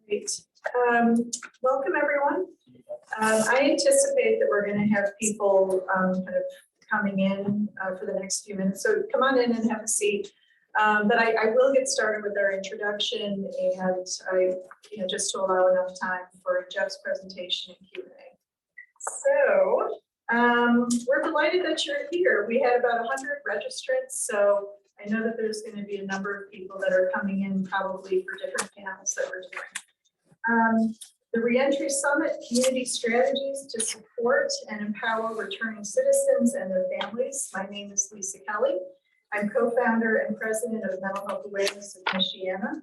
Great. Welcome, everyone. I anticipate that we're going to have people kind of coming in for the next few minutes. So come on in and have a seat. But I will get started with our introduction and just to allow enough time for Jeff's presentation and Q&A. So we're delighted that you're here. We had about 100 registrants, so I know that there's going to be a number of people that are coming in probably for different panels that we're doing. The Reentry Summit, Community Strategies to Support and Empower Returning Citizens and Their Families. My name is Lisa Kelly. I'm co-founder and president of Mental Health Awareness of Michiana.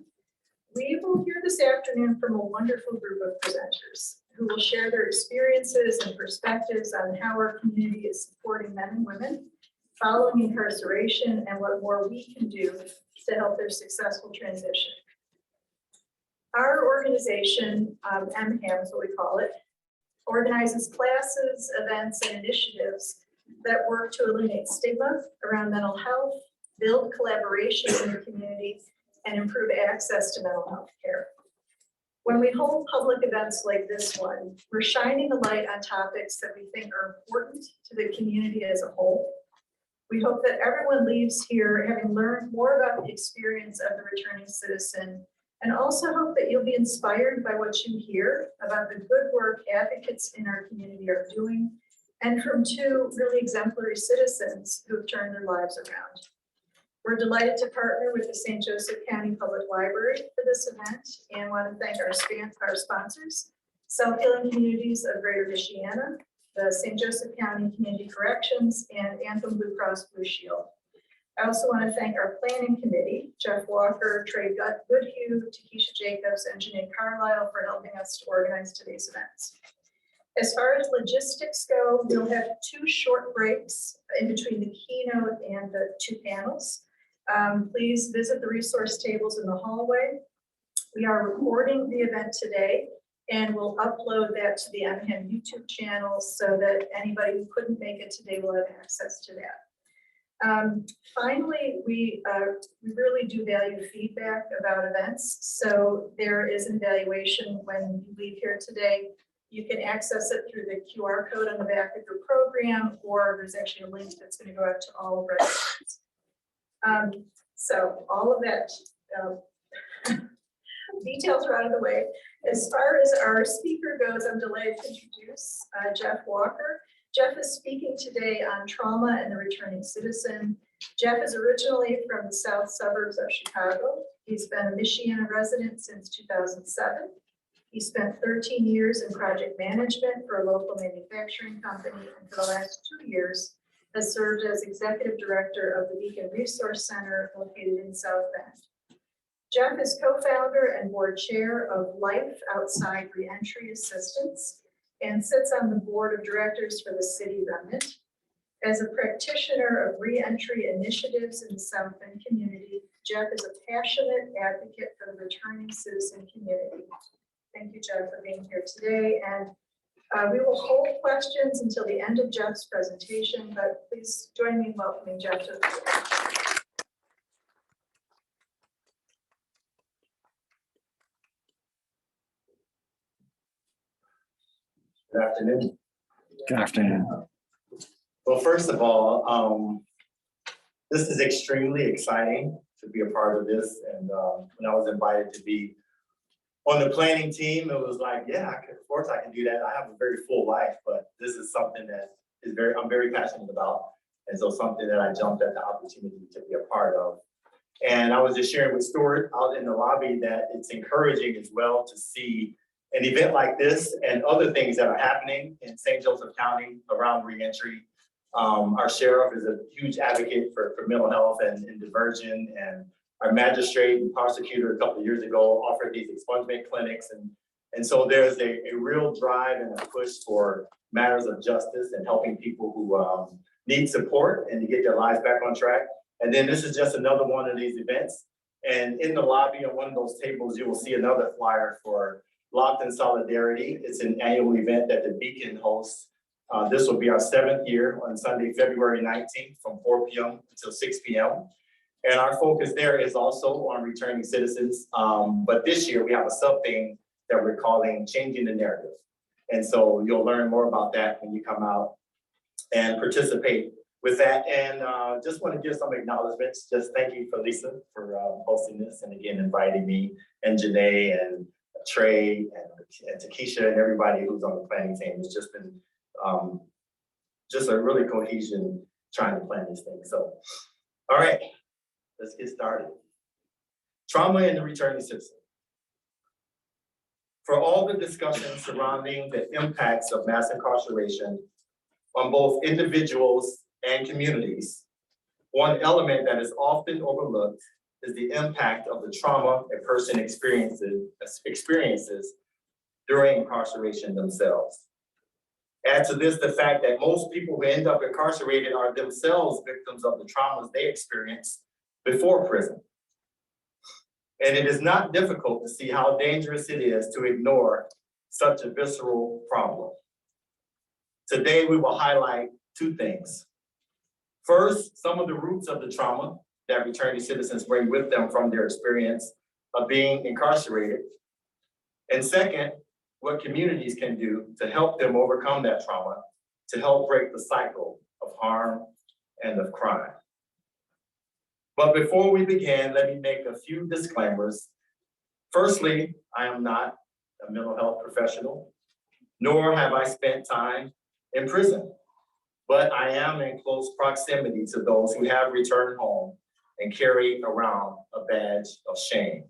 We will hear this afternoon from a wonderful group of presenters who will share their experiences and perspectives on how our community is supporting men and women following incarceration and what more we can do to help their successful transition. Our organization, MHAM is what we call it, organizes classes, events, and initiatives that work to eliminate stigma around mental health, build collaboration in the community, and improve access to mental health care. When we hold public events like this one, we're shining a light on topics that we think are important to the community as a whole. We hope that everyone leaves here having learned more about the experience of the returning citizen, and also hope that you'll be inspired by what you hear about the good work advocates in our community are doing, and from two really exemplary citizens who have turned their lives around. We're delighted to partner with the St. Joseph County Public Library for this event and want to thank our sponsors, Self-Healing Communities of Greater Michiana, the St. Joseph County Community Corrections, and Anthem Blue Cross Blue Shield. I also want to thank our planning committee, Jeff Walker, Trey Goodhue, Takesha Jacobs, and Janae Carlisle for helping us to organize today's events. As far as logistics go, we'll have 2 short breaks in between the keynote and the 2 panels. Please visit the resource tables in the hallway. We are recording the event today, and we'll upload that to the MHAM YouTube channel so that anybody who couldn't make it today will have access to that. Finally, we really do value feedback about events. So there is an evaluation when you leave here today. You can access it through the QR code on the back of your program, or there's actually a link that's going to go out to all registrants. So all of that details are out of the way. As far as our speaker goes, I'm delighted to introduce Jeff Walker. Jeff is speaking today on trauma and the returning citizen. Jeff is originally from the south suburbs of Chicago. He's been a Michiana resident since 2007. He spent 13 years in project management for a local manufacturing company, and for the last 2 years has served as executive director of the Beacon Resource Center located in South Bend. Jeff is co-founder and board chair of Life Outside Reentry Assistance and sits on the board of directors for the City Remnant. As a practitioner of reentry initiatives in the South Bend community, Jeff is a passionate advocate for the returning citizen community. Thank you, Jeff, for being here today. And we will hold questions until the end of Jeff's presentation, but please join me in welcoming Jeff to the floor. Good afternoon. Good afternoon. Well, first of all, this is extremely exciting to be a part of this. And when I was invited to be on the planning team, it was like, yeah, of course I can do that. I have a very full life, but this is something that is I'm very passionate about. And so something that I jumped at the opportunity to be a part of. And I was just sharing with Stuart out in the lobby that it's encouraging as well to see an event like this and other things that are happening in St. Joseph County around reentry. Our sheriff is a huge advocate for mental health and diversion, and our magistrate and prosecutor a couple of years ago offered these expungement clinics. And so there's a real drive and a push for matters of justice and helping people who need support and to get their lives back on track. And then this is just another one of these events. And in the lobby on one of those tables, you will see another flyer for Locked in Solidarity. It's an annual event that the Beacon hosts. This will be our 7th year on Sunday, February 19th from 4 p.m. until 6 p.m. And our focus there is also on returning citizens. But this year we have a sub-theme that we're calling Changing the Narrative. And so you'll learn more about that when you come out and participate with that. And just want to give some acknowledgements. Just thank you for Lisa for hosting this, and again, inviting me and Janae and Trey and Takesha and everybody who's on the planning team. It's just been just a really cohesion trying to plan these things. So, all right, let's get started. Trauma and the returning citizen. For all the discussion surrounding the impacts of mass incarceration on both individuals and communities, one element that is often overlooked is the impact of the trauma a person experiences during incarceration themselves. Add to this the fact that most people who end up incarcerated are themselves victims of the traumas they experienced before prison. And it is not difficult to see how dangerous it is to ignore such a visceral problem. Today, we will highlight two things. First, some of the roots of the trauma that returning citizens bring with them from their experience of being incarcerated. And second, what communities can do to help them overcome that trauma, to help break the cycle of harm and of crime. But before we begin, let me make a few disclaimers. Firstly, I am not a mental health professional, nor have I spent time in prison, but I am in close proximity to those who have returned home and carry around a badge of shame.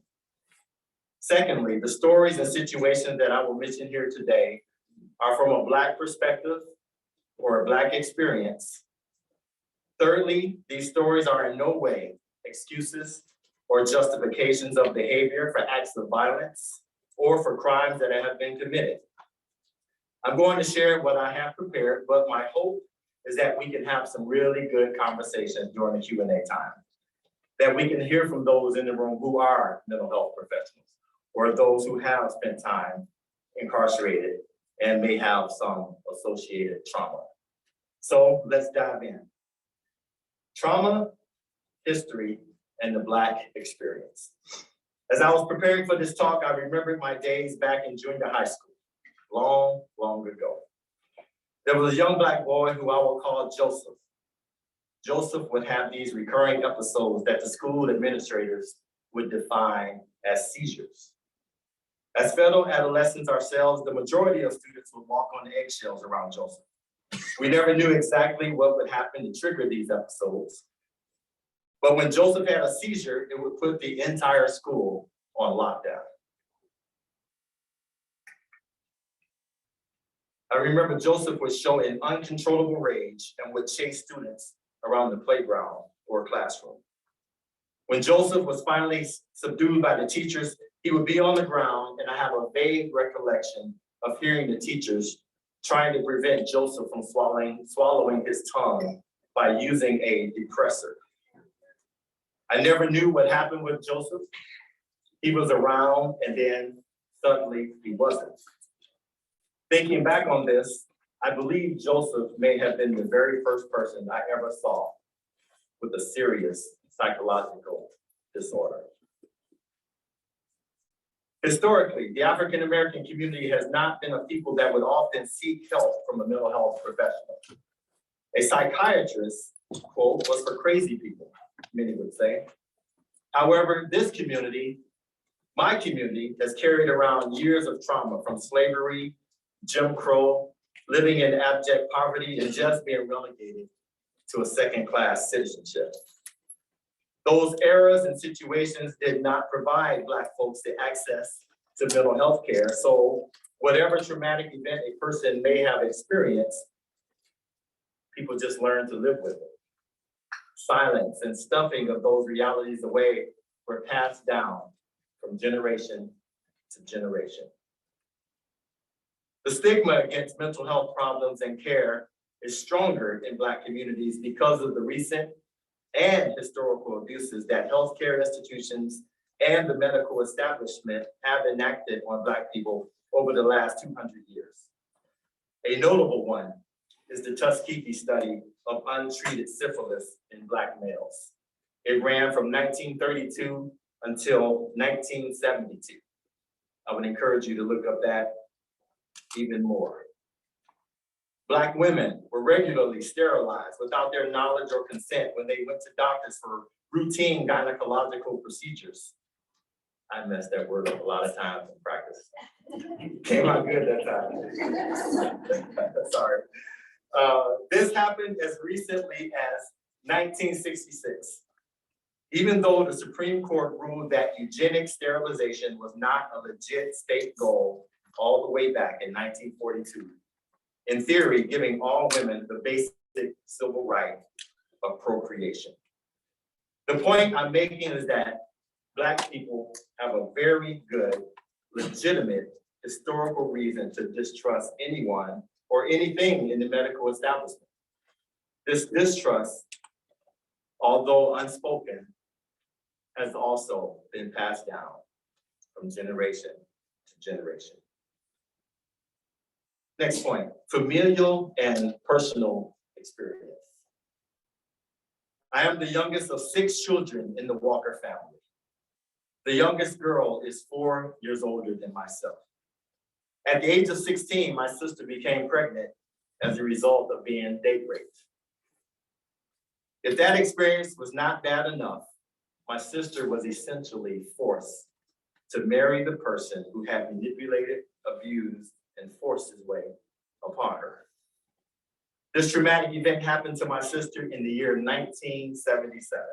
Secondly, the stories and situations that I will mention here today are from a Black perspective or a Black experience. Thirdly, these stories are in no way excuses or justifications of behavior for acts of violence or for crimes that have been committed. I'm going to share what I have prepared, but my hope is that we can have some really good conversations during the Q&A time, that we can hear from those in the room who are mental health professionals or those who have spent time incarcerated and may have some associated trauma. So let's dive in. Trauma, history, and the Black experience. As I was preparing for this talk, I remembered my days back in junior high school, long, long ago. There was a young Black boy who I will call Joseph. Joseph would have these recurring episodes that the school administrators would define as seizures. As fellow adolescents ourselves, the majority of students would walk on eggshells around Joseph. We never knew exactly what would happen to trigger these episodes. But when Joseph had a seizure, it would put the entire school on lockdown. I remember Joseph would show an uncontrollable rage and would chase students around the playground or classroom. When Joseph was finally subdued by the teachers, he would be on the ground, and I have a vague recollection of hearing the teachers trying to prevent Joseph from swallowing his tongue by using a depressor. I never knew what happened with Joseph. He was around, and then suddenly he wasn't. Thinking back on this, I believe Joseph may have been the very first person I ever saw with a serious psychological disorder. Historically, the African-American community has not been a people that would often seek help from a mental health professional. A psychiatrist, quote, was for crazy people, many would say. However, this community, my community, has carried around years of trauma from slavery, Jim Crow, living in abject poverty, and just being relegated to a second-class citizenship. Those eras and situations did not provide Black folks the access to mental health care. So whatever traumatic event a person may have experienced, people just learned to live with it. Silence and stuffing of those realities away were passed down from generation to generation. The stigma against mental health problems and care is stronger in Black communities because of the recent and historical abuses that healthcare institutions and the medical establishment have enacted on Black people over the last 200 years. A notable one is the Tuskegee study of untreated syphilis in Black males. It ran from 1932 until 1972. I would encourage you to look up that even more. Black women were regularly sterilized without their knowledge or consent when they went to doctors for routine gynecological procedures. I messed that word up a lot of times in practice. Came out good that time. Sorry. This happened as recently as 1966. Even though the Supreme Court ruled that eugenic sterilization was not a legit state goal all the way back in 1942. In theory, giving all women the basic civil right of procreation. The point I'm making is that Black people have a very good, legitimate, historical reason to distrust anyone or anything in the medical establishment. This distrust, although unspoken, has also been passed down from generation to generation. Next point, familial and personal experience. I am the youngest of 6 children in the Walker family. The youngest girl is 4 years older than myself. At the age of 16, my sister became pregnant as a result of being date raped. If that experience was not bad enough, my sister was essentially forced to marry the person who had manipulated, abused, and forced his way upon her. This traumatic event happened to my sister in the year 1977.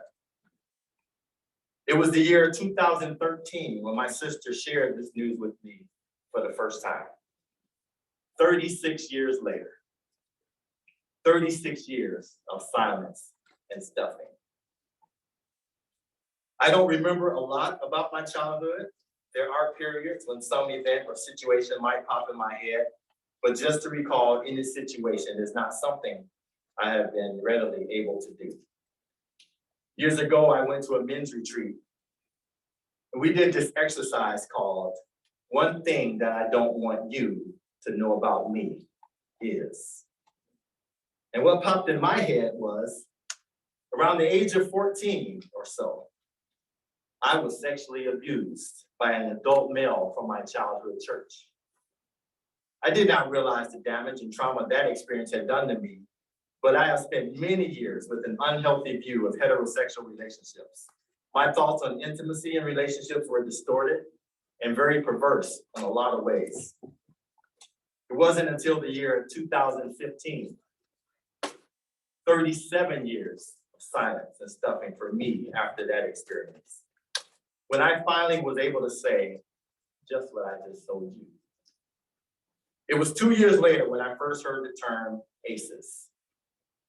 It was the year 2013 when my sister shared this news with me for the first time. 36 years later, 36 years of silence and stuffing. I don't remember a lot about my childhood. There are periods when some event or situation might pop in my head, but just to recall any situation is not something I have been readily able to do. Years ago, I went to a men's retreat, and we did this exercise called "One Thing That I Don't Want You to Know About Me Is." And what popped in my head was, around the age of 14 or so, I was sexually abused by an adult male from my childhood church. I did not realize the damage and trauma that experience had done to me, but I have spent many years with an unhealthy view of heterosexual relationships. My thoughts on intimacy and relationships were distorted and very perverse in a lot of ways. It wasn't until the year 2015, 37 years of silence and stuffing for me after that experience, when I finally was able to say just what I just told you. It was 2 years later when I first heard the term ACEs,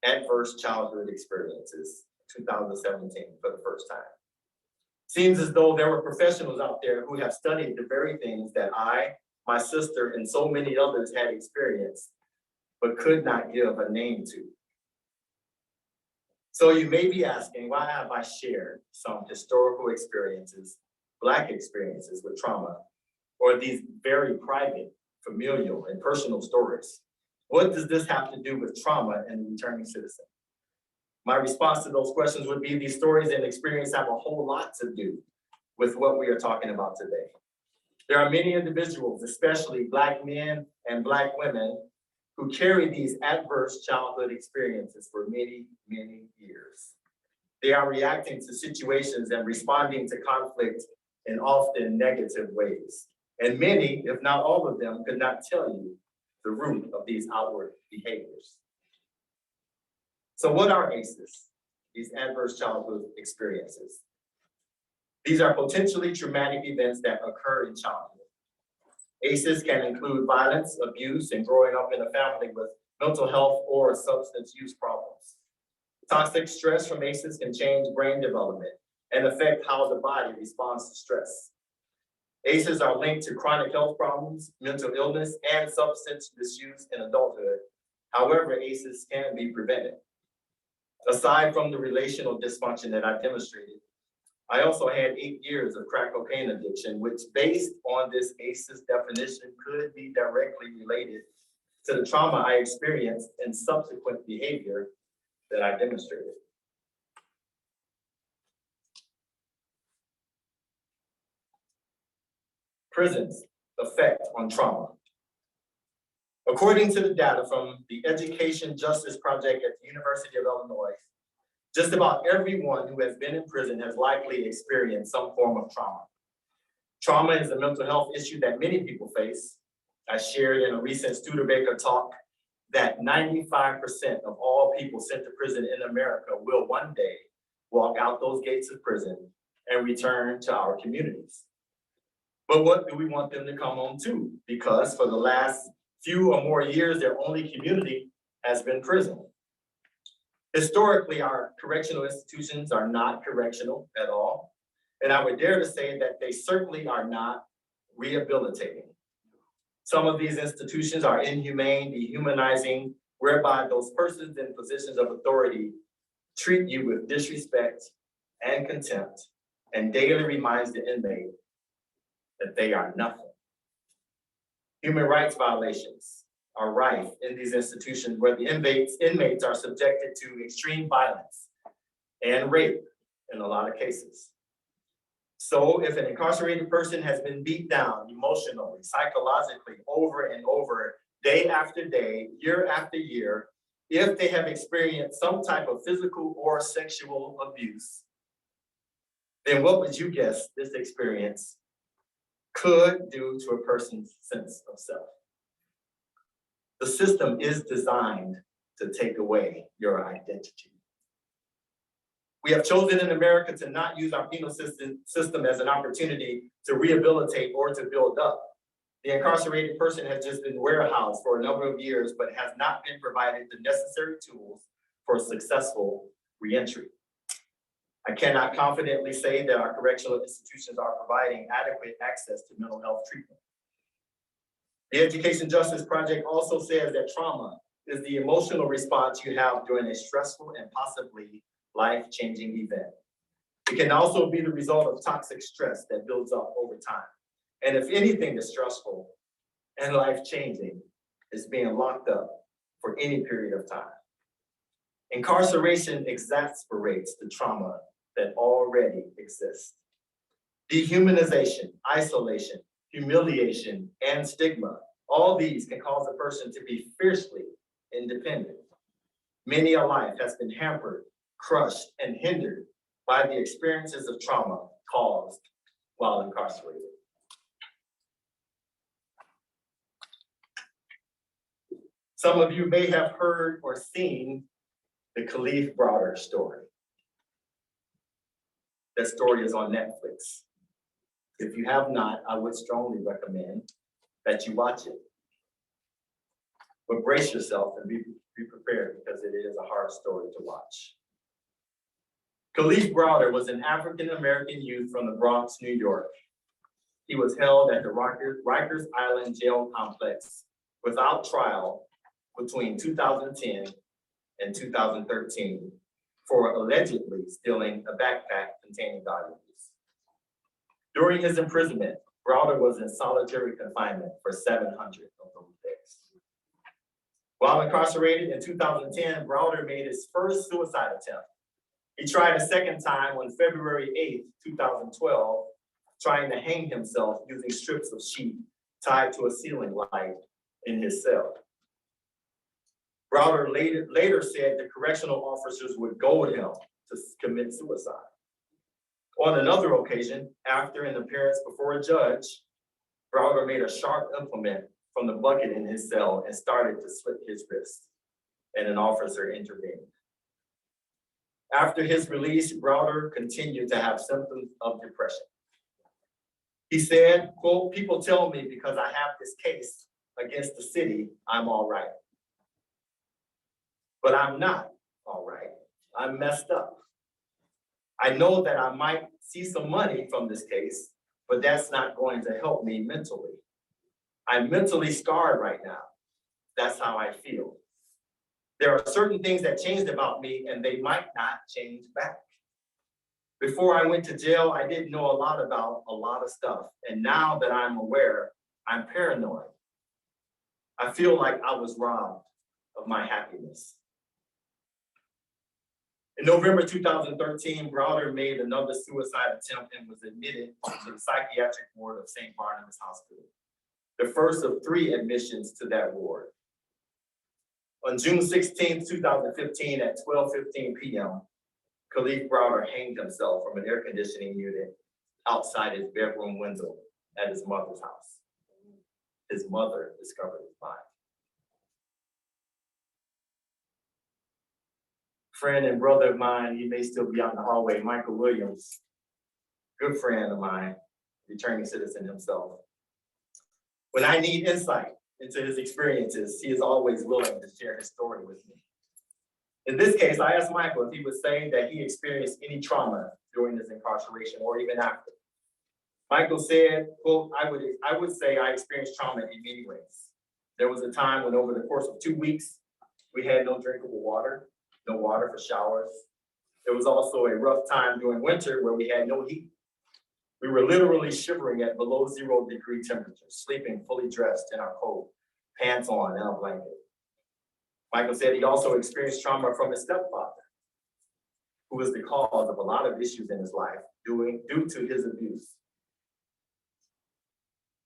Adverse Childhood Experiences, 2017 for the first time. Seems as though there were professionals out there who have studied the very things that I, my sister, and so many others had experienced, but could not give a name to. So you may be asking, why have I shared some historical experiences, Black experiences with trauma, or these very private, familial, and personal stories? What does this have to do with trauma and the returning citizen? My response to those questions would be these stories and experience have a whole lot to do with what we are talking about today. There are many individuals, especially Black men and Black women, who carry these adverse childhood experiences for many, many years. They are reacting to situations and responding to conflict in often negative ways. And many, if not all of them, could not tell you the root of these outward behaviors. So what are ACEs, these adverse childhood experiences? These are potentially traumatic events that occur in childhood. ACEs can include violence, abuse, and growing up in a family with mental health or substance use problems. Toxic stress from ACEs can change brain development and affect how the body responds to stress. ACEs are linked to chronic health problems, mental illness, and substance misuse in adulthood. However, ACEs can be prevented. Aside from the relational dysfunction that I demonstrated, I also had 8 years of crack cocaine addiction, which based on this ACEs definition could be directly related to the trauma I experienced and subsequent behavior that I demonstrated. Prisons effect on trauma. According to the data from the Education Justice Project at the University of Illinois, just about everyone who has been in prison has likely experienced some form of trauma. Trauma is a mental health issue that many people face. I shared in a recent Studebaker talk that 95% of all people sent to prison in America will one day walk out those gates of prison and return to our communities. But what do we want them to come home to? Because for the last few or more years, their only community has been prison. Historically, our correctional institutions are not correctional at all. And I would dare to say that they certainly are not rehabilitating. Some of these institutions are inhumane, dehumanizing, whereby those persons in positions of authority treat you with disrespect and contempt, and daily reminds the inmate that they are nothing. Human rights violations are rife in these institutions where the inmates are subjected to extreme violence and rape in a lot of cases. So if an incarcerated person has been beat down emotionally, psychologically, over and over, day after day, year after year, if they have experienced some type of physical or sexual abuse, then what would you guess this experience could do to a person's sense of self? The system is designed to take away your identity. We have chosen in America to not use our penal system as an opportunity to rehabilitate or to build up. The incarcerated person has just been warehoused for a number of years, but has not been provided the necessary tools for successful reentry. I cannot confidently say that our correctional institutions are providing adequate access to mental health treatment. The Education Justice Project also says that trauma is the emotional response you have during a stressful and possibly life-changing event. It can also be the result of toxic stress that builds up over time. And if anything is stressful and life-changing, it's being locked up for any period of time. Incarceration exacerbates the trauma that already exists. Dehumanization, isolation, humiliation, and stigma, all these can cause a person to be fiercely independent. Many a life has been hampered, crushed, and hindered by the experiences of trauma caused while incarcerated. Some of you may have heard or seen the Kalief Browder story. That story is on Netflix. If you have not, I would strongly recommend that you watch it. But brace yourself and be prepared, because it is a hard story to watch. Kalief Browder was an African-American youth from the Bronx, New York. He was held at the Rikers Island Jail Complex without trial between 2010 and 2013 for allegedly stealing a backpack containing valuables. During his imprisonment, Browder was in solitary confinement for 700 of those days. While incarcerated in 2010, Browder made his first suicide attempt. He tried a second time on February 8th, 2012, trying to hang himself using strips of sheet tied to a ceiling light in his cell. Browder later said the correctional officers would goad him to commit suicide. On another occasion, after an appearance before a judge, Browder made a sharp implement from the bucket in his cell and started to slit his wrist, and an officer intervened. After his release, Browder continued to have symptoms of depression. He said, quote, "People tell me because I have this case against the city, I'm all right. But I'm not all right. I'm messed up. I know that I might see some money from this case, but that's not going to help me mentally. I'm mentally scarred right now. That's how I feel. There are certain things that changed about me, and they might not change back. Before I went to jail, I didn't know a lot about a lot of stuff. And now that I'm aware, I'm paranoid. I feel like I was robbed of my happiness." In November 2013, Browder made another suicide attempt and was admitted to the psychiatric ward of St. Barnabas Hospital. the first of 3 admissions to that ward. On June 16, 2015 at 12:15 p.m., Khalif Browder hanged himself from an air conditioning unit outside his bedroom window at his mother's house. His mother discovered his body. Friend and brother of mine, he may still be out in the hallway, Michael Williams, good friend of mine, returning citizen himself. When I need insight into his experiences, he is always willing to share his story with me. In this case, I asked Michael if he would say that he experienced any trauma during his incarceration or even after. Michael said, quote, I would say I experienced trauma in many ways. There was a time when over the course of 2 weeks, we had no drinkable water, no water for showers. There was also a rough time during winter where we had no heat. We were literally shivering at below 0 degree temperatures, sleeping fully dressed in our coat, pants on and a blanket. Michael said he also experienced trauma from his stepfather, who was the cause of a lot of issues in his life due to his abuse.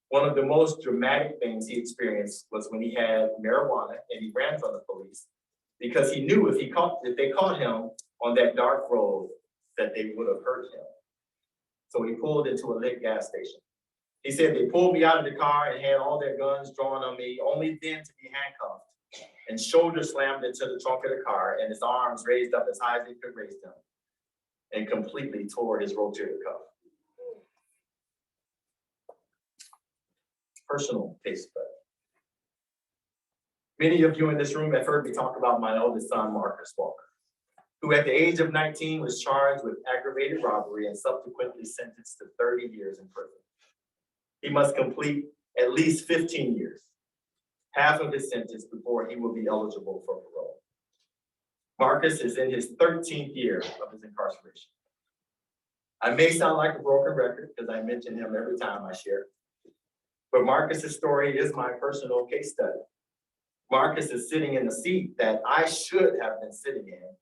One of the most dramatic things he experienced was when he had marijuana and he ran from the police because he knew if they caught him on that dark road that they would have hurt him. So he pulled into a lit gas station. He said they pulled me out of the car and had all their guns drawn on me, only then to be handcuffed and shoulder slammed into the trunk of the car and his arms raised up as high as they could raise them and completely tore his rotator cuff. Personal case study. Many of you in this room have heard me talk about my oldest son, Marcus Walker, who at the age of 19 was charged with aggravated robbery and subsequently sentenced to 30 years in prison. He must complete at least 15 years, half of his sentence before he will be eligible for parole. Marcus is in his 13th year of his incarceration. I may sound like a broken record because I mention him every time I share, but Marcus's story is my personal case study. Marcus is sitting in a seat that I should have been sitting in,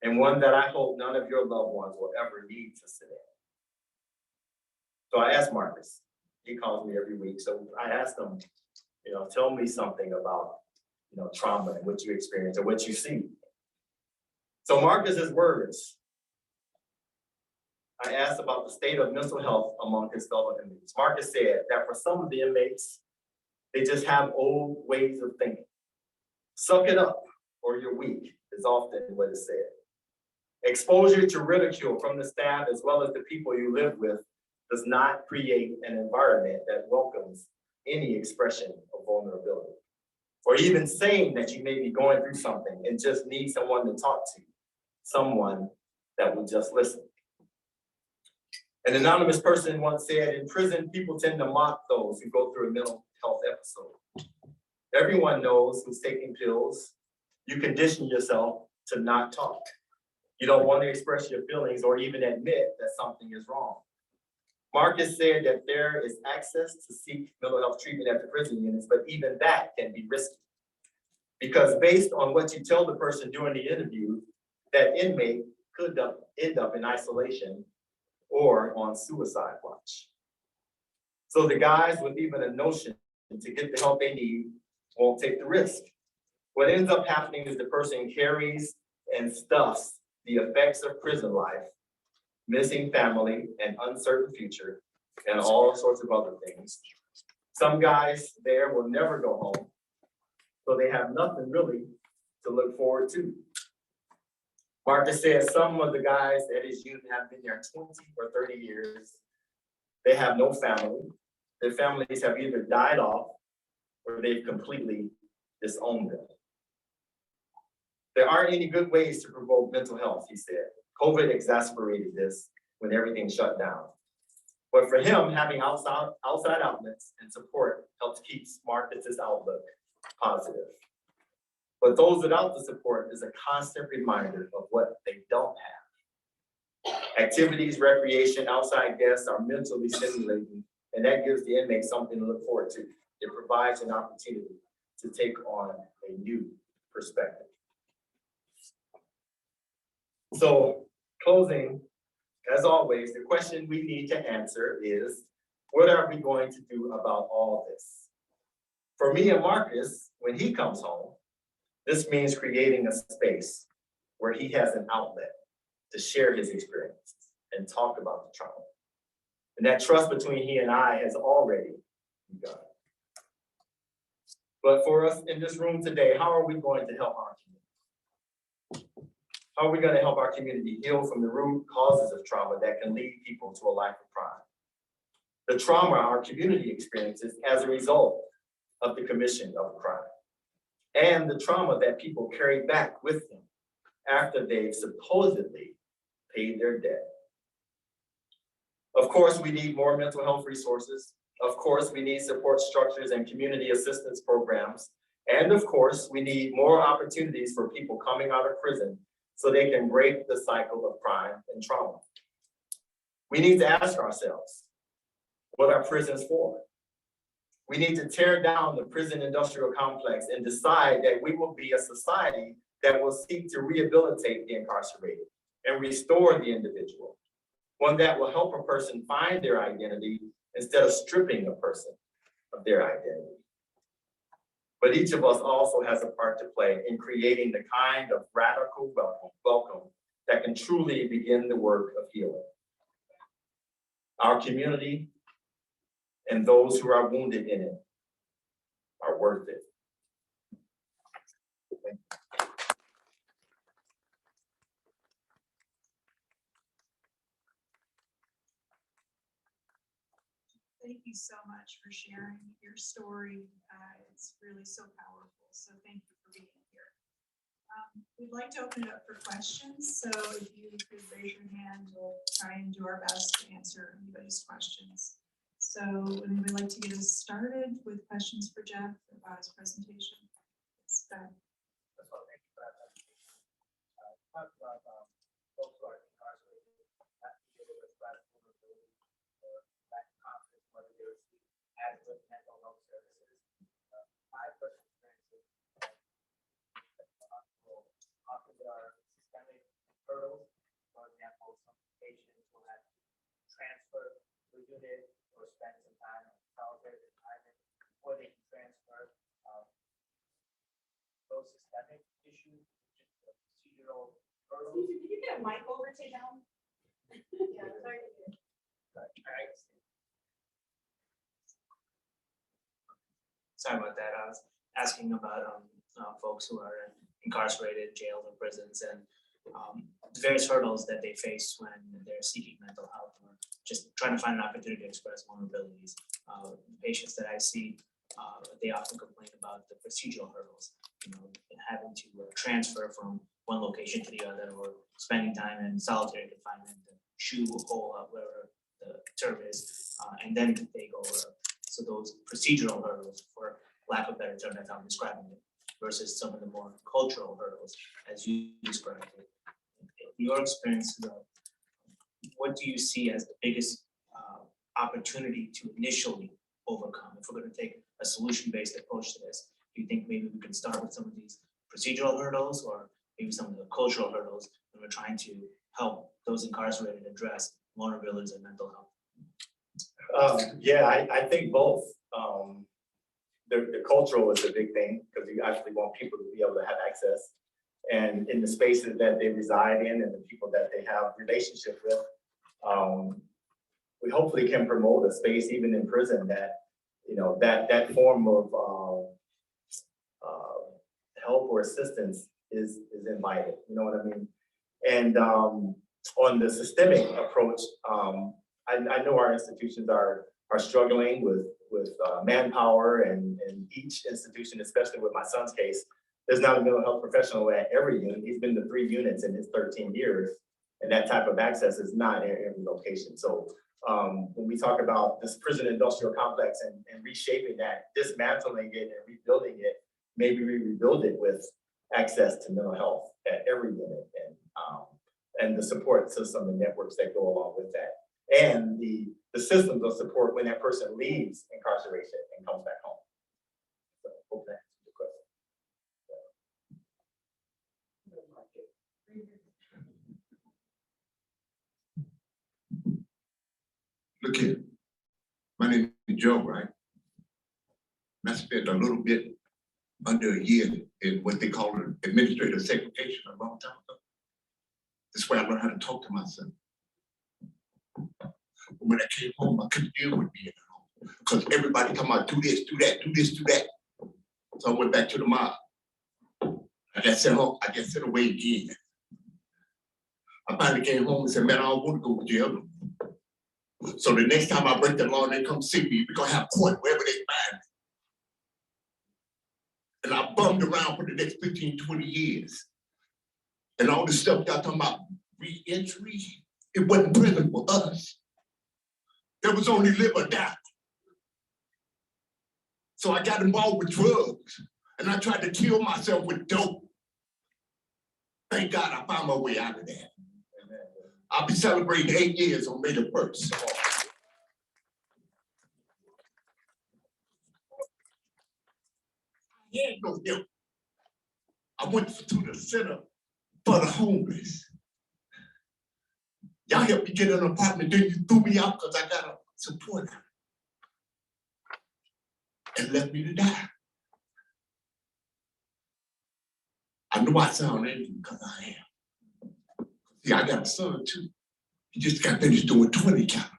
and one that I hope none of your loved ones will ever need to sit in. So I asked Marcus, he calls me every week, so I asked him, tell me something about, trauma and what you experience or what you see. So Marcus's words, I asked about the state of mental health among his fellow inmates. Marcus said that for some of the inmates, they just have old ways of thinking. Suck it up or you're weak is often what is said. Exposure to ridicule from the staff as well as the people you live with does not create an environment that welcomes any expression of vulnerability. Or even saying that you may be going through something and just need someone to talk to, someone that will just listen. An anonymous person once said, in prison, people tend to mock those who go through a mental health episode. Everyone knows who's taking pills. You condition yourself to not talk. You don't want to express your feelings or even admit that something is wrong. Marcus said that there is access to seek mental health treatment at the prison units, but even that can be risky. Because based on what you tell the person during the interview, that inmate could end up in isolation or on suicide watch. So the guys with even a notion to get the help they need won't take the risk. What ends up happening is the person carries and stuffs the effects of prison life, missing family and uncertain future, and all sorts of other things. Some guys there will never go home, so they have nothing really to look forward to. Marcus says some of the guys at his unit have been there 20 or 30 years. They have no family. Their families have either died off or they've completely disowned them. There aren't any good ways to promote mental health, he said. COVID exacerbated this when everything shut down. But for him, having outside outlets and support helps keep Marcus's outlook positive. But those without the support is a constant reminder of what they don't have. Activities, recreation, outside guests are mentally stimulating, and that gives the inmate something to look forward to. It provides an opportunity to take on a new perspective. So, closing, as always, the question we need to answer is, what are we going to do about all of this? For me and Marcus, when he comes home, this means creating a space where he has an outlet to share his experiences and talk about the trauma. And that trust between he and I has already begun. But for us in this room today, how are we going to help our community? How are we going to help our community heal from the root causes of trauma that can lead people to a life of crime? The trauma our community experiences as a result of the commission of a crime, and the trauma that people carry back with them after they've supposedly paid their debt. Of course, we need more mental health resources. Of course, we need support structures and community assistance programs. And of course, we need more opportunities for people coming out of prison so they can break the cycle of crime and trauma. We need to ask ourselves, what are prisons for? We need to tear down the prison industrial complex and decide that we will be a society that will seek to rehabilitate the incarcerated and restore the individual. One that will help a person find their identity instead of stripping a person of their identity. But each of us also has a part to play in creating the kind of radical welcome that can truly begin the work of healing. Our community and those who are wounded in it are worth it. Thank you. Thank you so much for sharing your story. It's really so powerful. So thank you for being here. We'd like to open it up for questions. So if you could raise your hand, we'll try and do our best to answer anybody's questions. So would we like to get us started with questions for Jeff about his presentation? Yes, go ahead. Talk about folks who are incarcerated, have to deal with vulnerability or lack of confidence, whether they receive adequate mental health services. My personal experience is that often there are systemic hurdles. For example, some patients will have to transfer to a unit or spend some time in solitary confinement before they can transfer. Those systemic issues, just the procedural hurdles. Excuse me, can you get a mic over to him? Yeah, sorry. Sorry about that. I was asking about folks who are incarcerated, jailed, or prisons, and the various hurdles that they face when they're seeking mental health or just trying to find an opportunity to express vulnerabilities. The patients that I see, they often complain about the procedural hurdles, having to transfer from one location to the other, or spending time in solitary confinement, the shoe hole up wherever the term is, and then they go. So those procedural hurdles, for lack of a better term, that's how I'm describing it, versus some of the more cultural hurdles, as you described it. In your experience, what do you see as the biggest opportunity to initially overcome? If we're going to take a solution-based approach to this, do you think maybe we can start with some of these procedural hurdles, or maybe some of the cultural hurdles when we're trying to help those incarcerated address vulnerabilities and mental health? Yeah, I think both. The cultural is a big thing because you actually want people to be able to have access, and in the spaces that they reside in and the people that they have relationship with, we hopefully can promote a space even in prison that, that form of help or assistance is invited. You know what I mean? And on the systemic approach, I know our institutions are struggling with manpower, and each institution, especially with my son's case, there's not a mental health professional at every unit. He's been to 3 units in his 13 years, and that type of access is not in every location. So when we talk about this prison industrial complex and reshaping that, dismantling it and rebuilding it, maybe we rebuild it with access to mental health at every unit, and the support system and networks that go along with that, and the systems of support when that person leaves incarceration and comes back home. So hope that answers the question. Look here, my name is Joe, right? And I spent a little bit under a year in what they call administrative segregation a long time ago. That's where I learned how to talk to myself. When I came home, I couldn't deal with being at home because everybody come out, do this, do that, do this, do that. So I went back to the mob. I got sent home, I got sent away again. I finally came home and said, man, I don't want to go to jail. So the next time I break the law and they come see me, we're gonna have court wherever they find me. And I bummed around for the next 15, 20 years. And all the stuff y'all talking about re-entry, it wasn't prison for us. There was only live or die. So I got involved with drugs and I tried to kill myself with dope. Thank God I found my way out of that. I'll be celebrating 8 years on May the 1st. I had no help. I went to the center for the homeless. Y'all helped me get an apartment, then you threw me out because I got a support and left me to die. I know I sound angry because I am. See, I got a son too. He just got finished doing 20 calendars.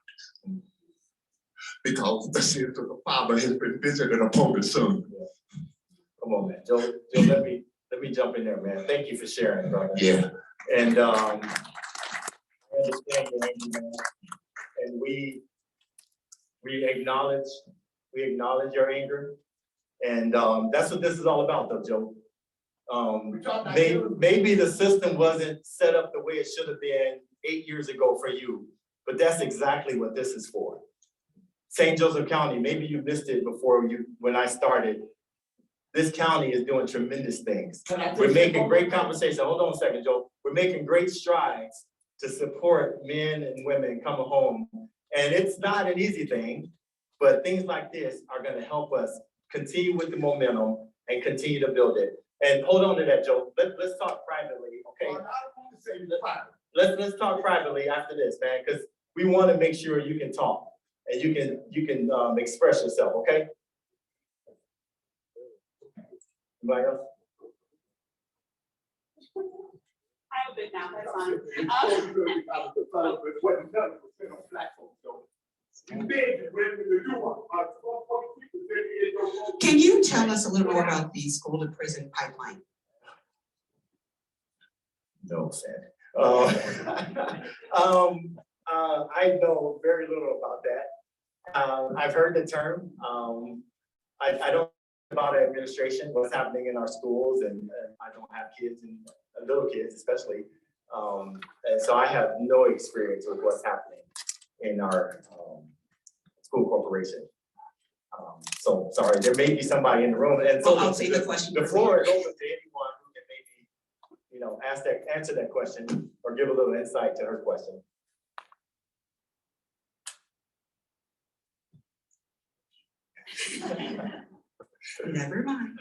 Because the sins of the father has been visited upon the son. Yeah. Come on, man. Joe, let me jump in there, man. Thank you for sharing, brother. Yeah. And I understand your anger, man. And we acknowledge your anger. And that's what this is all about though, Joe. Maybe the system wasn't set up the way it should have been 8 years ago for you, but that's exactly what this is for. St. Joseph County, maybe you missed it when I started. This county is doing tremendous things. We're making great conversation. Hold on a second, Joe. We're making great strides to support men and women coming home. And it's not an easy thing, but things like this are gonna help us continue with the momentum and continue to build it. And hold on to that, Joe. Let's talk privately, okay? Let's talk privately after this, man, because we want to make sure you can talk and you can express yourself, okay? Anybody else? I'm good now, that's fine. Can you tell us a little more about the school to prison pipeline? No, Sandy. I know very little about that. I've heard the term. I don't know about administration, what's happening in our schools, and I don't have kids and little kids especially. And so I have no experience with what's happening in our school corporation. So sorry, there may be somebody in the room, and so I'll take the question. The floor is open to anyone who can maybe, answer that question or give a little insight to her question. Never mind.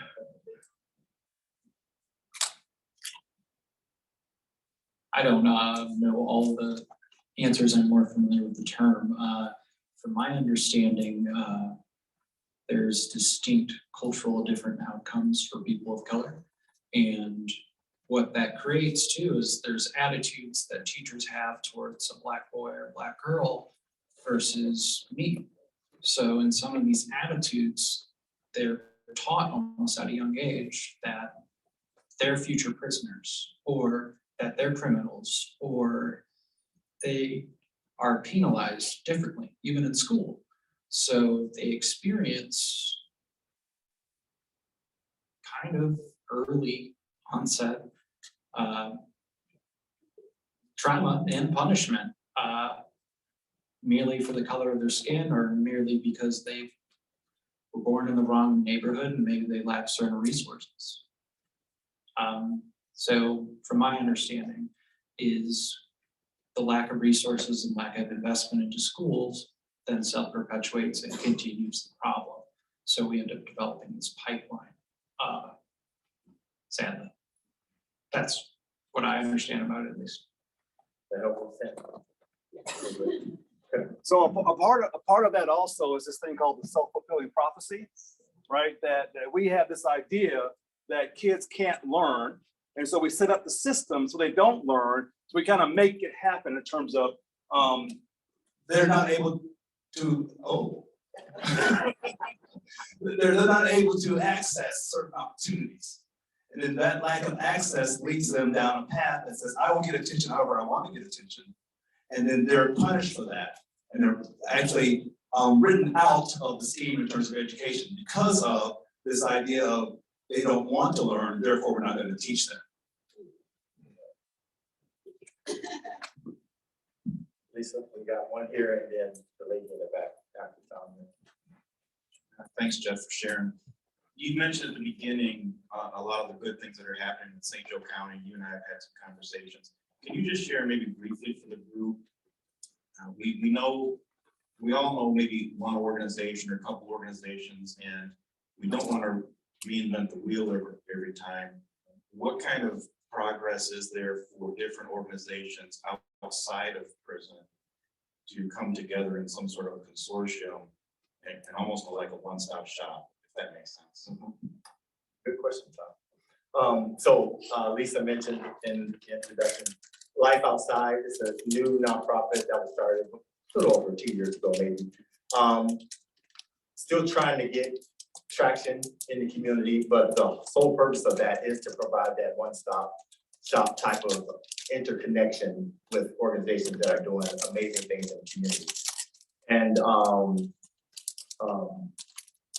I don't know all the answers. I'm more familiar with the term. From my understanding, there's distinct cultural different outcomes for people of color. And what that creates too is there's attitudes that teachers have towards a Black boy or a Black girl versus me. So in some of these attitudes, they're taught almost at a young age that they're future prisoners or that they're criminals or they are penalized differently, even in school. So they experience kind of early onset trauma and punishment merely for the color of their skin or merely because they were born in the wrong neighborhood and maybe they lack certain resources. So from my understanding is the lack of resources and lack of investment into schools then self-perpetuates and continues the problem. So we end up developing this pipeline, sadly. That's what I understand about it at least. So a part of that also is this thing called the self-fulfilling prophecy. right? That we have this idea that kids can't learn. And so we set up the system so they don't learn. So we kind of make it happen in terms of they're not able to, they're not able to access certain opportunities. And then that lack of access leads them down a path that says, I will get attention however I want to get attention. And then they're punished for that. And they're actually written out of the scheme in terms of education because of this idea of they don't want to learn, therefore we're not going to teach them. Lisa, we got one here and then the lady in the back after Tom. Thanks, Jeff, for sharing. You mentioned at the beginning a lot of the good things that are happening in St. Joe County. You and I have had some conversations. Can you just share maybe briefly for the group? We all know maybe one organization or a couple organizations, and we don't want to reinvent the wheel every time. What kind of progress is there for different organizations outside of prison to come together in some sort of a consortium and almost like a one-stop shop, if that makes sense? Good question, Tom. So Lisa mentioned in the introduction, Life Outside is a new nonprofit that was started a little over 2 years ago, maybe. Still trying to get traction in the community, but the sole purpose of that is to provide that one-stop shop type of interconnection with organizations that are doing amazing things in the community. And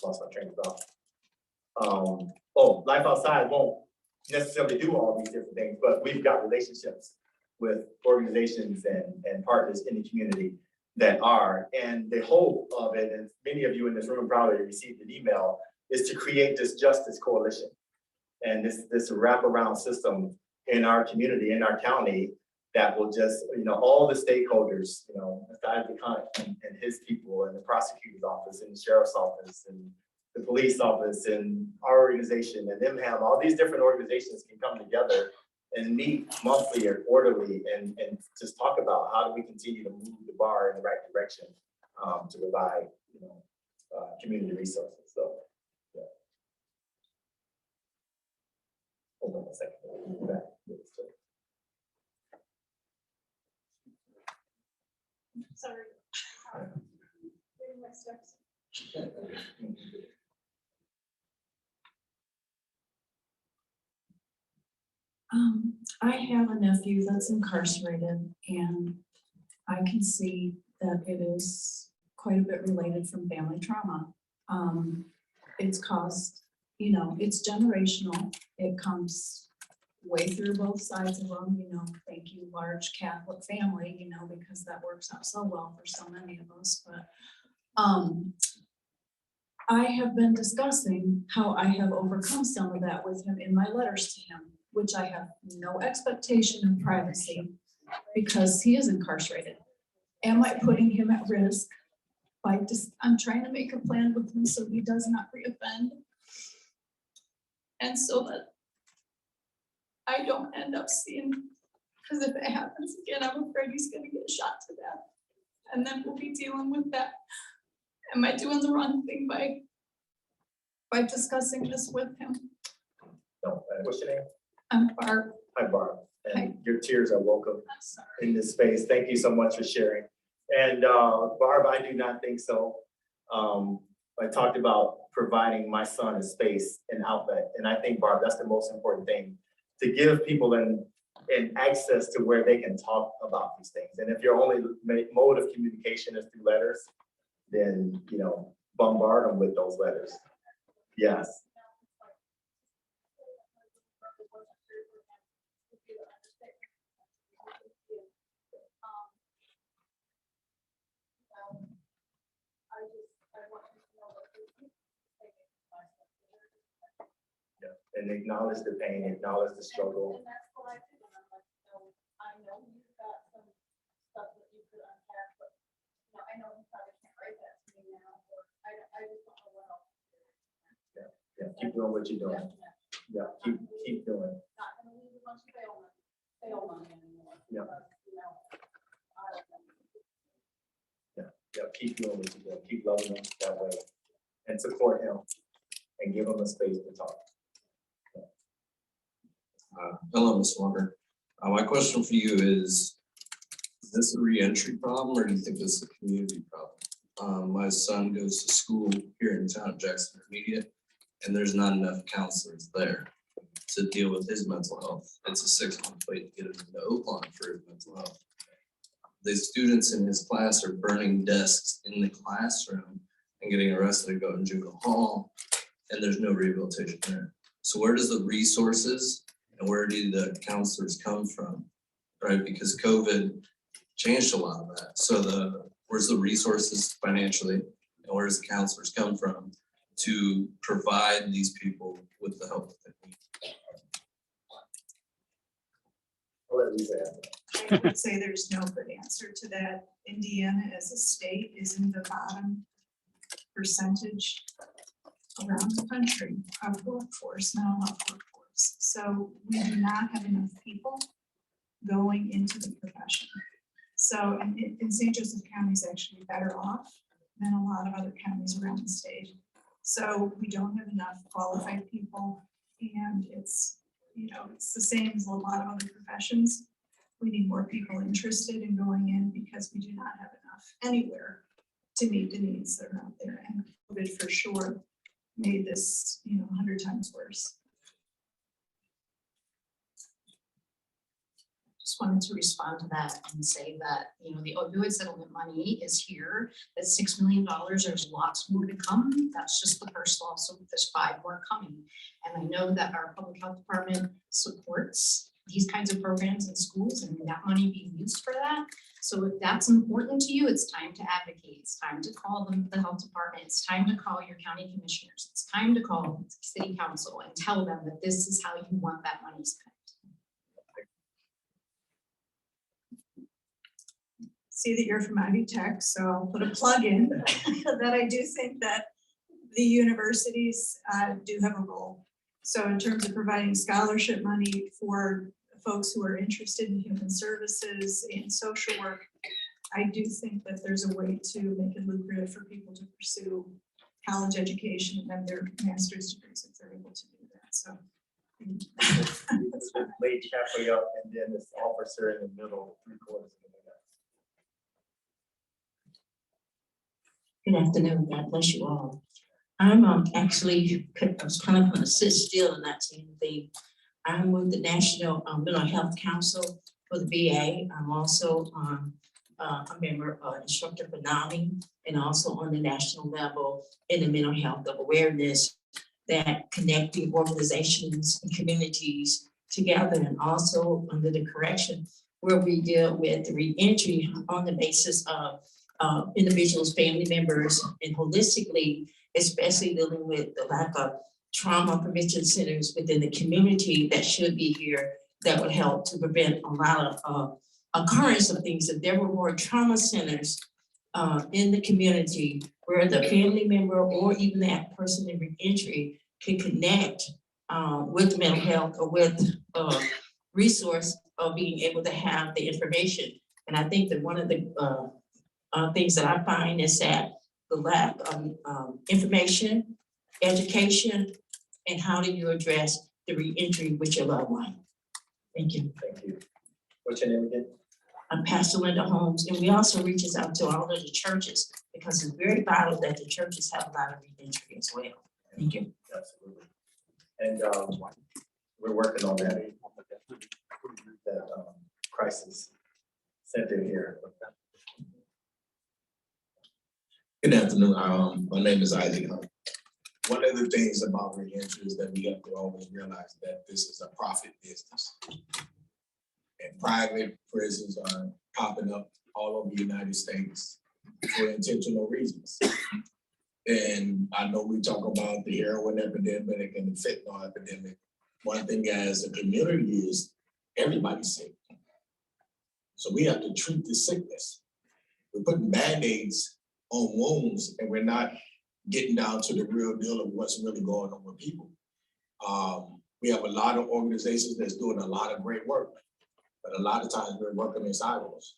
lost my train of thought. Life Outside won't necessarily do all these different things, but we've got relationships with organizations and partners in the community that are, and the hope of it, and many of you in this room probably received an email, is to create this justice coalition and this wraparound system in our community, in our county, that will just, all the stakeholders, Mr. Isaac Hunt and his people, and the prosecutor's office, and the sheriff's office, and the police office, and our organization, and MHAM, all these different organizations can come together and meet monthly or quarterly and just talk about how do we continue to move the bar in the right direction to provide, community resources. So, yeah. Hold on a second. Back. Sorry. Reading my steps. I have a nephew that's incarcerated, and I can see that it is quite a bit related from family trauma. It's caused, it's generational. It comes way through both sides of them, thank you, large Catholic family, because that works out so well for so many of us. But I have been discussing how I have overcome some of that with him in my letters to him, which I have no expectation of privacy because he is incarcerated. Am I putting him at risk by I'm trying to make a plan with him so he does not reoffend, and so that I don't end up seeing, because if it happens again, I'm afraid he's gonna get shot to death. And then we'll be dealing with that. Am I doing the wrong thing by discussing this with him? No, what's your name? I'm Barb. Hi, Barb. And Hi. your tears are welcome I'm sorry. in this space. Thank you so much for sharing. And Barb, I do not think so. I talked about providing my son a space and outlet. And I think, Barb, that's the most important thing, to give people an access to where they can talk about these things. And if your only mode of communication is through letters, then, bombard them with those letters. Yes. And acknowledge the pain, acknowledge the struggle. And that's what I do, and I'm like, I know you've got some stuff that you could unpack, but, I know you probably can't write that to me now, or I just don't know what else. Yeah, keep doing what you're doing. Yeah, keep doing. Not gonna leave a bunch of bail money anymore. Yeah. Because, Yeah, keep doing what you're doing. Keep loving him that way and support him. and give them a space to talk. Hello, Ms. Walker. My question for you is this a reentry problem or do you think this is a community problem? My son goes to school here in town, Jackson Intermediate, and there's not enough counselors there to deal with his mental health. It's a 6-month wait to get him into Oakland for his mental health. The students in his class are burning desks in the classroom and getting arrested and going to juvenile hall, and there's no rehabilitation there. So where does the resources and where do the counselors come from, right? Because COVID changed a lot of that. So where's the resources financially and where does the counselors come from to provide these people with the help that they need? I'll let Lisa answer. I would say there's no good answer to that. Indiana as a state is in the bottom percentage around the country of workforce, mental health workforce. So we do not have enough people going into the profession. So in St. Joseph County is actually better off than a lot of other counties around the state. So we don't have enough qualified people, and it's, you know, it's the same as a lot of other professions. We need more people interested in going in because we do not have enough anywhere to meet the needs that are out there. And COVID for sure made this, 100 times worse. Just wanted to respond to that and say that, the opioid settlement money is here. That's $6 million. There's lots more to come. That's just the first lawsuit. There's 5 more coming. And I know that our public health department supports these kinds of programs in schools and that money being used for that. So if that's important to you, it's time to advocate. It's time to call the health department. It's time to call your county commissioners. It's time to call city council and tell them that this is how you want that money spent. See that you're from Ivy Tech, so I'll put a plug in that I do think that the universities do have a role. So in terms of providing scholarship money for folks who are interested in human services and social work, I do think that there's a way to make it lucrative for people to pursue college education and have their master's degrees if they're able to do that. So. It's laid halfway up and then this officer in the middle, 3/4 of the way. Good afternoon, God bless you all. I'm actually, I was kind of gonna sit still and not say anything. I'm with the National Mental Health Council for the VA. I'm also a member, instructor for NAMI, and also on the national level in the mental health of awareness that connecting organizations and communities together, and also under the correction where we deal with the reentry on the basis of individuals, family members, and holistically, especially dealing with the lack of trauma prevention centers within the community that should be here that would help to prevent a lot of occurrence of things. If there were more trauma centers in the community where the family member or even that person in reentry can connect with mental health or with resource of being able to have the information. And I think that one of the things that I find is that the lack of information, education, and how do you address the reentry with your loved one. Thank you. Thank you. What's your name again? I'm Pastor Linda Holmes, and we also reaches out to all of the churches because it's very vital that the churches have a lot of reentry as well. Thank you. Absolutely. And we're working on that crisis center here. Good afternoon. My name is Isaac. One of the things about reentry is that we have to always realize that this is a profit business. And private prisons are popping up all over the United States for intentional reasons. And I know we talk about the heroin epidemic and the fentanyl epidemic. One thing as a community is everybody's sick. So we have to treat the sickness. We're putting Band-Aids on wounds and we're not getting down to the real deal of what's really going on with people. We have a lot of organizations that's doing a lot of great work, but a lot of times we're working in silos.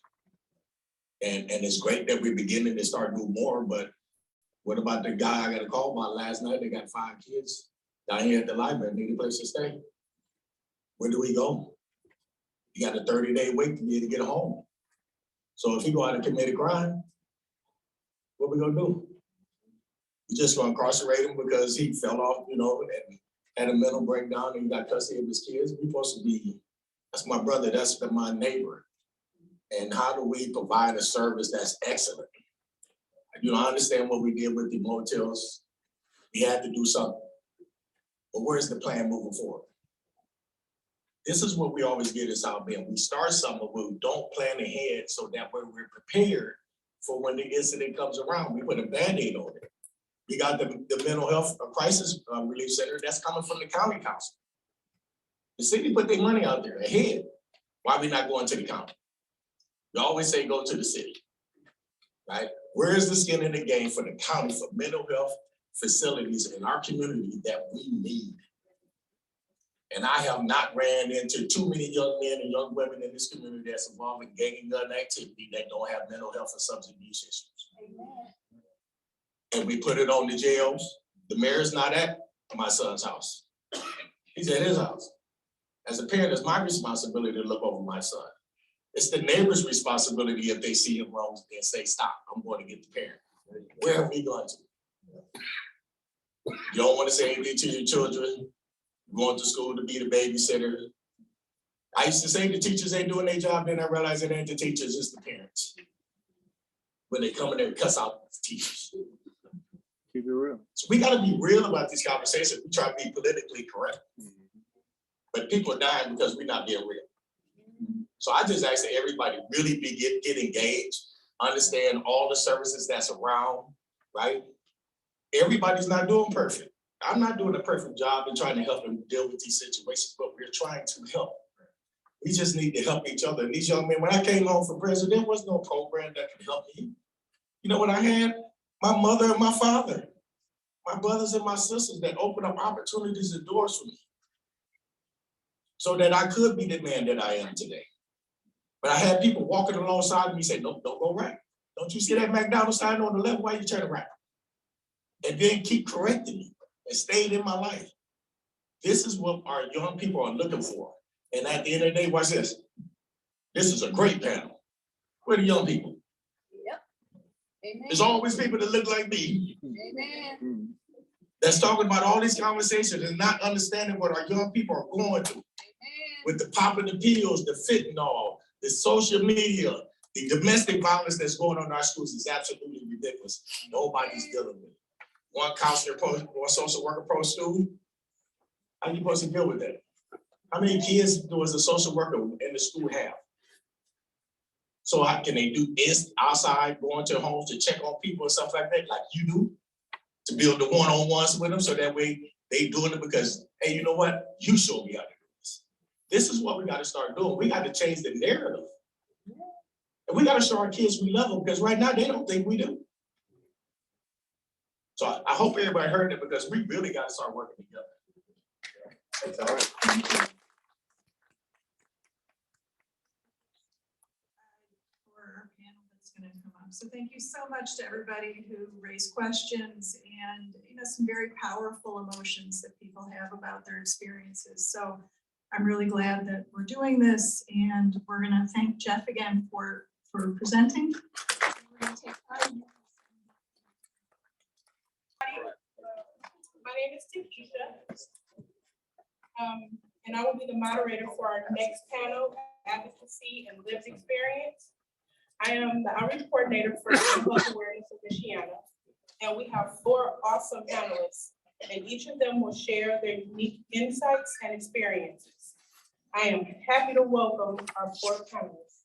And it's great that we're beginning to start doing more, but What about the guy I got a call about last night? They got 5 kids down here at the library, need a place to stay. Where do we go? You got a 30-day wait to be able to get a home. So if he go out and commit a crime, what we gonna do? You just gonna incarcerate him because he fell off, you know, and had a mental breakdown and he got custody of his kids? We're supposed to be, that's my brother, that's my neighbor. And how do we provide a service that's excellent? You know, I understand what we did with the motels. We had to do something. But where's the plan moving forward? This is what we always get as our being. We start something, but we don't plan ahead so that way we're prepared for when the incident comes around. We put a Band-Aid on it. We got the mental health crisis relief center that's coming from the county council. The city put their money out there ahead. Why are we not going to the county? We always say go to the city, right? Where is the skin in the game for the county for mental health facilities in our community that we need? And I have not ran into too many young men and young women in this community that's involved in gang and gun activity that don't have mental health and substance abuse issues. And we put it on the jails. The mayor's not at my son's house. He's at his house. As a parent, it's my responsibility to look over my son. It's the neighbor's responsibility if they see him wrong and say, stop, I'm going to get the parent. Where are we going to? You don't want to say anything to your children. Going to school to be the babysitter. I used to say the teachers ain't doing their job, then I realized it ain't the teachers, it's the parents. When they come in there and cuss out the teachers. Keep it real. So we gotta be real about these conversations. We try to be politically correct. But people are dying because we're not being real. So I just ask that everybody really get engaged, understand all the services that's around, right? Everybody's not doing perfect. I'm not doing a perfect job in trying to help them deal with these situations, but we're trying to help. We just need to help each other. And these young men, when I came home from prison, there was no program that could help me. You know what I had? My mother and my father, my brothers and my sisters that opened up opportunities and doors for me so that I could be the man that I am today. But I had people walking alongside of me say, no, don't go right. Don't you see that McDonald's sign on the left? Why you turn around? And then keep correcting me and stayed in my life. This is what our young people are looking for. And at the end of the day, watch this. This is a great panel. Where are the young people? Yep. Amen. There's always people that look like me. Amen. That's talking about all these conversations and not understanding what our young people are going through. Amen. With the popping the pills, the fentanyl, the social media, the domestic violence that's going on in our schools is absolutely ridiculous. Nobody's dealing with it. One counselor, one social worker per school. How are you supposed to deal with that? How many kids does a social worker in the school have? So how can they do this outside, going to homes to check on people and stuff like that, like you do? To build the one-on-ones with them so that way they doing it because, hey, you know what? You showed me how to do this. This is what we got to start doing. We got to change the narrative. And we got to show our kids we love them because right now they don't think we do. So I hope everybody heard it because we really got to start working together. That's all right. For our panel that's going to come up. So thank you so much to everybody who raised questions and some very powerful emotions that people have about their experiences. So I'm really glad that we're doing this, and we're going to thank Jeff again for presenting. We're going to take 5 minutes. My name is Takesha, and I will be the moderator for our next panel, Advocacy and Lived Experience. I am the outreach coordinator for Health Awareness of Michiana, and we have 4 awesome panelists, and each of them will share their unique insights and experiences. I am happy to welcome our 4 panelists.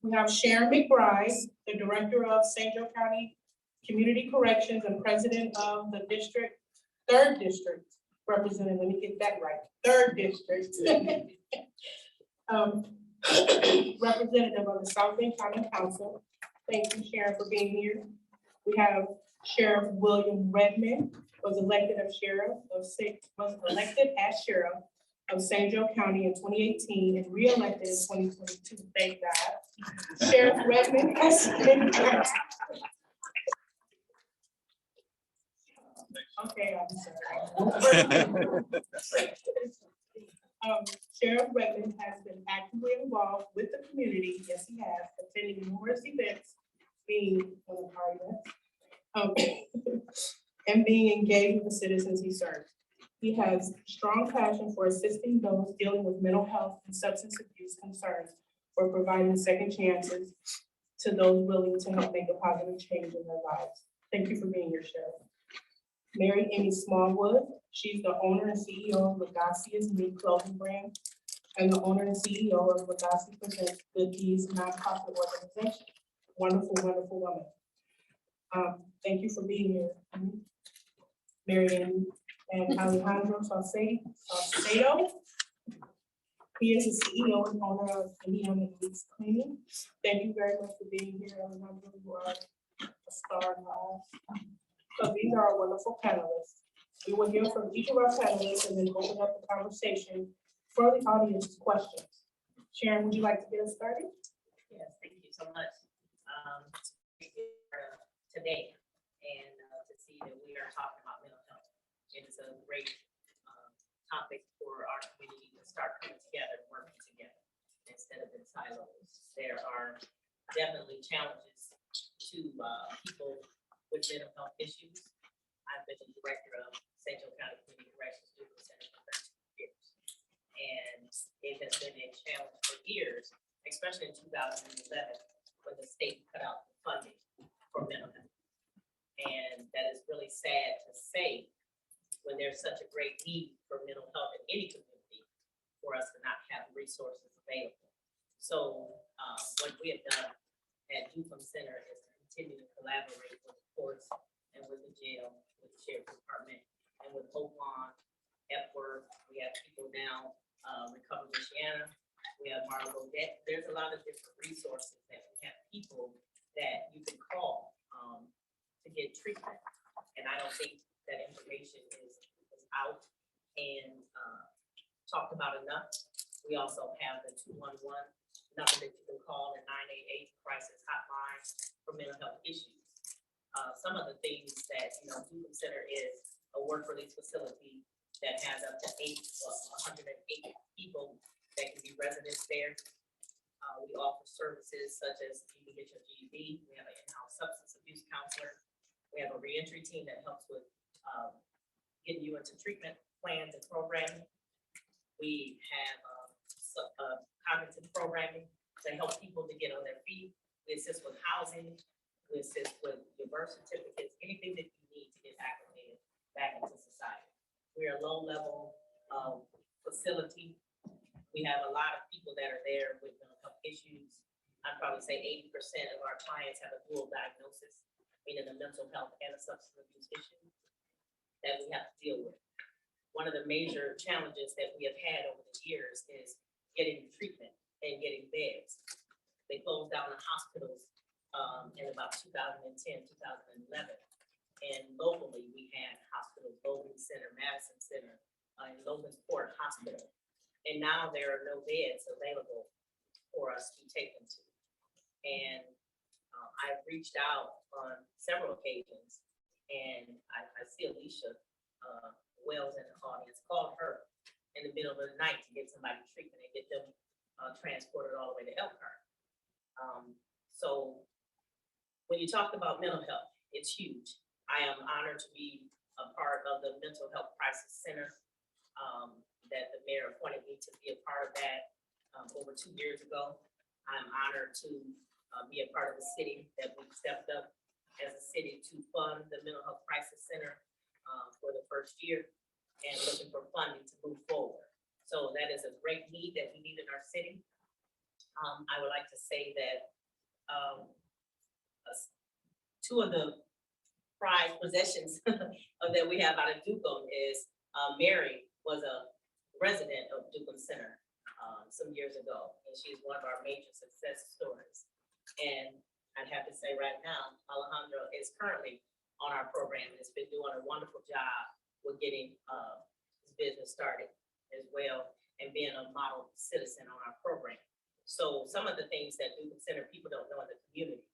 We have Sharon McBride, the Director of St. Joe County Community Corrections and President of the District, 3rd District, Representative, let me get that right, 3rd District. Representative of the South Bend County Council. Thank you, Sharon, for being here. We have Sheriff William Redman, was elected as sheriff of St. Joe County in 2018 and re-elected in 2022. Thank God. Sheriff Redman has been Okay, I'm sorry. Sheriff Redman has been actively involved with the community, yes, he has, attending numerous events, being on the party, and being engaged with the citizens he serves. He has strong passion for assisting those dealing with mental health and substance abuse concerns, for providing second chances to those willing to help make a positive change in their lives. Thank you for being here, Sheriff. Mary Amy Smallwood, she's the owner and CEO of Legacy's new clothing brand, and the owner and CEO of Legacy Presents Good Deeds nonprofit organization. Wonderful, wonderful woman. Thank you for being here, Mary Amy. And Alejandro Saucedo. He is the CEO and owner of Indiana Needs Cleaning. Thank you very much for being here, Alejandro. You are a star in our eyes. So these are our wonderful panelists. We will hear from each of our panelists and then open up the conversation for the audience's questions. Sharon, would you like to get us started? Yes, thank you so much. Today, and to see that we are talking about mental health. It is a great topic for our community to start coming together, working together instead of in silos. There are definitely challenges to people with mental health issues. I've been the director of St. Joe County Community Corrections Juvenile Center for 13 years. And it has been a challenge for years, especially in 2011, when the state cut out the funding for mental health. And that is really sad to say, when there's such a great need for mental health in any community, for us to not have resources available. So what we have done at Youth Center is to continue to collaborate with the courts and with the jail, with the sheriff's department, and with Oakland, Epworth. We have people now, Recover Michiana. We have Marlowe Debt. There's a lot of different resources that we have people that you can call to get treatment. And I don't think that information is out and talked about enough. We also have the 211 number that you can call, the 988 crisis hotline for mental health issues. Some of the things that, Youth Center is a work release facility that has up to 108 people that can be residents there. We offer services such as you can get your GED. We have an in-house substance abuse counselor. We have a reentry team that helps with getting you into treatment plans and programming. We have cognitive programming to help people to get on their feet. We assist with housing. We assist with your birth certificates, anything that you need to get acclimated back into society. We're a low-level facility. We have a lot of people that are there with mental health issues. I'd probably say 80% of our clients have a dual diagnosis, meaning a mental health and a substance abuse issue that we have to deal with. One of the major challenges that we have had over the years is getting treatment and getting beds. They closed down the hospitals in about 2010, 2011. And locally, we had hospitals, Logan Center, Madison Center, and Logansport Hospital. And now there are no beds available for us to take them to. And I've reached out on several occasions, and I see Alicia Wells in the audience, called her in the middle of the night to get somebody treatment and get them transported all the way to Elkhart. So when you talk about mental health, it's huge. I am honored to be a part of the Mental Health Crisis Center that the mayor appointed me to be a part of that over 2 years ago. I'm honored to be a part of the city that we stepped up as a city to fund the Mental Health Crisis Center for the first year and looking for funding to move forward. So that is a great need that we need in our city. I would like to say that two of the prized possessions that we have out of Ducombe is Mary was a resident of Ducombe Center some years ago, and she's one of our major success stories. And I'd have to say right now, Alejandro is currently on our program and has been doing a wonderful job with getting his business started as well and being a model citizen on our program. So some of the things that Ducombe Center people don't know in the community,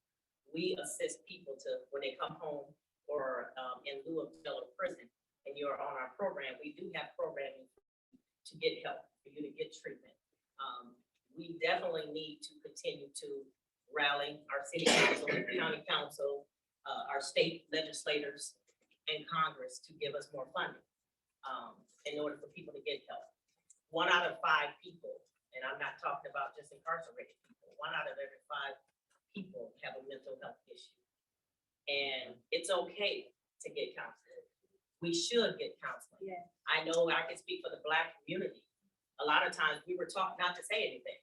we assist people to, when they come home or in lieu of jail or prison, and you're on our program, we do have programming to get help, for you to get treatment. We definitely need to continue to rally our city council, county council, our state legislators and Congress to give us more funding in order for people to get help. 1 out of 5 people, and I'm not talking about just incarcerated people, 1 out of every 5 people have a mental health issue. And it's okay to get counseling. We should get counseling. Yeah. I know I can speak for the Black community. A lot of times we were taught not to say anything.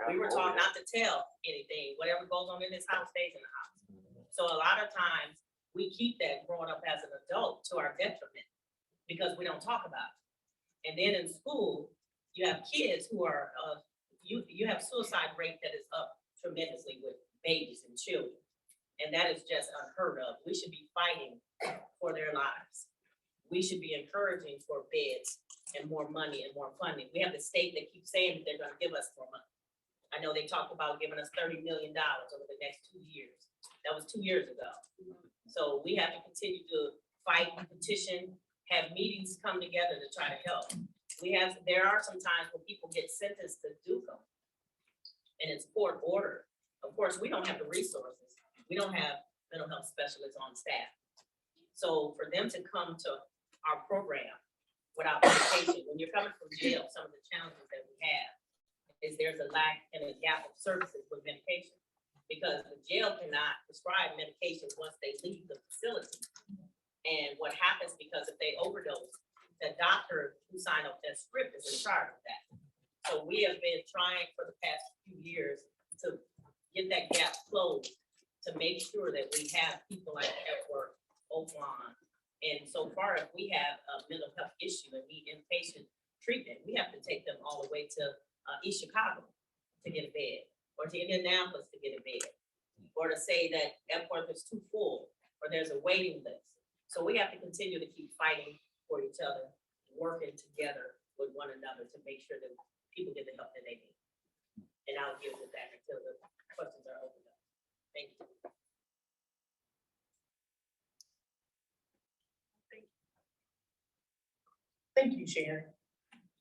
We were taught not to tell anything. Whatever goes on in this house stays in the house. So a lot of times we keep that growing up as an adult to our detriment because we don't talk about it. And then in school, you have kids who are, you have suicide rate that is up tremendously with babies and children. And that is just unheard of. We should be fighting for their lives. We should be encouraging for beds and more money and more funding. We have the state that keeps saying that they're gonna give us more money. I know they talked about giving us $30 million over the next 2 years. That was 2 years ago. So we have to continue to fight, petition, have meetings come together to try to help. There are some times when people get sentenced to do them, and it's court order. Of course, we don't have the resources. We don't have mental health specialists on staff. So for them to come to our program without medication, when you're coming from jail, some of the challenges that we have is there's a lack and a gap of services with medication, because the jail cannot prescribe medication once they leave the facility. And what happens, because if they overdose, the doctor who signed up that script is in charge of that. So we have been trying for the past few years to get that gap closed, to make sure that we have people like Edward, Oakland. And so far, if we have a mental health issue and need inpatient treatment, we have to take them all the way to East Chicago to get a bed, or to Indianapolis to get a bed, or to say that Epworth is too full, or there's a waiting list. So we have to continue to keep fighting for each other, working together with one another to make sure that people get the help that they need. And I'll give it back until the questions are opened up. Thank you. Thank you, Sharon.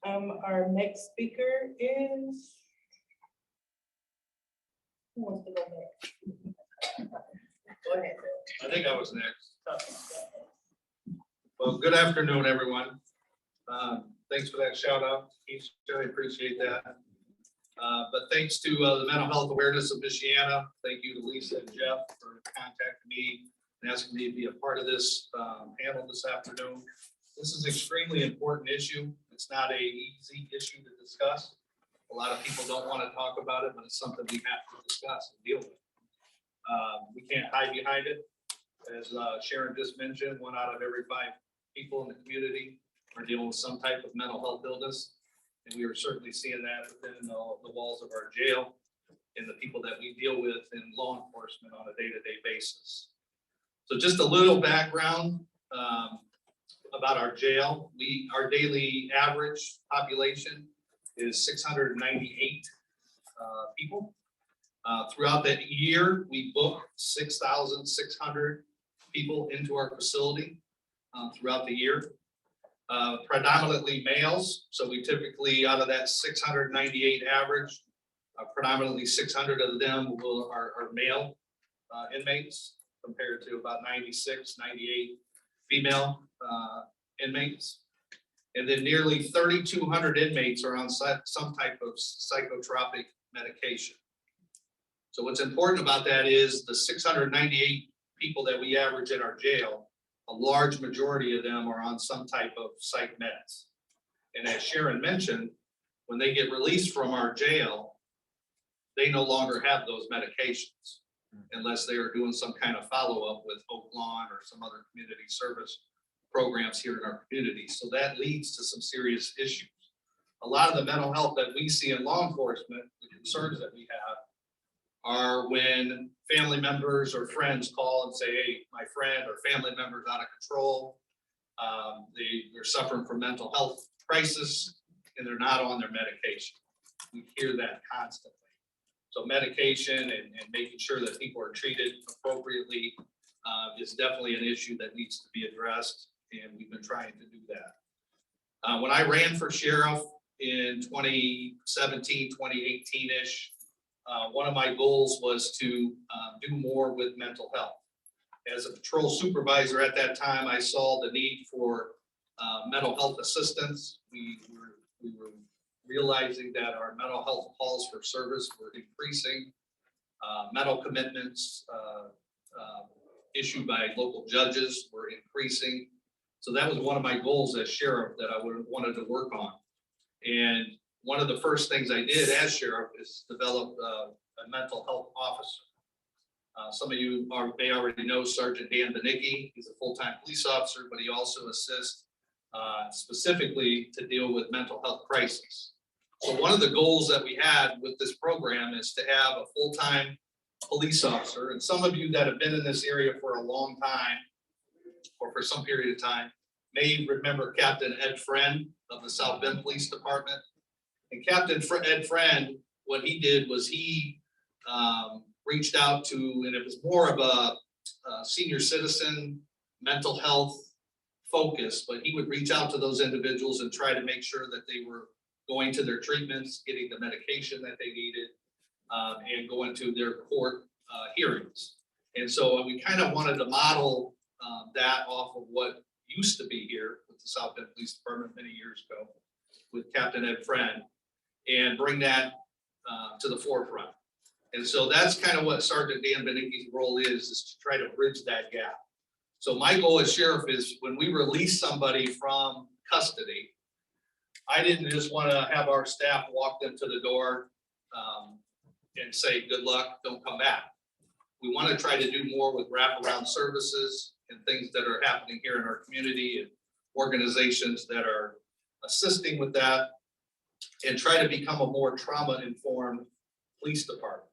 Our next speaker is. Who wants to go next? Go ahead. I think I was next. Well, good afternoon, everyone. Thanks for that shout out. Keith, really appreciate that. But thanks to the Mental Health Awareness of Michiana. Thank you to Lisa and Jeff for contacting me and asking me to be a part of this panel this afternoon. This is an extremely important issue. It's not an easy issue to discuss. A lot of people don't want to talk about it, but it's something we have to discuss and deal with. We can't hide behind it. As Sharon just mentioned, 1 out of every 5 people in the community are dealing with some type of mental health illness. And we are certainly seeing that within the walls of our jail and the people that we deal with in law enforcement on a day-to-day basis. So just a little background about our jail. Our daily average population is 698 people. Throughout that year, we book 6,600 people into our facility throughout the year. Predominantly males, so we typically, out of that 698 average, predominantly 600 of them are male inmates, compared to about 96, 98 female inmates. And then nearly 3,200 inmates are on some type of psychotropic medication. So what's important about that is the 698 people that we average in our jail, a large majority of them are on some type of psych meds. And as Sharon mentioned, when they get released from our jail, they no longer have those medications unless they are doing some kind of follow-up with Oak Lawn or some other community service programs here in our community. So that leads to some serious issues. A lot of the mental health that we see in law enforcement, the concerns that we have, are when family members or friends call and say, hey, my friend or family member's out of control. They're suffering from mental health crisis and they're not on their medication. We hear that constantly. So medication and making sure that people are treated appropriately is definitely an issue that needs to be addressed, and we've been trying to do that. When I ran for sheriff in 2017, 2018-ish, one of my goals was to do more with mental health. As a patrol supervisor at that time, I saw the need for mental health assistance. We were realizing that our mental health calls for service were increasing. Mental commitments issued by local judges were increasing. So that was one of my goals as sheriff that I wanted to work on. And one of the first things I did as sheriff is develop a mental health officer. Some of you may already know Sergeant Dan Benicki. He's a full-time police officer, but he also assists specifically to deal with mental health crisis. So one of the goals that we had with this program is to have a full-time police officer. And some of you that have been in this area for a long time or for some period of time may remember Captain Ed Friend of the South Bend Police Department. And Captain Ed Friend, what he did was he reached out to, and it was more of a senior citizen mental health focus, but he would reach out to those individuals and try to make sure that they were going to their treatments, getting the medication that they needed, and going to their court hearings. And so we kind of wanted to model that off of what used to be here with the South Bend Police Department many years ago with Captain Ed Friend, and bring that to the forefront. And so that's kind of what Sergeant Dan Benicki's role is to try to bridge that gap. So my goal as sheriff is when we release somebody from custody, I didn't just want to have our staff walk them to the door and say, good luck, don't come back. We want to try to do more with wraparound services and things that are happening here in our community and organizations that are assisting with that, and try to become a more trauma-informed police department.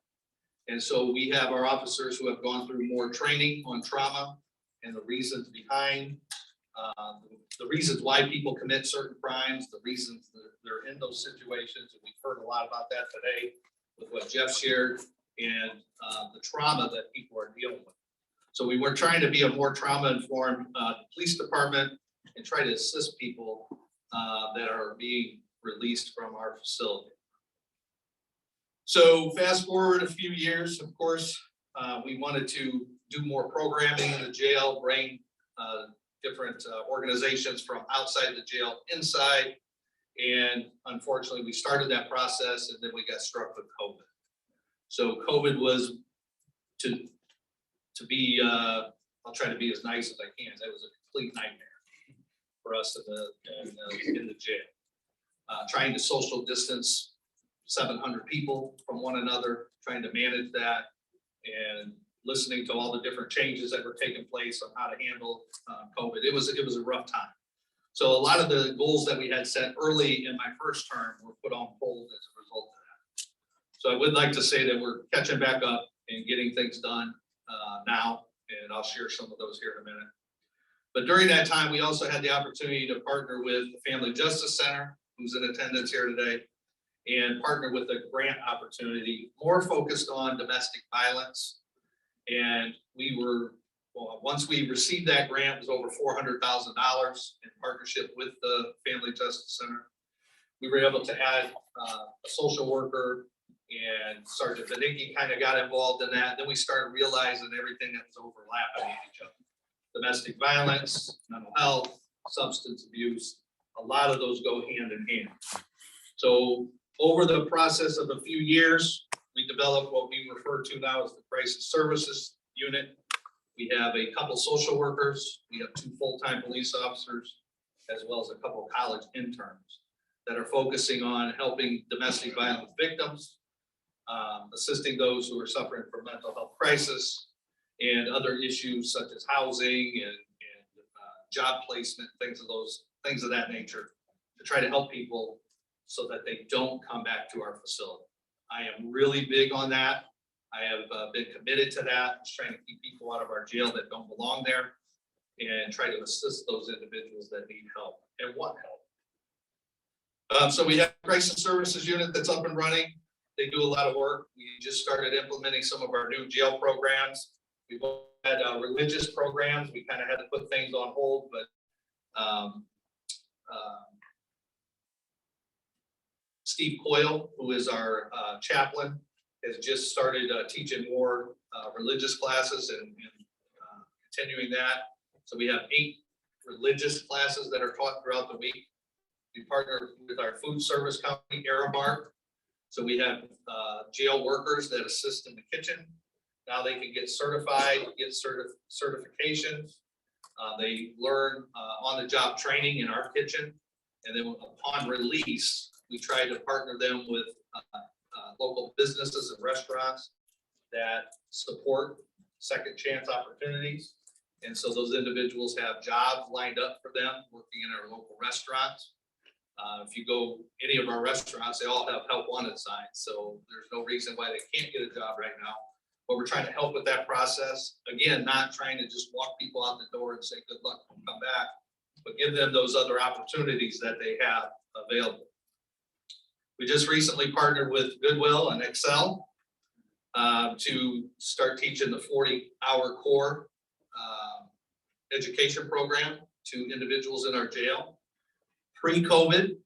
And so we have our officers who have gone through more training on trauma and the reasons behind, the reasons why people commit certain crimes, the reasons that they're in those situations. And we've heard a lot about that today with what Jeff shared, and the trauma that people are dealing with. So we were trying to be a more trauma-informed police department and try to assist people that are being released from our facility. So fast forward a few years, of course, we wanted to do more programming in the jail, bring different organizations from outside the jail inside. And unfortunately, we started that process and then we got struck with COVID. So COVID was to be, I'll try to be as nice as I can. That was a complete nightmare for us in the jail. Trying to social distance 700 people from one another, trying to manage that, and listening to all the different changes that were taking place on how to handle COVID. It was a rough time. So a lot of the goals that we had set early in my first term were put on hold as a result of that. So I would like to say that we're catching back up and getting things done now, and I'll share some of those here in a minute. But during that time, we also had the opportunity to partner with the Family Justice Center, who's in attendance here today, and partner with a grant opportunity more focused on domestic violence. And we were, well, once we received that grant, it was over $400,000 in partnership with the Family Justice Center. We were able to add a social worker, and Sergeant Benicki kind of got involved in that. Then we started realizing everything that was overlapping with each other. Domestic violence, mental health, substance abuse, a lot of those go hand in hand. So over the process of a few years, we developed what we refer to now as the Crisis Services Unit. We have a couple social workers, we have 2 full-time police officers, as well as a couple of college interns that are focusing on helping domestic violence victims, assisting those who are suffering from mental health crisis, and other issues such as housing and job placement, things of that nature, to try to help people so that they don't come back to our facility. I am really big on that. I have been committed to that, just trying to keep people out of our jail that don't belong there, and try to assist those individuals that need help and want help. So we have a Crisis Services Unit that's up and running. They do a lot of work. We just started implementing some of our new jail programs. We've had religious programs. We kind of had to put things on hold, but Steve Coyle, who is our chaplain, has just started teaching more religious classes and continuing that. So we have 8 religious classes that are taught throughout the week. We partner with our food service company, Aramark. So we have jail workers that assist in the kitchen. Now they can get certified, get certifications. They learn on-the-job training in our kitchen. And then upon release, we try to partner them with local businesses and restaurants that support second chance opportunities. And so those individuals have jobs lined up for them working in our local restaurants. If you go any of our restaurants, they all have help wanted signs. So there's no reason why they can't get a job right now. But we're trying to help with that process. Again, not trying to just walk people out the door and say, good luck, come back, but give them those other opportunities that they have available. We just recently partnered with Goodwill and Excel to start teaching the 40-hour core education program to individuals in our jail. Pre-COVID,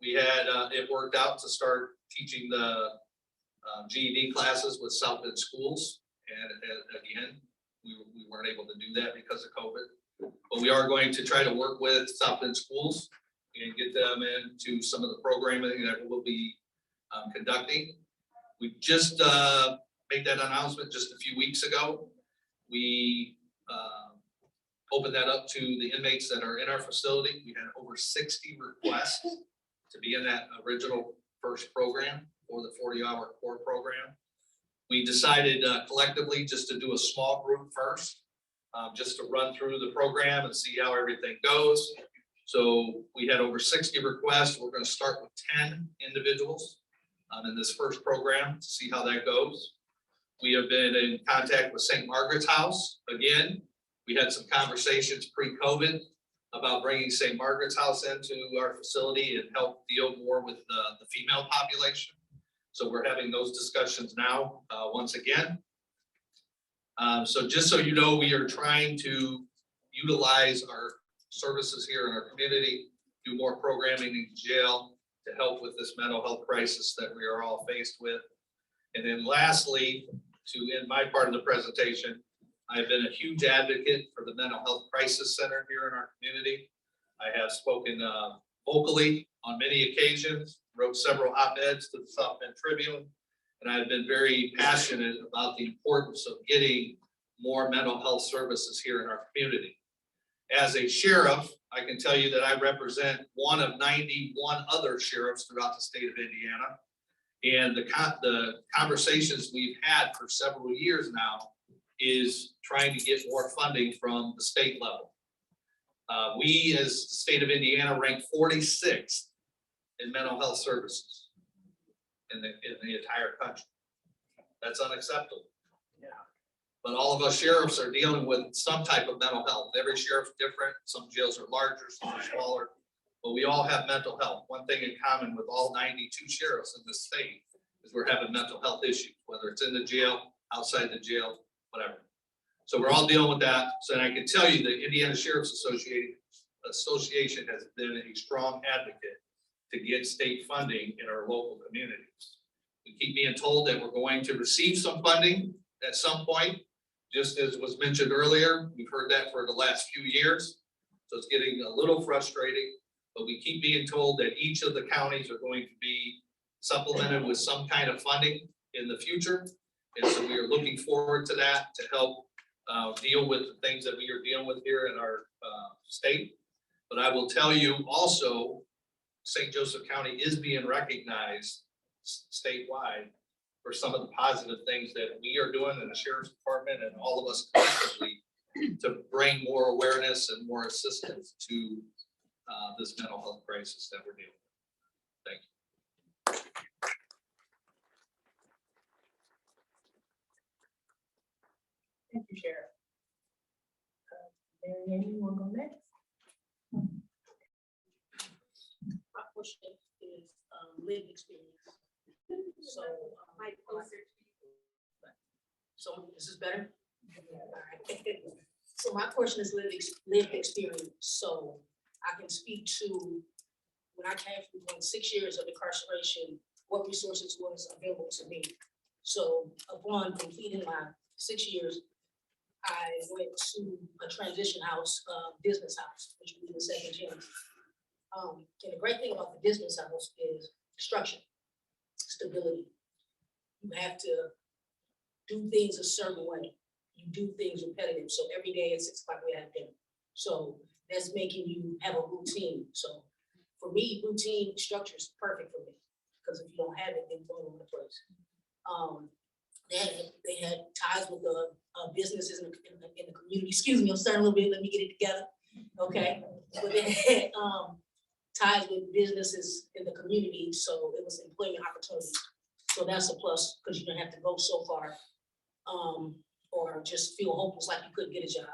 we had it worked out to start teaching the GED classes with South Bend schools. And again, we weren't able to do that because of COVID. But we are going to try to work with South Bend schools and get them into some of the programming that we'll be conducting. We just made that announcement just a few weeks ago. We opened that up to the inmates that are in our facility. We had over 60 requests to be in that original first program or the 40-hour core program. We decided collectively just to do a small group first, just to run through the program and see how everything goes. So we had over 60 requests. We're going to start with 10 individuals in this first program to see how that goes. We have been in contact with St. Margaret's House. Again, we had some conversations pre-COVID about bringing St. Margaret's House into our facility and help deal more with the female population. So we're having those discussions now, once again. So just so you know, we are trying to utilize our services here in our community, do more programming in jail to help with this mental health crisis that we are all faced with. And then lastly, to end my part of the presentation, I've been a huge advocate for the Mental Health Crisis Center here in our community. I have spoken vocally on many occasions, wrote several op-eds to the South Bend Tribune, and I've been very passionate about the importance of getting more mental health services here in our community. As a sheriff, I can tell you that I represent one of 91 other sheriffs throughout the state of Indiana. And the conversations we've had for several years now is trying to get more funding from the state level. We, as the state of Indiana, rank 46th in mental health services in the entire country. That's unacceptable. Yeah. But all of us sheriffs are dealing with some type of mental health. Every sheriff's different. Some jails are larger, some are smaller, but we all have mental health. One thing in common with all 92 sheriffs in this state is we're having mental health issues, whether it's in the jail, outside the jail, whatever. So we're all dealing with that. So I can tell you the Indiana Sheriff's Association has been a strong advocate to get state funding in our local communities. We keep being told that we're going to receive some funding at some point. Just as was mentioned earlier, we've heard that for the last few years. So it's getting a little frustrating, but we keep being told that each of the counties are going to be supplemented with some kind of funding in the future. And so we are looking forward to that to help deal with the things that we are dealing with here in our state. But I will tell you also, St. Joseph County is being recognized statewide for some of the positive things that we are doing in the Sheriff's Department and all of us collectively to bring more awareness and more assistance to this mental health crisis that we're dealing with. Thank you. Thank you, Sharon. Mary Ann, you want to go next? My question is lived experience. So, so this is better? All right. So my question is lived experience, so I can speak to when I came from doing 6 years of incarceration, what resources was available to me. So upon completing my 6 years, I went to a transition house, business house, which would be the second chance. And the great thing about the business house is structure, stability. You have to do things a certain way. You do things repetitive. So every day at 6 o'clock we have dinner. So that's making you have a routine. So for me, routine structure is perfect for me. Because if you don't have it, then you go all over the place. They had ties with the businesses in the community. Excuse me, I'm starting a little bit. Let me get it together. Okay. But they had ties with businesses in the community. So it was employment opportunity. So that's a plus because you don't have to go so far. Or just feel hopeless like you couldn't get a job.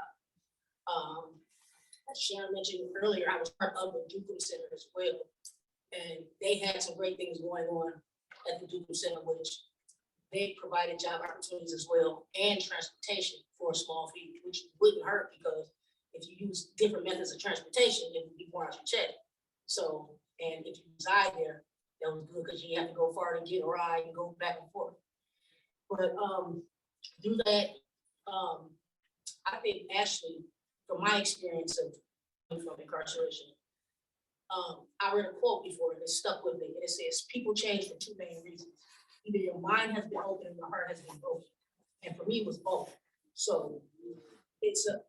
As Sharon mentioned earlier, I was part of the Duke Center as well. And they had some great things going on at the Duke Center, which they provided job opportunities as well and transportation for a small fee, which wouldn't hurt because if you use different methods of transportation, it would be more out your check. So, and if you reside there, that was good because you have to go far to get a ride and go back and forth. But do that. I think actually, from my experience of from incarceration, I read a quote before and it stuck with me. And it says, "People change for two main reasons. Either your mind has been open and your heart has been broken." And for me, it was both. So it's a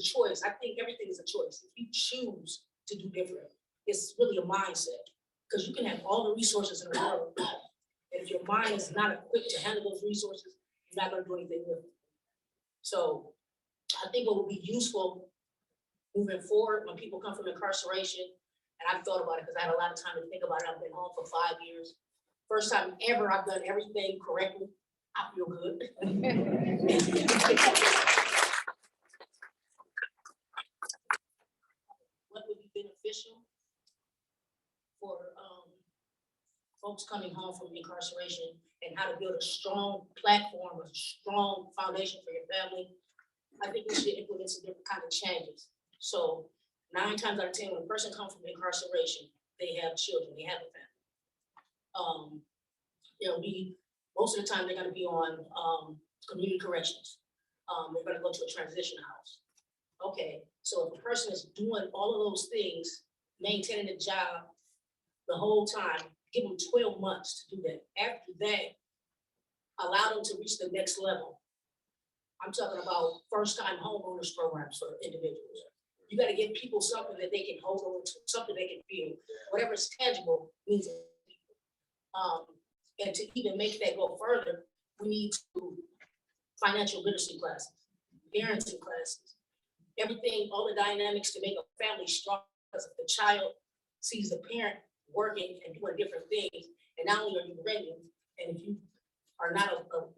choice. I think everything is a choice. If you choose to do different, it's really a mindset. Because you can have all the resources in the world, and if your mind is not equipped to handle those resources, you're not going to do anything with it. So I think what would be useful moving forward when people come from incarceration, and I've thought about it because I had a lot of time to think about it. I've been home for 5 years. First time ever I've done everything correctly. I feel good. What would be beneficial for folks coming home from incarceration and how to build a strong platform, a strong foundation for your family? I think we should implement some different kind of changes. So 9 times out of 10, when a person comes from incarceration, they have children, they have a family. They'll be, most of the time they're gonna be on community corrections. They're gonna go to a transition house. Okay, so if a person is doing all of those things, maintaining a job the whole time, give them 12 months to do that. After that, allow them to reach the next level. I'm talking about first-time homeowners programs for individuals. You gotta give people something that they can hold on to, something they can feel. Whatever is tangible means it. And to even make that go further, we need to financial literacy classes, parenting classes, everything, all the dynamics to make a family strong. Because if the child sees the parent working and doing different things, and not only are you renting, and if you are not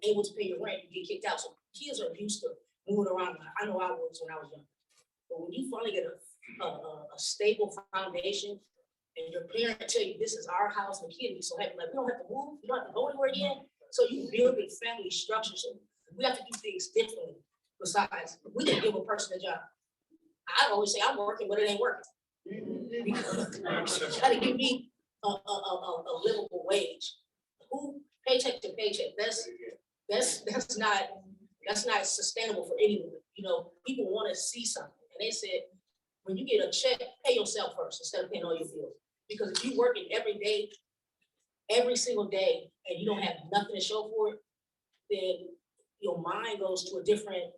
able to pay your rent, you get kicked out. So kids are used to moving around. I know I was when I was young. But when you finally get a stable foundation, and your parent tell you this is our house, and the kid be so happy, like we don't have to move, you don't have to go anywhere again. So you build a family structure. So we have to do things differently. Besides, we can give a person a job. I always say I'm working, but it ain't working. Because you gotta give me a livable wage. Who paycheck to paycheck? That's not sustainable for anyone. You know, people want to see something, and they said when you get a check, pay yourself first instead of paying all your bills. Because if you're working every day, every single day, and you don't have nothing to show for it, then your mind goes to a different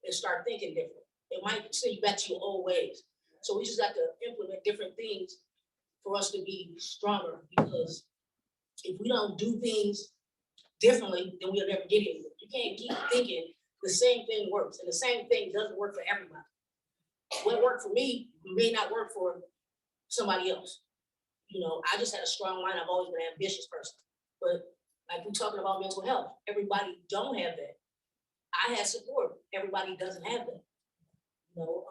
and start thinking different. It might send you back to your old ways. So we just got to implement different things for us to be stronger, because if we don't do things differently, then we'll never get anywhere. You can't keep thinking the same thing works, and the same thing doesn't work for everybody. What worked for me may not work for somebody else. You know, I just had a strong mind. I've always been an ambitious person. But like we're talking about mental health, everybody don't have that. I had support. Everybody doesn't have that. You know,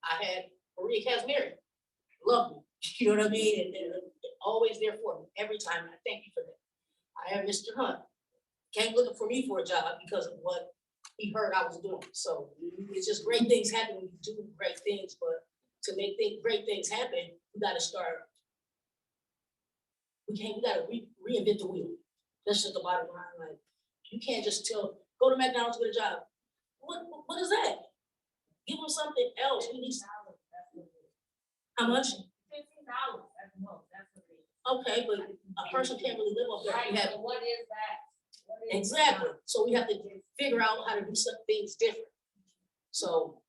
I had Maria Casimiri, loved me. You know what I mean? And always there for me every time. I thank you for that. I have Mr. Hunt. Came looking for me for a job because of what he heard I was doing it. So it's just great things happen when you do great things, but to make great things happen, we gotta start. We gotta reinvent the wheel. That's just the bottom line. Like, you can't just go to McDonald's to get a job. What is that? Give them something else. We need how much? $15 at the most, that's what it is. Okay, but a person can't really live off that. Right, We have- so what is that? What is Exactly. that? So we have to figure out how to do some things different. So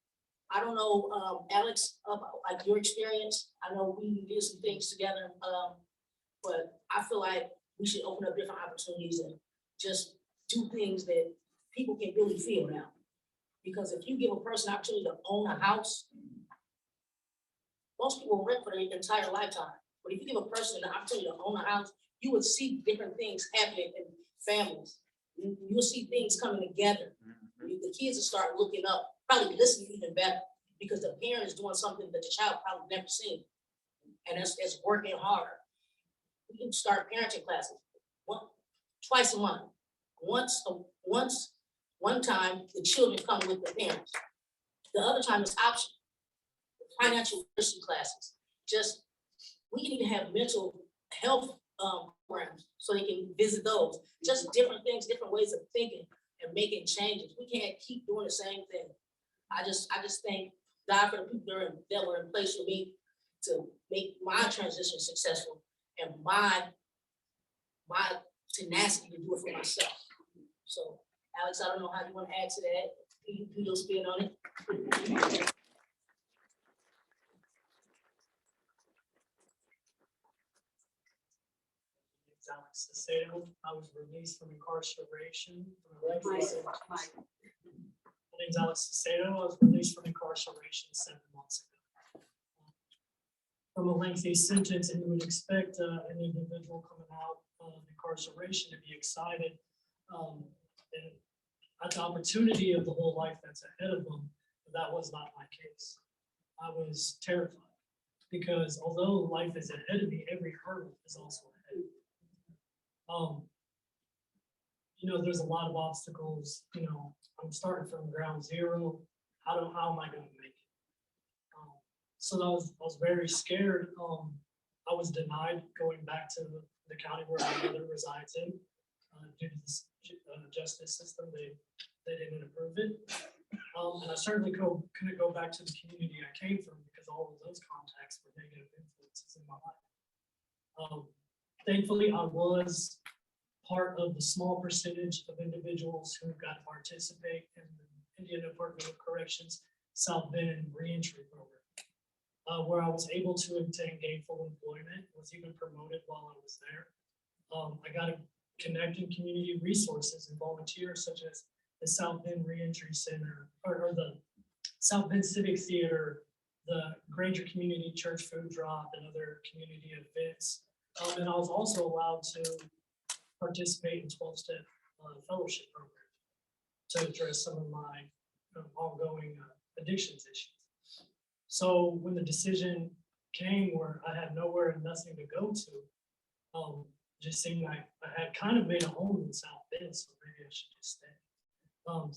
I don't know, Alex, about like your experience. I know we did some things together, but I feel like we should open up different opportunities and just do things that people can really feel now. Because if you give a person an opportunity to own a house, most people rent for their entire lifetime. But if you give a person the opportunity to own a house, you would see different things happening in families. You'll see things coming together. The kids will start looking up, probably listening even better, because the parent is doing something that the child probably never seen. And it's working hard. We can start parenting classes twice a month. One time, the children come with the parents. The other time is optional. Financial literacy classes. Just, we can even have mental health programs so they can visit those. Just different things, different ways of thinking and making changes. We can't keep doing the same thing. I just thank God for the people that were in place for me to make my transition successful and my tenacity to do it for myself. So, Alex, I don't know how you want to add to that. You do your spin on it. Alex Saucedo. I was released from incarceration. My name's Alex Saucedo. I was released from incarceration 7 months ago. From a lengthy sentence, and you would expect an individual coming out of incarceration to be excited and at the opportunity of the whole life that's ahead of them. But that was not my case. I was terrified because although life is ahead of me, every hurdle is also ahead of me. There's a lot of obstacles. I'm starting from ground zero. How am I going to make it? So I was very scared. I was denied going back to the county where my mother resides in due to the justice system. They didn't approve it. And I certainly couldn't go back to the community I came from because all of those contacts were negative influences in my life. Thankfully, I was part of the small percentage of individuals who got to participate in the Indiana Department of Corrections South Bend Reentry Program, where I was able to obtain gainful employment, was even promoted while I was there. I got to connect in community resources and volunteers such as the South Bend Reentry Center, or the South Bend Civic Theater, the Granger Community Church Food Drop, and other community events. And I was also allowed to participate in 12-step fellowship program to address some of my ongoing addictions issues. So when the decision came where I had nowhere and nothing to go to, just seemed like I had kind of made a home in South Bend, so maybe I should just stay.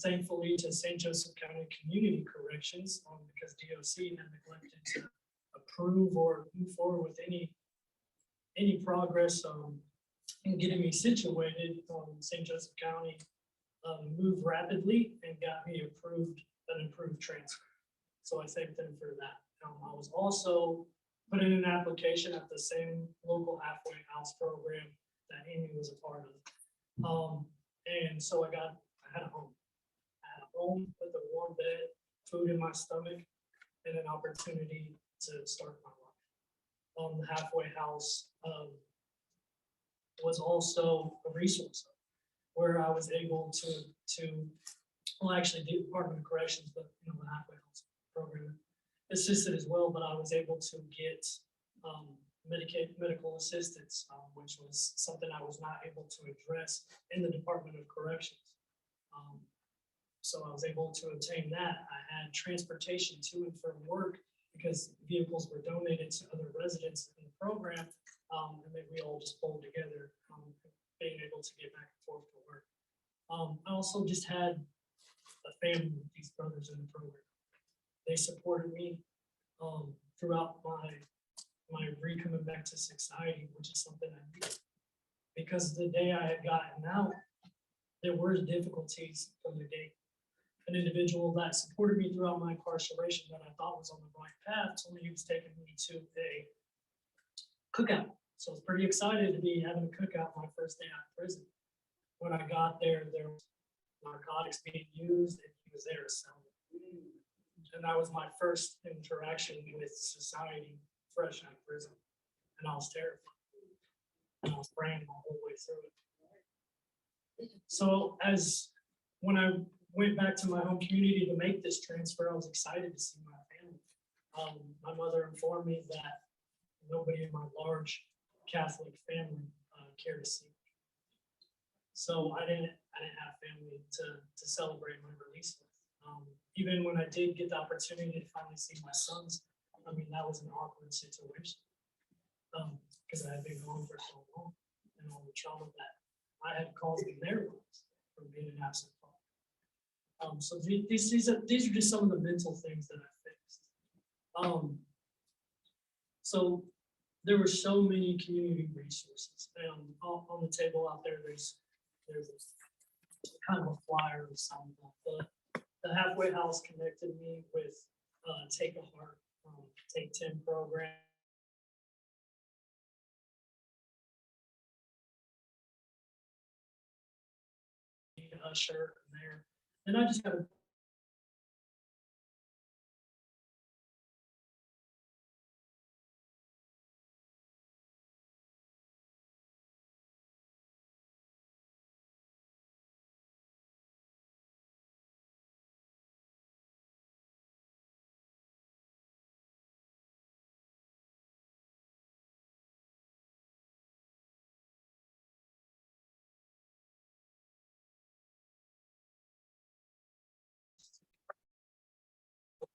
Thankfully to St. Joseph County Community Corrections, because DOC had neglected to approve or move forward with any progress in getting me situated, St. Joseph County moved rapidly and got me an approved transfer. So I thank them for that. I was also put in an application at the same local halfway house program that Amy was a part of. And so I had a home. I had a home with a warm bed, food in my stomach, and an opportunity to start my life. The halfway house was also a resource where I was able actually the Department of Corrections, but the halfway house program assisted as well, but I was able to get medical assistance, which was something I was not able to address in the Department of Corrections. So I was able to obtain that. I had transportation to and from work because vehicles were donated to other residents in the program, and then we all just pulled together, being able to get back and forth to work. I also just had family with these brothers in the program. They supported me throughout my recoming back to society, which is something I needed. Because the day I had gotten out, there were difficulties from the gate. An individual that supported me throughout my incarceration that I thought was on the right path told me he was taking me to a cookout. So I was pretty excited to be having a cookout my first day out of prison. When I got there, there was narcotics being used and he was there to sell them. And that was my first interaction with society fresh out of prison. And I was terrified. And I was praying my whole way through it. So when I went back to my home community to make this transfer, I was excited to see my family. My mother informed me that nobody in my large Catholic family cared to see me. So I didn't have family to celebrate my release with. Even when I did get the opportunity to finally see my sons, I mean, that was an awkward situation. Because I had been gone for so long and all the trauma that I had caused in their lives from being an absent father. So these are just some of the mental things that I fixed. So there were so many community resources. On the table out there, there's a kind of a flyer of some. The halfway house connected me with Take a Heart, Take 10 program. A shirt in there, and I just got a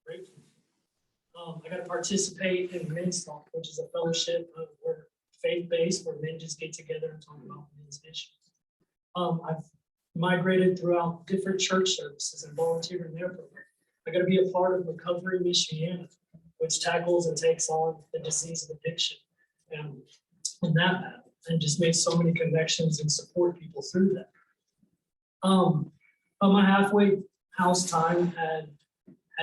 grateful. I got to participate in Men's Talk, which is a fellowship where faith-based, where men just get together and talk about men's issues. I've migrated throughout different church services and volunteered in their program. I got to be a part of Recovery Michiana, which tackles and takes on the disease of addiction and that battle, and just make so many connections and support people through that. But my halfway house time had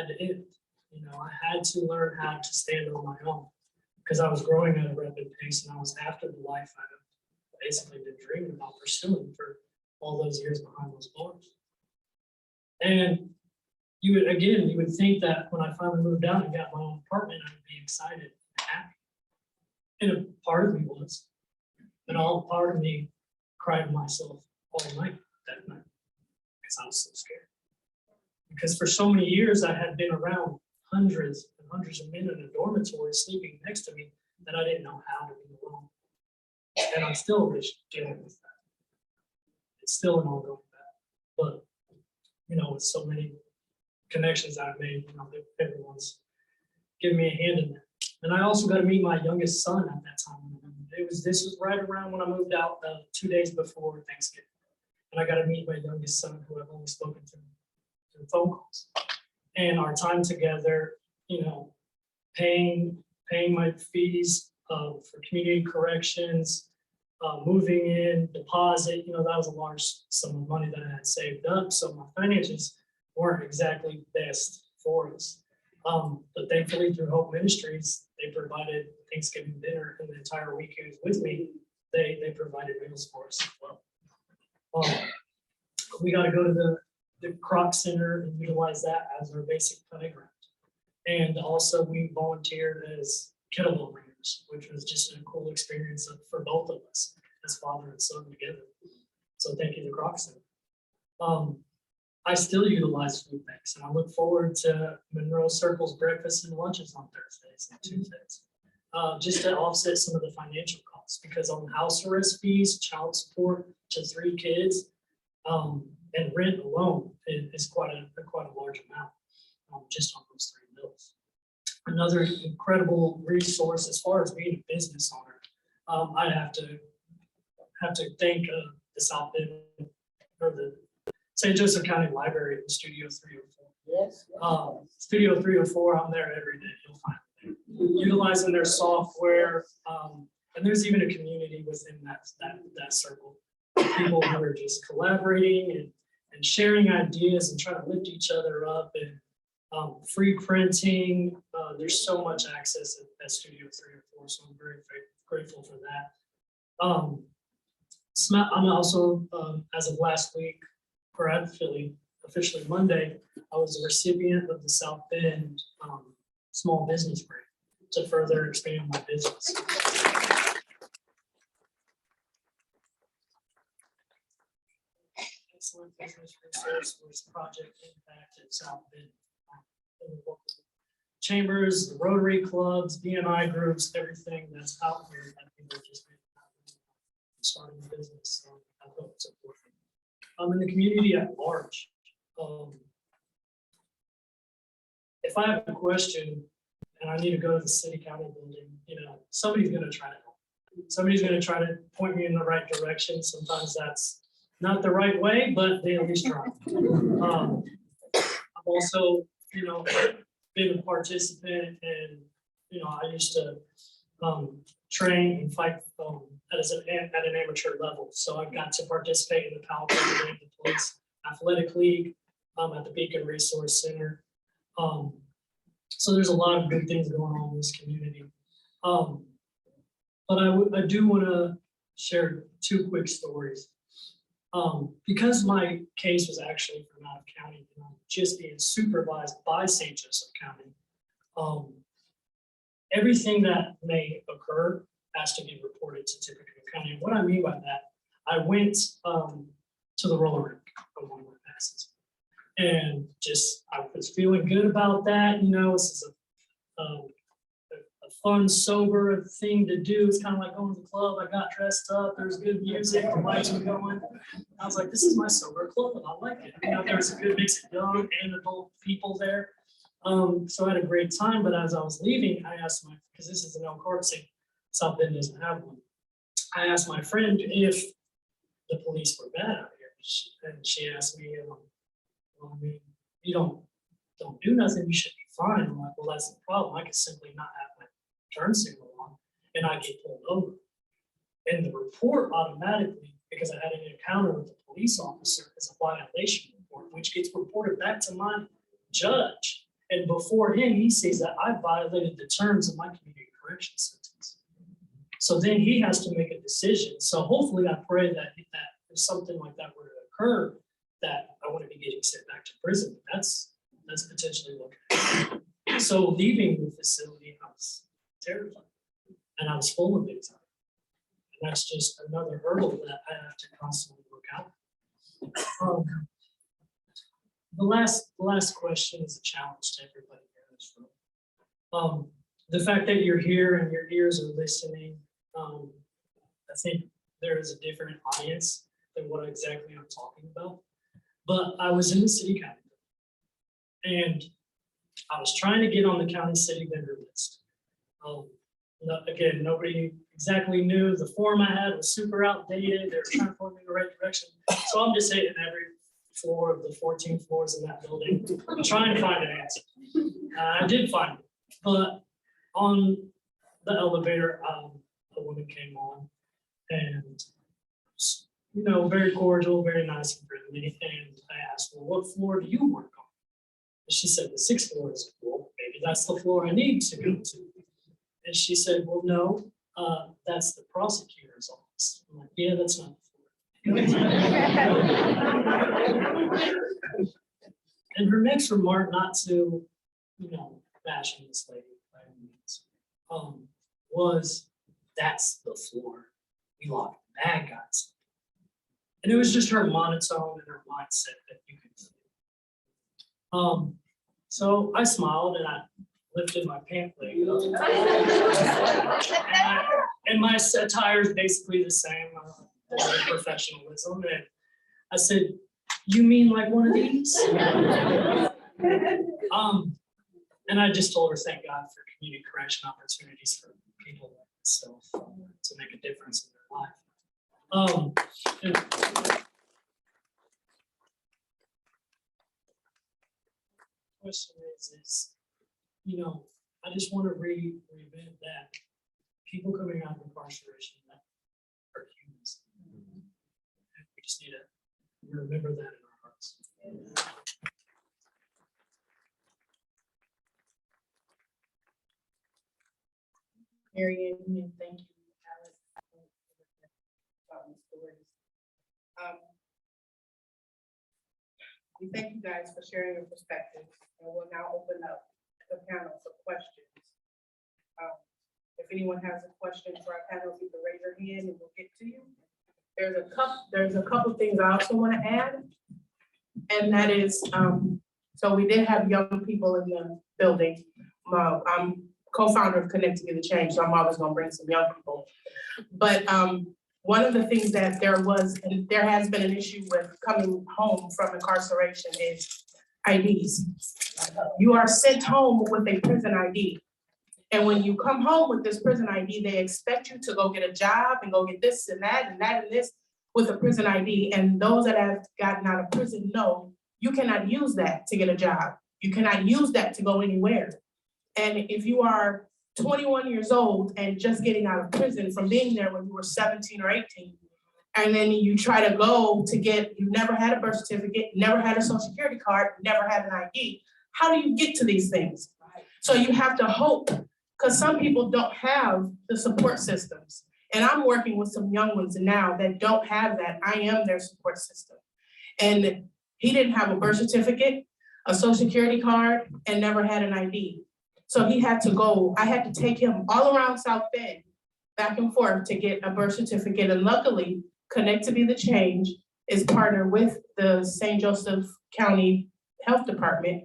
to end. You know, I had to learn how to stand on my own because I was growing at a rapid pace and I was after the life I had basically been dreaming about pursuing for all those years behind those bars. And you would think that when I finally moved out and got my own apartment, I would be excited and happy. And a part of me was, but all part of me cried myself all night that night because I was so scared. Because for so many years I had been around hundreds and hundreds of men in a dormitory sleeping next to me that I didn't know how to be alone. And I'm still dealing with that. It's still an ongoing battle. But, you know, with so many connections I've made, you know, everyone's giving me a hand in that. And I also got to meet my youngest son at that time. This was right around when I moved out 2 days before Thanksgiving. And I got to meet my youngest son, who I've only spoken to through phone calls. And our time together, you know, paying my fees for community corrections, moving in, deposit, you know, that was a large sum of money that I had saved up. So my finances weren't exactly best for us. But thankfully through Hope Ministries, they provided Thanksgiving dinner, and the entire week he was with me, they provided meals for us as well. We got to go to the Croc Center and utilize that as our basic playground. And also we volunteered as kettlebell ringers, which was just a cool experience for both of us as father and son together. So thank you to Croc Center. I still utilize food banks, and I look forward to Monroe Circle's breakfast and lunches on Thursdays and Tuesdays, just to offset some of the financial costs, because on house arrest fees, child support to 3 kids, and rent alone is quite a large amount, just on those 3 bills. Another incredible resource as far as being a business owner, I have to thank the South Bend, or the St. Joseph County Library in Studio 304. Yes. Studio 304, I'm there every day. You'll find me there. Utilizing their software, and there's even a community within that circle. People who are just collaborating and sharing ideas and trying to lift each other up, and free printing. There's so much access at Studio 304, so I'm very grateful for that. I'm also, as of last week, or officially Monday, I was a recipient of the South Bend Small Business Grant to further expand my business. Excellent business resource was Project Impact at South Bend. In the local chambers, the Rotary clubs, BNI groups, everything that's out here that people just starting a business. So I hope it's important. In the community at large. If I have a question and I need to go to the city county building, somebody's going to try to help. Somebody's going to try to point me in the right direction. Sometimes that's not the right way, but they at least try. I've also, been a participant, and I used to train and fight at an amateur level. So I got to participate in the Powell County Police Athletic League at the Beacon Resource Center. So there's a lot of good things going on in this community. But I do want to share two quick stories. Because my case was actually from out of county, just being supervised by St. Joseph County, everything that may occur has to be reported to Tippecanoe County. And what I mean by that, I went to the roller rink on one of my passes, and I was feeling good about that. This is a fun, sober thing to do. It's kind of like going to the club. I got dressed up. There's good music. The lights were going. I was like, this is my sober club. I like it. There was a good mix of young and adult people there. So I had a great time. But as I was leaving, I asked because this is an Elk Harbor, South Bend doesn't have one. I asked my friend if the police were bad out here. And she asked me, well, I mean, you don't do nothing. You should be fine. I'm like, well, that's the problem. I could simply not have my turn signal on, and I get pulled over. And the report automatically, because I had an encounter with the police officer, is a violation report, which gets reported back to my judge. And before him, he says that I violated the terms of my community correction sentence. So then he has to make a decision. So hopefully I pray that if something like that were to occur, that I wouldn't be getting sent back to prison. That's potentially looking at. So leaving the facility, I was terrified, and I was full of anxiety. And that's just another hurdle that I have to constantly look out. The last question is a challenge to everybody here in this room. The fact that you're here and your ears are listening, I think there is a different audience than what exactly I'm talking about. But I was in the city county, and I was trying to get on the county city vendor list. Again, nobody exactly knew. The form I had was super outdated. They were trying to point me in the right direction. So I'm just hitting every floor of the 14 floors in that building, trying to find an answer. I did find it, but on the elevator, a woman came on, and very cordial, very nice and friendly. And I asked, well, what floor do you work on? And she said, the 6th floor. Is well, maybe that's the floor I need to go to. And she said, well, no, that's the prosecutor's office. I'm like, yeah, that's not the floor. And her next remark, not to, bash on this lady by any means, was, that's the floor. We lock the bad guys. And it was just her monotone and her mindset that you could feel. So I smiled and I lifted my pant leg up. And my attire is basically the same, professionalism. And I said, you mean like one of these? And I just told her, thank God for community correction opportunities for people like myself to make a difference in their life. question is, you know, I just want to revamp that. People coming out of incarceration that are humans. We just need to remember that in our hearts. Mary Ann, and thank you, Alex. We thank you guys for sharing your perspectives, and we'll now open up the panel for questions. If anyone has a question for our panel, you can raise your hand and we'll get to you. There's a couple things I also want to add, and that is, so we did have young people in the building. I'm co-founder of Connect to Get the Change, so I'm always going to bring some young people. But one of the things that there was, and there has been an issue with coming home from incarceration is IDs. You are sent home with a prison ID. And when you come home with this prison ID, they expect you to go get a job and go get this and that and that and this with a prison ID. And those that have gotten out of prison know you cannot use that to get a job. You cannot use that to go anywhere. And if you are 21 years old and just getting out of prison from being there when you were 17 or 18, and then you try to go to get, you've never had a birth certificate, never had a social security card, never had an ID, how do you get to these things? So you have to hope, because some people don't have the support systems. And I'm working with some young ones now that don't have that. I am their support system. And he didn't have a birth certificate, a social security card, and never had an ID. So he had to go, I had to take him all around South Bend, back and forth to get a birth certificate. And luckily, Connect to Be the Change is partnered with the St. Joseph County Health Department,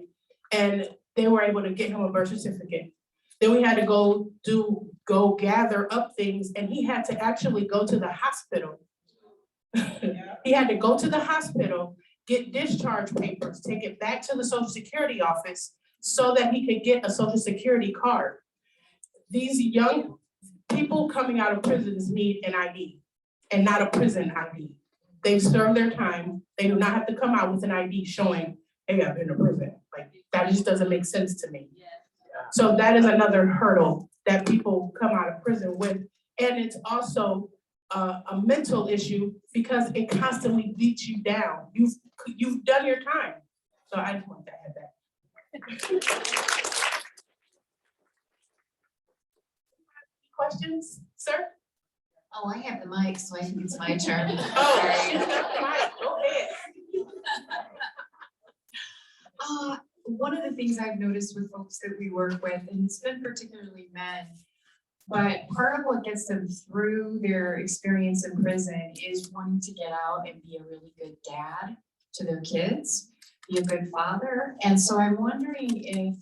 and they were able to get him a birth certificate. Then we had to go gather up things, and he had to actually go to the hospital. He had to go to the hospital, get discharge papers, take it back to the Social Security office so that he could get a Social Security card. These young people coming out of prisons need an ID and not a prison ID. They've served their time. They do not have to come out with an ID showing, hey, I've been to prison. Like, that just doesn't make sense to me. So that is another hurdle that people come out of prison with. And it's also a mental issue because it constantly beats you down. You've done your time. So I just want to add that. Questions, sir? Oh, I have the mic, so I think it's my turn. Oh, go ahead. One of the things I've noticed with folks that we work with, and it's been particularly men, but part of what gets them through their experience in prison is wanting to get out and be a really good dad to their kids, be a good father. And so I'm wondering if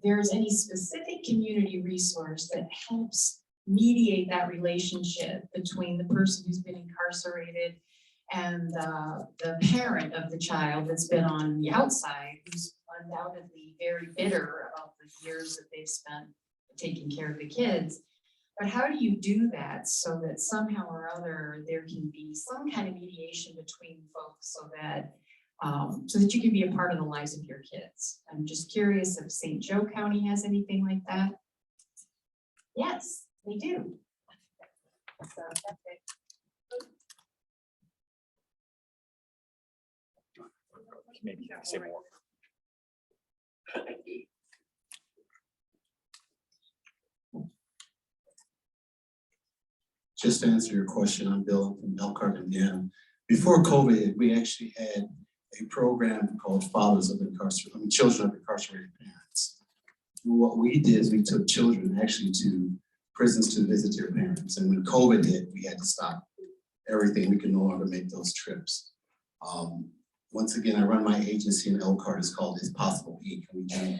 there's any specific community resource that helps mediate that relationship between the person who's been incarcerated and the parent of the child that's been on the outside, who's undoubtedly very bitter about the years that they've spent taking care of the kids. But how do you do that so that somehow or other there can be some kind of mediation between folks so that you can be a part of the lives of your kids? I'm just curious if St. Joe County has anything like that. Yes, they do. So that's it. Maybe say more. Just to answer your question, I'm Bill from Elkhart, Indiana. Before COVID, we actually had a program called Children of Incarcerated Parents. And what we did is we took children actually to prisons to visit their parents. And when COVID hit, we had to stop everything. We could no longer make those trips. Once again, I run my agency in Elkhart. It's called It's Possible Inc. We do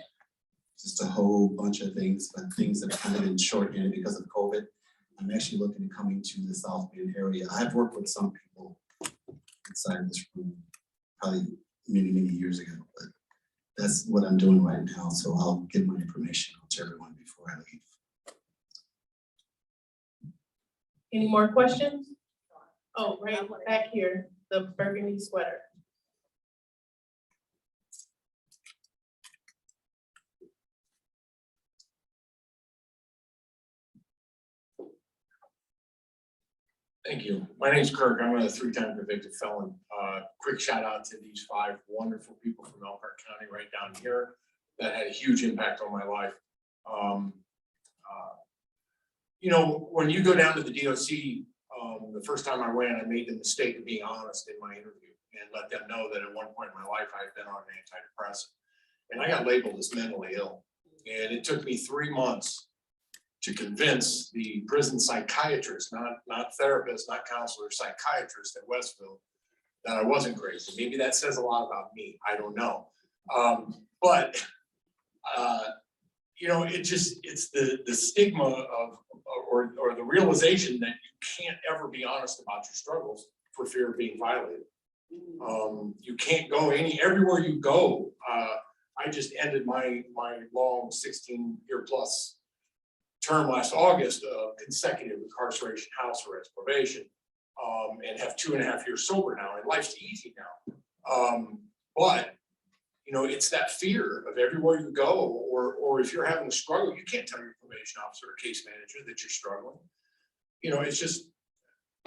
just a whole bunch of things, but things that have kind of been shorthanded because of COVID. I'm actually looking at coming to the South Bend area. I've worked with some people inside this room probably many, many years ago, but that's what I'm doing right now. So I'll get my information out to everyone before I leave. Any more questions? Oh, right back here, the burgundy sweater. Thank you. My name's Kirk. I'm a 3-time convicted felon. Quick shout out to these 5 wonderful people from Elkhart County right down here that had a huge impact on my life. You know, when you go down to the DOC, the first time I went, I made the mistake of being honest in my interview and let them know that at one point in my life, I had been on an antidepressant. And I got labeled as mentally ill. And it took me 3 months to convince the prison psychiatrist, not therapist, not counselor, psychiatrist at Westville, that I wasn't crazy. Maybe that says a lot about me. I don't know. You know, it's the stigma of, or the realization that you can't ever be honest about your struggles for fear of being violated. You can't go everywhere you go. I just ended my long 16-year-plus term last August of consecutive incarceration, house arrest, probation, and have 2.5 years sober now, and life's easy now. But you know, it's that fear of everywhere you go, or if you're having a struggle, you can't tell your probation officer or case manager that you're struggling. You know, it's just,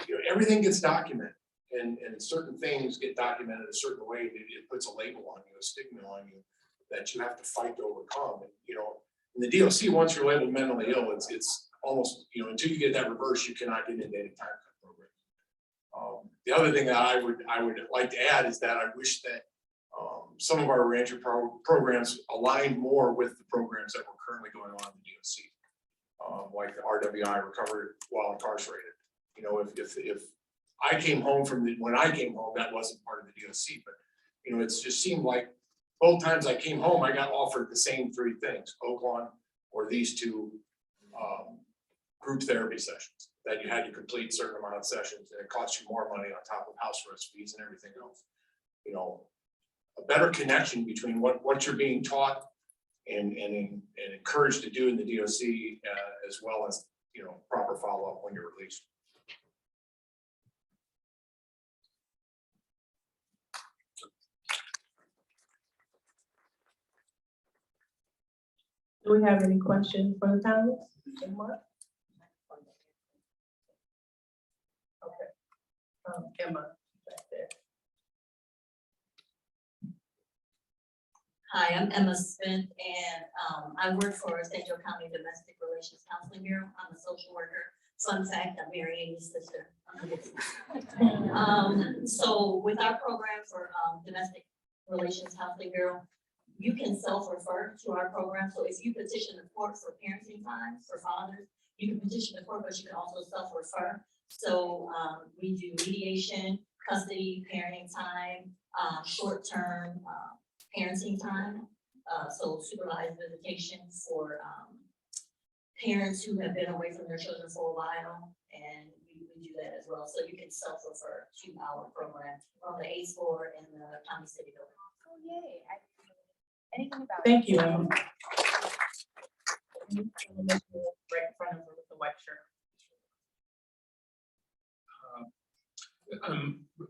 you know, everything gets documented, and certain things get documented a certain way. It puts a label on you, a stigma on you that you have to fight to overcome. And, you know, in the DOC, once you're labeled mentally ill, it's almost, you know, until you get that reverse, you cannot get into any time cut program. The other thing that I would like to add is that I wish that some of our reentry programs align more with the programs that were currently going on in the DOC, like the RWI, recovery while incarcerated. You know, if I came home when I came home, that wasn't part of the DOC, but you know, it's just seemed like both times I came home, I got offered the same 3 things: Oakland or these 2 group therapy sessions that you had to complete a certain amount of sessions, and it cost you more money on top of house arrest fees and everything else. You know, a better connection between what you're being taught and encouraged to do in the DOC, as well as, you know, proper follow-up when you're released. Do we have any questions for the panelists? Okay. Emma, back there. Hi, I'm Emma Smith, and I work for Central County Domestic Relations Counseling Bureau. I'm a social worker. Fun fact, I'm Mary Amy's sister. So with our program for Domestic Relations Counseling Bureau, you can self-refer to our program. So if you petition the court for parenting time for fathers, you can petition the court, but you can also self-refer. So we do mediation, custody, parenting time, short-term parenting time, so supervised visitation for parents who have been away from their children for a while, and we do that as well. So you can self-refer to our program on the ACE board and the county city building. Oh, yay. Anything about Thank you, Emma. Right in front of her with the white shirt.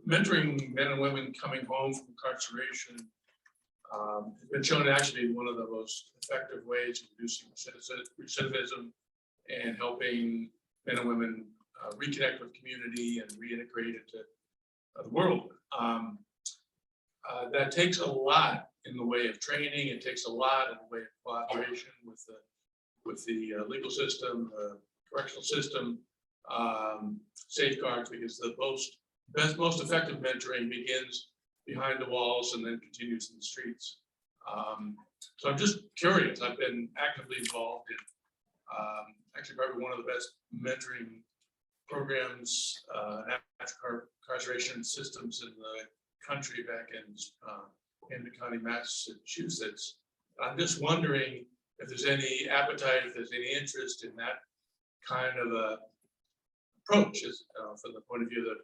Mentoring men and women coming home from incarceration has been shown to actually be one of the most effective ways of reducing recidivism and helping men and women reconnect with community and reintegrate into the world. That takes a lot in the way of training. It takes a lot in the way of cooperation with the legal system, correctional system, safeguards, because the most effective mentoring begins behind the walls and then continues in the streets. So I'm just curious. I've been actively involved in actually probably one of the best mentoring programs, after incarceration systems in the country back in Camden County, Massachusetts. I'm just wondering if there's any appetite, if there's any interest in that kind of a approach, from the point of view of the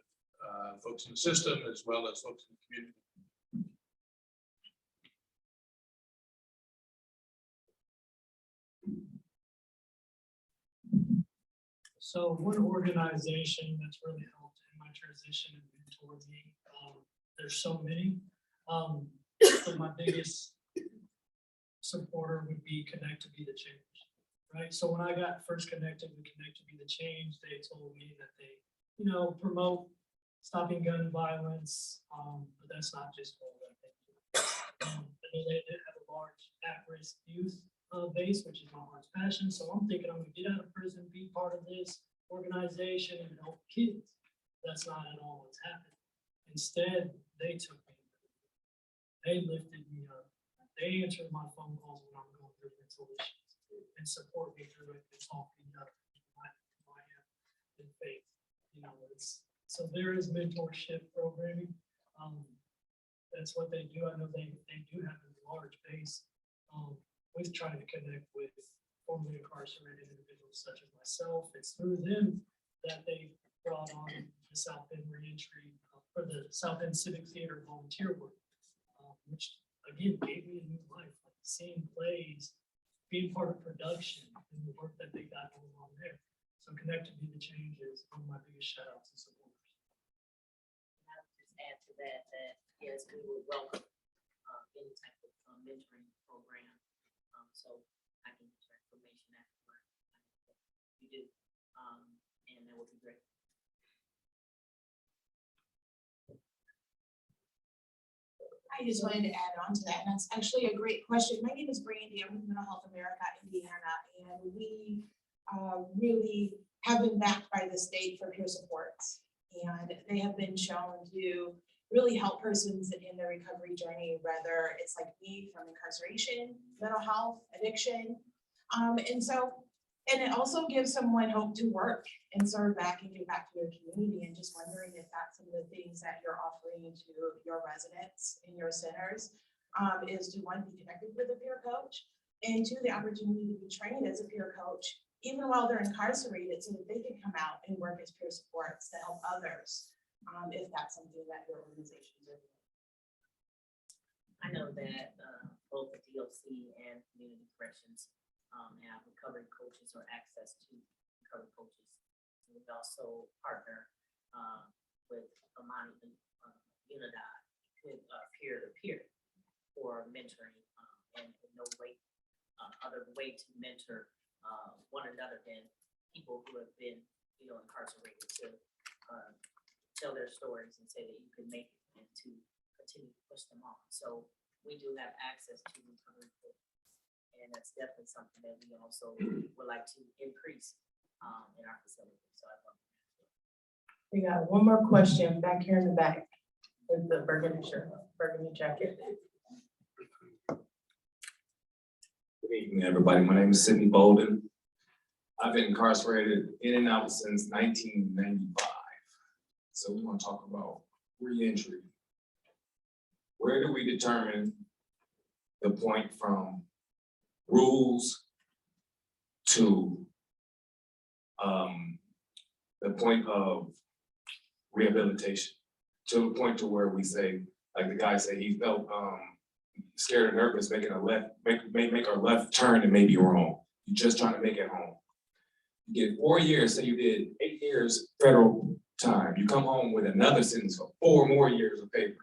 folks in the system as well as folks in the community. So one organization that's really helped in my transition and mentored me, there's so many. So my biggest supporter would be Connect to Be the Change, right? So when I got first connected with Connect to Be the Change, they told me that they you know, promote stopping gun violence, but that's not just all that they do. I know they have a large at-risk youth base, which is my heart's passion, so I'm thinking I'm gonna get out of prison, be part of this organization and help kids. That's not at all what's happened. Instead, they took me, they lifted me up, they answered my phone calls when I'm going through mental issues and support me through it and talk me up who I am in faith. You know, so there is mentorship programming. That's what they do. I know they do have a large base. We've tried to connect with formerly incarcerated individuals such as myself. It's through them that they brought on the South End reentry for the South End Civic Theater volunteer work, which again gave me a new life. Like seeing plays, being part of production, and the work that they got going on there. So Connected to the Change is one of my biggest shout outs and supporters. I would just add to that, that yes, we would welcome any type of mentoring program. So I can get your information afterward. You do, and that would be great. I just wanted to add on to that, and that's actually a great question. My name is Brandy. I'm with Mental Health America, Indiana, and we really have been backed by the state for peer supports. And they have been shown to really help persons in their recovery journey, whether it's like me from incarceration, mental health, addiction. And it also gives someone hope to work and serve back and give back to their community. And just wondering if that's some of the things that you're offering to your residents in your centers, is to one, be connected with a peer coach, and two, the opportunity to be trained as a peer coach, even while they're incarcerated, so that they can come out and work as peer supports to help others, if that's something that your organizations are doing. I know that both the DOC and community corrections have recovery coaches or access to recovery coaches. We also partner with Amani Unidad, peer-to-peer for mentoring, and no way, other way to mentor one another than people who have been, incarcerated to tell their stories and say that you can make it and to continue to push them on. So we do have access to recovery coaches. And that's definitely something that we also would like to increase in our facility. So I love that. We got one more question back here in the back with the burgundy shirt, burgundy jacket. Good evening, everybody. My name is Sidney Bolden. I've been incarcerated in and out since 1995. So we want to talk about reentry. Where do we determine the point from rules to the point of rehabilitation, to the point to where we say, like the guy said, he felt scared and nervous making a left, make a left turn and may be wrong. You're just trying to make it home. You get 4 years, say you did 8 years federal time. You come home with another sentence for 4 more years of paper.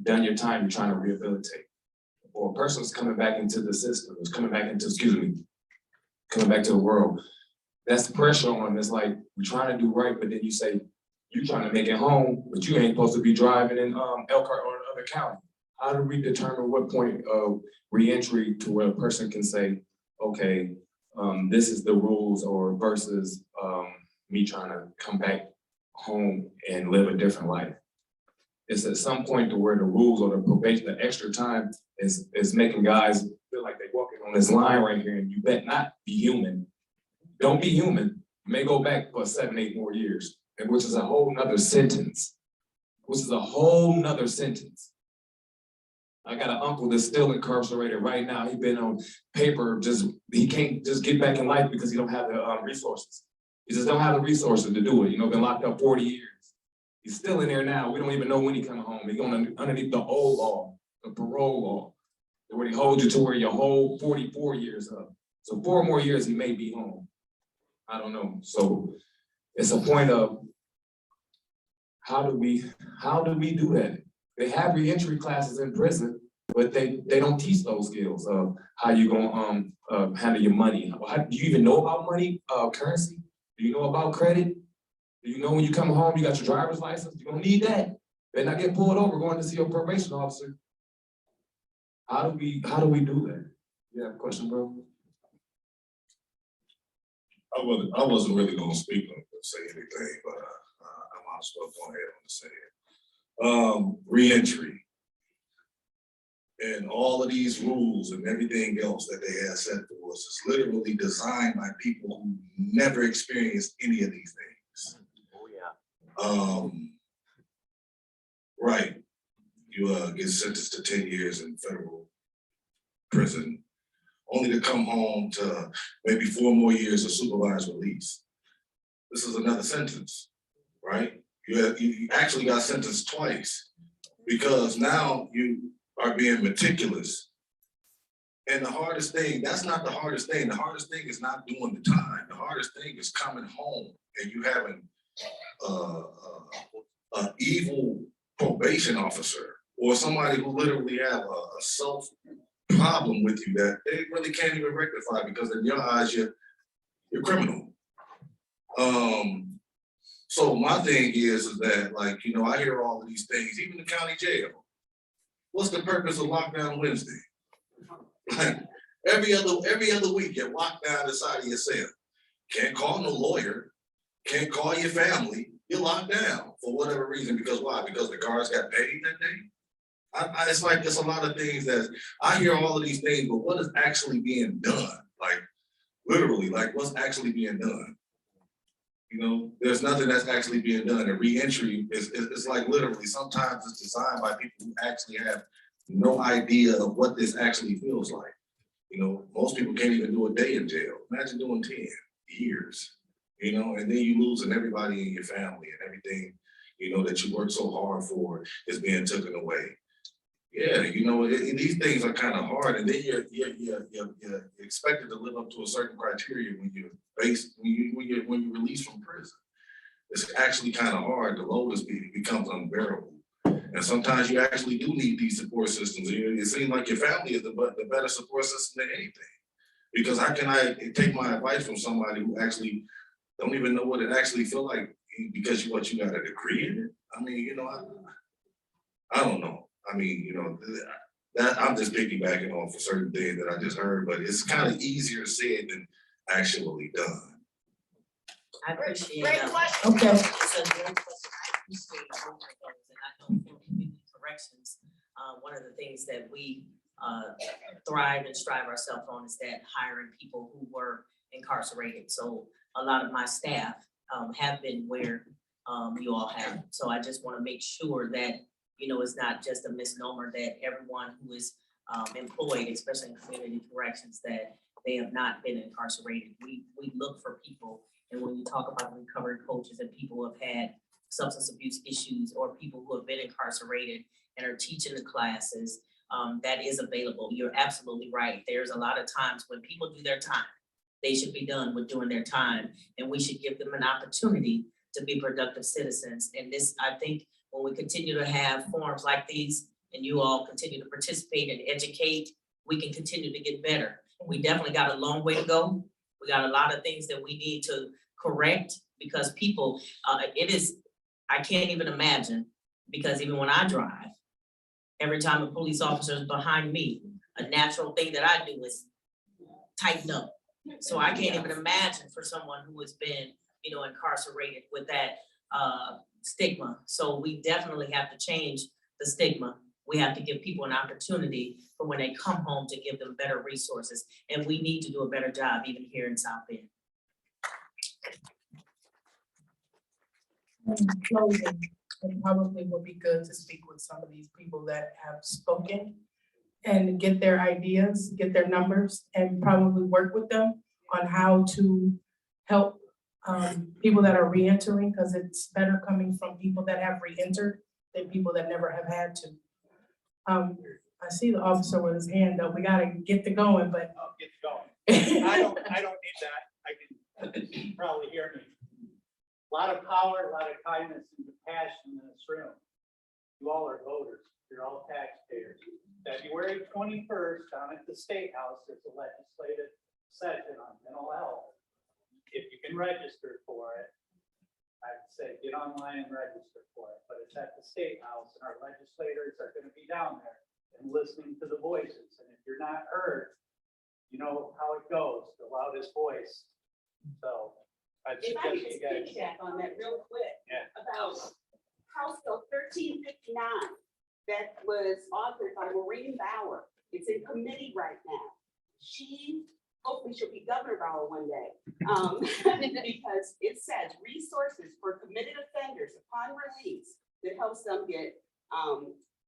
Done your time, you're trying to rehabilitate. Or a person's coming back into the system, coming back to the world. That's the pressure on them. It's like, we're trying to do right, but then you say, you're trying to make it home, but you ain't supposed to be driving in Elkhart or another county. How do we determine what point of reentry to where a person can say, okay, this is the rules, or versus me trying to come back home and live a different life? It's at some point to where the rules or the probation, the extra time is making guys feel like they're walking on this line right here, and you bet not be human. Don't be human. You may go back for 7, 8 more years, and which is a whole nother sentence. I got an uncle that's still incarcerated right now. He's been on paper, he can't just get back in life because he don't have the resources. He just don't have the resources to do it. Been locked up 40 years. He's still in there now. We don't even know when he coming home. He's going underneath the old law, the parole law, where they hold you to where your whole 44 years up. So 4 more years he may be home. I don't know. So it's a point of how do we do that? They have reentry classes in prison, but they don't teach those skills of how you gonna handle your money. Do you even know about money, currency? Do you know about credit? Do you know when you come home, you got your driver's license? You don't need that. Better not get pulled over going to see your probation officer. How do we do that? You have a question, bro? I wasn't really gonna speak on say anything, but I might as well go ahead and say it. Reentry. And all of these rules and everything else that they have set for us is literally designed by people who never experienced any of these things. Oh, yeah. Right. You get sentenced to 10 years in federal prison, only to come home to maybe 4 more years of supervised release. This is another sentence, right? You actually got sentenced twice because now you are being meticulous. And the hardest thing, that's not the hardest thing. The hardest thing is not doing the time. The hardest thing is coming home and you having an evil probation officer or somebody who literally have a self problem with you that they really can't even rectify because in your eyes, you're criminal. So my thing is that, like, you know, I hear all of these things, even the county jail. What's the purpose of lockdown Wednesday? Like every other week, you're locked down inside of your cell. Can't call no lawyer, can't call your family. You're locked down for whatever reason. Because why? Because the guards got paid that day. It's like there's a lot of things that I hear all of these things, but what is actually being done? Like literally, like what's actually being done? You know, there's nothing that's actually being done. And re-entry is like literally sometimes it's designed by people who actually have no idea of what this actually feels like. You know, most people can't even do a day in jail. Imagine doing 10 years, you know, and then you losing everybody in your family and everything, you know, that you worked so hard for is being taken away. Yeah, you know, these things are kind of hard, and then you're expected to live up to a certain criteria when you're when you release from prison. It's actually kind of hard. The load becomes unbearable, and sometimes you actually do need these support systems. It seems like your family is the better support system than anything, because how can I take my advice from somebody who actually don't even know what it actually feel like because you got a degree in it? I mean, you know, I don't know. I mean, you know, that I'm just piggybacking off of certain things that I just heard, but it's kind of easier said than actually done. I appreciate Great that. question. Okay. It's a great question. I appreciate both of those, and I know for community corrections, one of the things that we thrive and strive ourselves on is that hiring people who were incarcerated. So a lot of my staff have been where you all have. So I just want to make sure that, you know, it's not just a misnomer that everyone who is employed, especially in community corrections, that they have not been incarcerated. We look for people, and when you talk about recovery coaches and people who have had substance abuse issues or people who have been incarcerated and are teaching the classes, that is available. You're absolutely right. There's a lot of times when people do their time, they should be done with doing their time, and we should give them an opportunity to be productive citizens. And this, I think, when we continue to have forums like these and you all continue to participate and educate, we can continue to get better. We definitely got a long way to go. We got a lot of things that we need to correct because people, I can't even imagine, because even when I drive, every time a police officer is behind me, a natural thing that I do is tighten up. So I can't even imagine for someone who has been, you know, incarcerated with that stigma. So we definitely have to change the stigma. We have to give people an opportunity for when they come home to give them better resources. And we need to do a better job even here in South Bend. In closing, it probably would be good to speak with some of these people that have spoken and get their ideas, get their numbers, and probably work with them on how to help people that are re-entering, because it's better coming from people that have re-entered than people that never have had to. I see the officer with his hand up. We gotta get to going, but. I'll get going. I don't need that. I can probably hear me. A lot of power, a lot of kindness and compassion in this room. You all are voters. You're all taxpayers. February 21st down at the State House, there's a legislative session on mental health. If you can register for it, I've that and said, get online and register for it, but it's at the State House and our legislators are gonna be down there and listening to the voices. And if you're not heard, you know how it goes, the loudest voice. So I'd If I suggest could you guys. piggyback on that real quick. Yeah. About House Bill 1359 that was authored by Maureen Bauer. It's in committee right now. Hopefully she'll be Governor Bauer one day. Because it says resources for committed offenders upon release that helps them get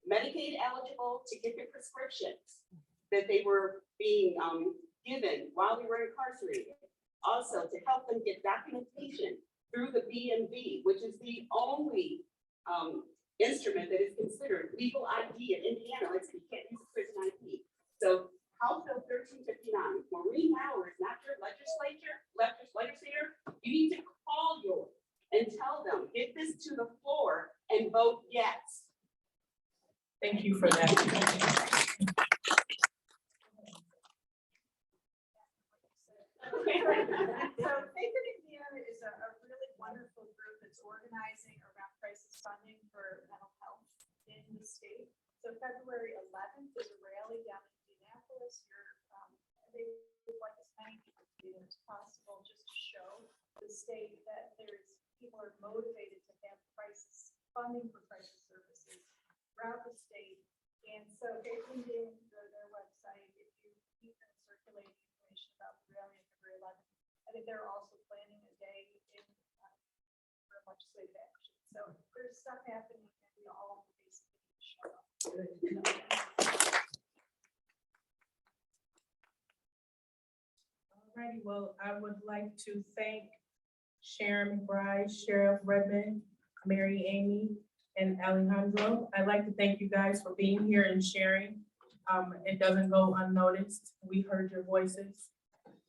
Medicaid eligible to get their prescriptions that they were being given while they were incarcerated. Also to help them get documentation through the BMV, which is the only instrument that is considered legal ID in Indiana. You can't use a prison ID. So House Bill 1359, Maureen Bauer is not your legislator. You need to call yours and tell them, get this to the floor and vote yes. Thank you for that. So Faith in Indiana is a really wonderful group that's organizing around crisis funding for mental health in the state. So February 11th is a rally down in Indianapolis. They would like as many people as possible just to show the state that people are motivated to have crisis funding for crisis services throughout the state. And so Faith in Indiana, go to their website if you can circulate information about the rally on February 11th. I think they're also planning a day for legislative action. So there's stuff happening and we all basically need to show up. Alrighty, well, I would like to thank Sharon McBride, Sheriff Redman, Mary Amy, and Alejandro. I'd like to thank you guys for being here and sharing. It doesn't go unnoticed. We heard your voices.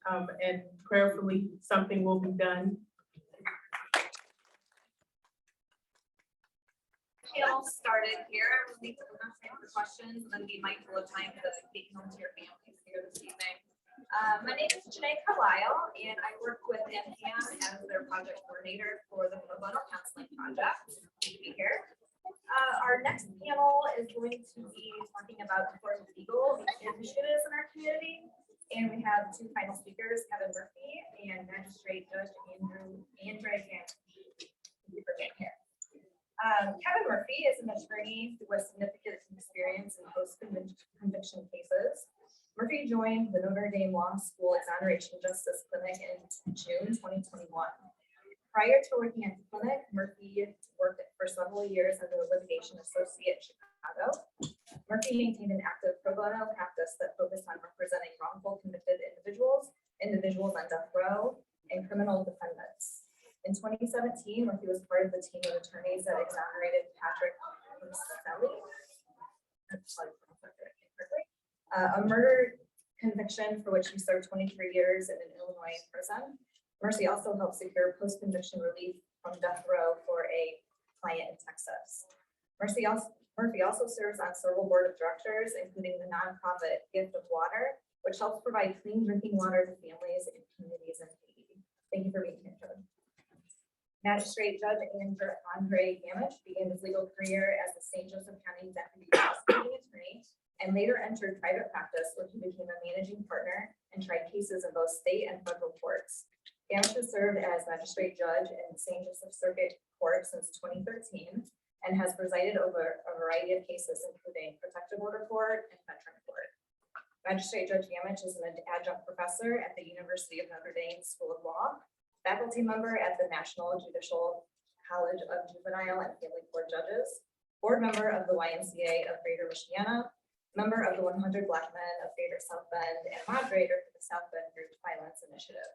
And prayerfully, something will be done. Panel started here. I will leave enough time for questions and then be mindful of time to take home to your families here this evening. My name is Janae Carlisle and I work with MHAM as their project coordinator for the Pro Bono Counseling Project. Good to be here. Our next panel is going to be talking about important legal initiatives in our community. And we have two final speakers, Kevin Murphy and Magistrate Judge Andre Gammage. Kevin Murphy is an attorney with significant experience in post-conviction cases. Murphy joined the Notre Dame Law School Exoneration Justice Clinic in June 2021. Prior to working at the clinic, Murphy worked for several years as a litigation associate in Chicago. Murphy maintained an active pro bono practice that focused on representing wrongful convicted individuals on death row, and criminal defendants. In 2017, Murphy was part of the team of attorneys that exonerated Patrick Roselli, a murder conviction for which he served 23 years in an Illinois prison. Murphy also helped secure post-conviction relief from death row for a client in Texas. Murphy also serves on several board of directors, including the nonprofit Gift of Water, which helps provide clean drinking water to families and communities in Haiti. Thank you for being here, Kevin. Magistrate Judge Andre Gammage began his legal career as the St. Joseph County Deputy Prosecuting Attorney and later entered private practice where he became a managing partner and tried cases in both state and federal courts. Gammage has served as magistrate judge in St. Joseph Circuit Court since 2013 and has presided over a variety of cases, including protective order court and veteran court. Magistrate Judge Gammage is an adjunct professor at the University of Notre Dame School of Law, faculty member at the National Judicial College of Juvenile and Family Court Judges, board member of the YMCA of Greater Michiana, member of the 100 Black Men of Greater South Bend, and moderator for the South Bend Youth Violence Initiative.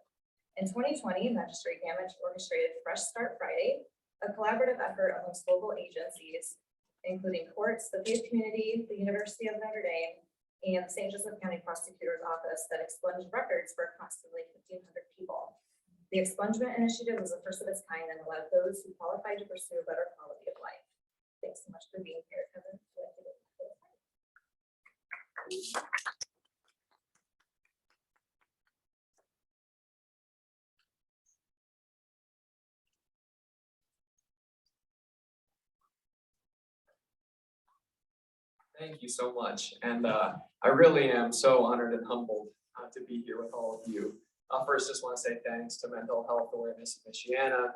In 2020, Magistrate Gammage orchestrated Fresh Start Friday, a collaborative effort amongst local agencies, including courts, the faith community, the University of Notre Dame, and the St. Joseph County Prosecutor's Office that expunged records for approximately 1,500 people. The Expungement Initiative was the first of its kind and allowed those who qualified to pursue a better quality of life. Thanks so much for being here, Kevin. Thank you so much. And I really am so honored and humbled to be here with all of you. First, just want to say thanks to Mental Health Awareness of Michiana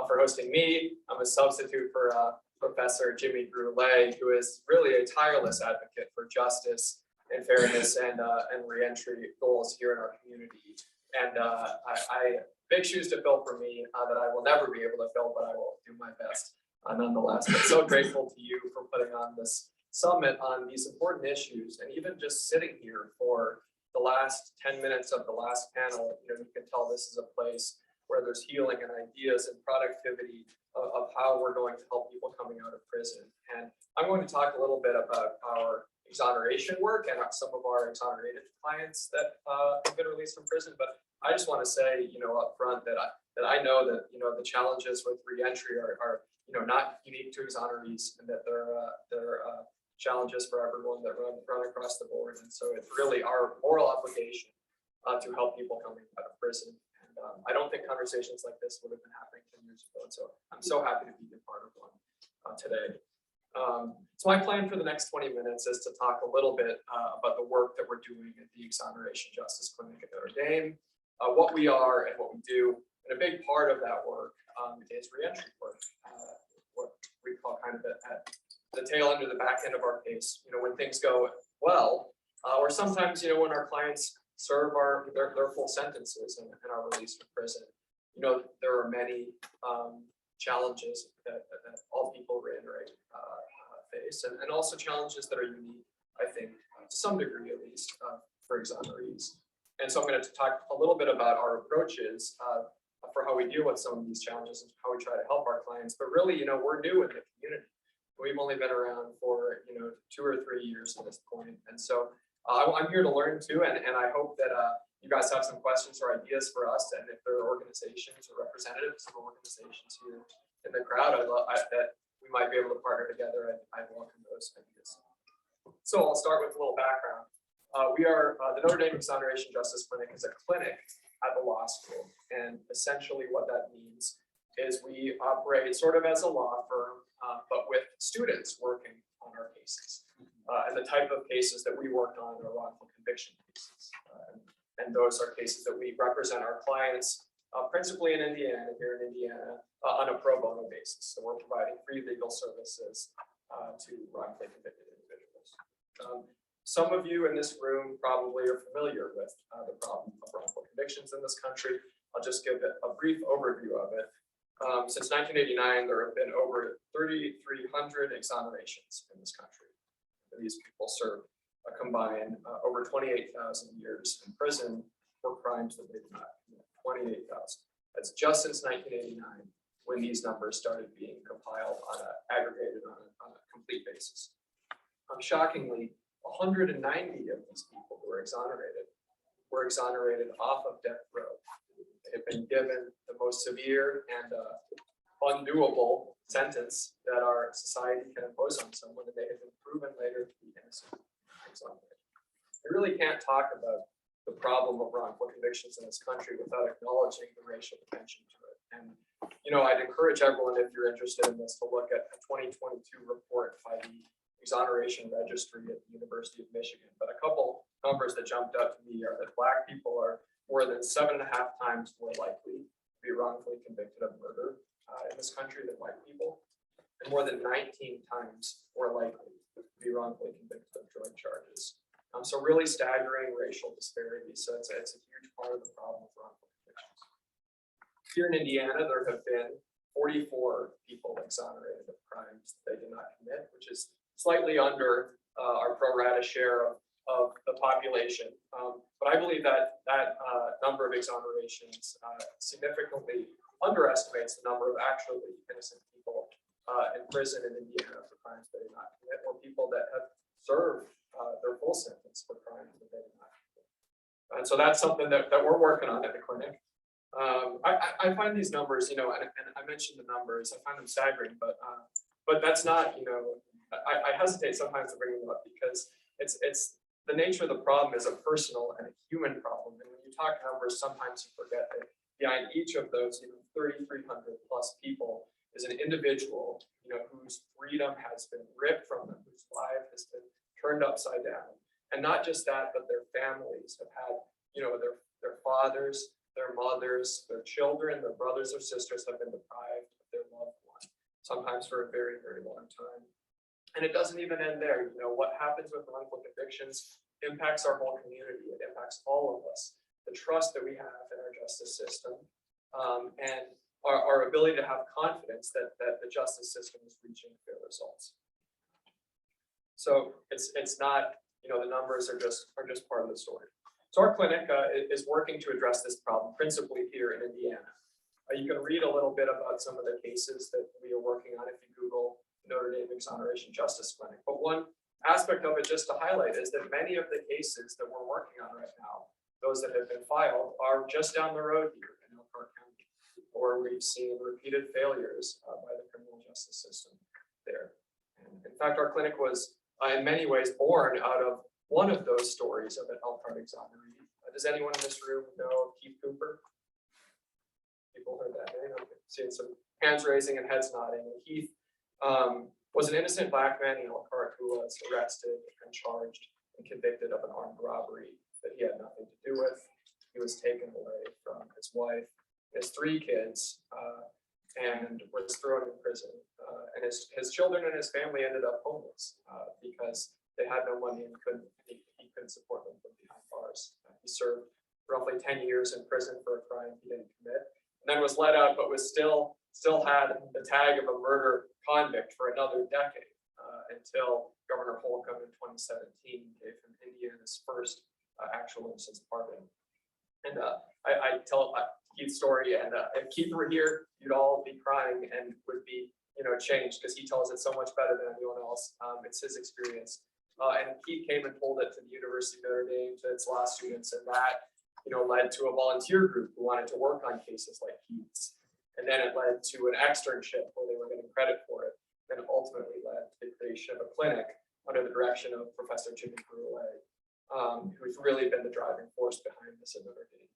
for hosting me. I'm a substitute for Professor Jimmy Gurule, who is really a tireless advocate for justice and fairness and reentry goals here in our community. And I big shoes to fill for me that I will never be able to fill, but I will do my best nonetheless. But so grateful to you for putting on this summit on these important issues, and even just sitting here for the last 10 minutes of the last panel. You can tell this is a place where there's healing and ideas and productivity of how we're going to help people coming out of prison. And I'm going to talk a little bit about our exoneration work and some of our exonerated clients that have been released from prison. But I just want to say, up front that I know that the challenges with reentry are not unique to exonerees, and that they're challenges for everyone that run across the board. And so it's really our moral obligation to help people coming out of prison. And I don't think conversations like this would have been happening 10 years ago. And so I'm so happy to be a part of one today. So my plan for the next 20 minutes is to talk a little bit about the work that we're doing at the Exoneration Justice Clinic at Notre Dame, what we are and what we do. And a big part of that work is reentry work, what we call kind of at the tail end of the back end of our case, when things go well, or sometimes, when our clients serve their full sentences and are released from prison. There are many challenges that all people reiterate face, and also challenges that are unique, I think, to some degree at least, for exonerees. And so I'm going to talk a little bit about our approaches for how we deal with some of these challenges and how we try to help our clients. But really, we're new in the community. We've only been around for 2 or 3 years at this point. And so I'm here to learn too, and I hope that you guys have some questions or ideas for us, and if there are organizations or representatives of organizations here in the crowd, that we might be able to partner together, and I welcome those ideas. So I'll start with a little background. We are the Notre Dame Exoneration Justice Clinic is a clinic at the law school, and essentially what that means is we operate sort of as a law firm, but with students working on our cases. And the type of cases that we work on are wrongful conviction cases. And those are cases that we represent our clients, principally in Indiana, here in Indiana, on a pro bono basis. So we're providing free legal services to wrongfully convicted individuals. Some of you in this room probably are familiar with the problem of wrongful convictions in this country. I'll just give a brief overview of it. Since 1989, there have been over 3,300 exonerations in this country. These people served a combined over 28,000 years in prison for crimes that they did not commit. 28,000. That's just since 1989, when these numbers started being compiled aggregated on a complete basis. Shockingly, 190 of these people who were exonerated off of death row. They have been given the most severe and undoable sentence that our society can impose on someone, and they have been proven later to be innocent. We really can't talk about the problem of wrongful convictions in this country without acknowledging the racial dimension to it. And I'd encourage everyone, if you're interested in this, to look at a 2022 report by the Exoneration Registry at the University of Michigan. But a couple numbers that jumped out to me are that Black people are more than 7.5 times more likely to be wrongfully convicted of murder in this country than white people, and more than 19 times more likely to be wrongfully convicted of drug charges. So really staggering racial disparities. So it's a huge part of the problem of wrongful convictions. Here in Indiana, there have been 44 people exonerated of crimes they did not commit, which is slightly under our pro rata share of the population. But I believe that number of exonerations significantly underestimates the number of actually innocent people in prison in Indiana for crimes they did not commit, or people that have served their full sentence for crimes that they did not commit. And so that's something that we're working on at the clinic. I find these numbers, and I mentioned the numbers, I find them staggering, but that's not, I hesitate sometimes to bring them up because it's the nature of the problem is a personal and a human problem. And when you talk numbers, sometimes you forget that behind each of those, 3,300 plus people is an individual, whose freedom has been ripped from them, whose life has been turned upside down. And not just that, but their families have had, their fathers, their mothers, their children, their brothers or sisters have been deprived of their loved one, sometimes for a very, very long time. And it doesn't even end there. What happens with wrongful convictions impacts our whole community. It impacts all of us. The trust that we have in our justice system, and our ability to have confidence that the justice system is reaching fair results. So it's not, the numbers are just part of the story. So our clinic is working to address this problem, principally here in Indiana. You can read a little bit about some of the cases that we are working on if you Google Notre Dame Exoneration Justice Clinic. But one aspect of it just to highlight is that many of the cases that we're working on right now, those that have been filed, are just down the road here in Elkhart County, or we've seen repeated failures by the criminal justice system there. And in fact, our clinic was in many ways born out of one of those stories of an Elkhart exoneree. Does anyone in this room know of Keith Cooper? People heard that name? Okay. Seeing some hands raising and heads nodding. And Keith was an innocent Black man in Elkhart who was arrested and charged and convicted of an armed robbery that he had nothing to do with. He was taken away from his wife, his 3 kids, and was thrown in prison. And his children and his family ended up homeless because they had no money and he couldn't support them from behind bars. He served roughly 10 years in prison for a crime he didn't commit, and then was let out, but was still had the tag of a murder convict for another decade until Governor Holcomb in 2017 gave him Indiana's first actual innocence pardon. And I tell Keith's story, and if Keith were here, you'd all be crying and would be, changed, because he tells it so much better than anyone else. It's his experience. And Keith came and told it to the University of Notre Dame, to its law students, and that, led to a volunteer group who wanted to work on cases like Keith's. And then it led to an externship where they were getting credit for it, and ultimately led to the creation of a clinic under the direction of Professor Jimmy Gurule, who's really been the driving force behind this at Notre Dame.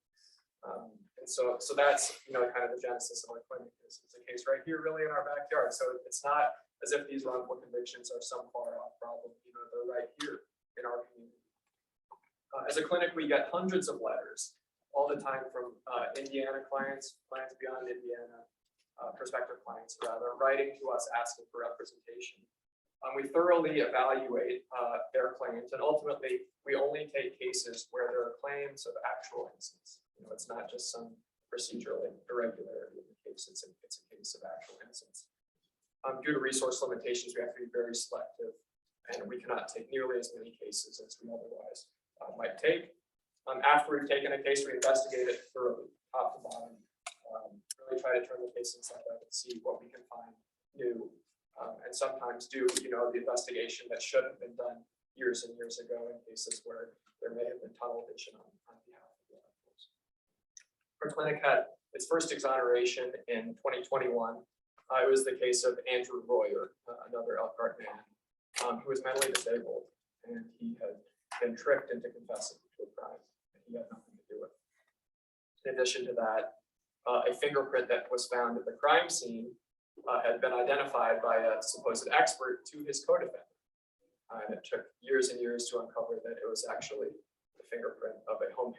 And so that's, kind of the genesis of our clinic. It's a case right here, really in our backyard. So it's not as if these wrongful convictions are some far off problem. They're right here in our community. As a clinic, we get hundreds of letters all the time from Indiana clients beyond Indiana, prospective clients rather, writing to us asking for representation. We thoroughly evaluate their claims, and ultimately, we only take cases where there are claims of actual innocence. It's not just some procedural irregularity in the case, it's a case of actual innocence. Due to resource limitations, we have to be very selective, and we cannot take nearly as many cases as we otherwise might take. After we've taken a case, we investigate it thoroughly, top to bottom, really try to turn the case inside out and see what we can find new, and sometimes do, the investigation that should have been done years and years ago in cases where there may have been tunnel vision on behalf of the law enforcement. Our clinic had its first exoneration in 2021. It was the case of Andrew Royer, another Elkhart man, who was mentally disabled, and he had been tricked into confessing to a crime that he had nothing to do with. In addition to that, a fingerprint that was found at the crime scene had been identified by a supposed expert to his co-defendant. And it took years and years to uncover that it was actually the fingerprint of a home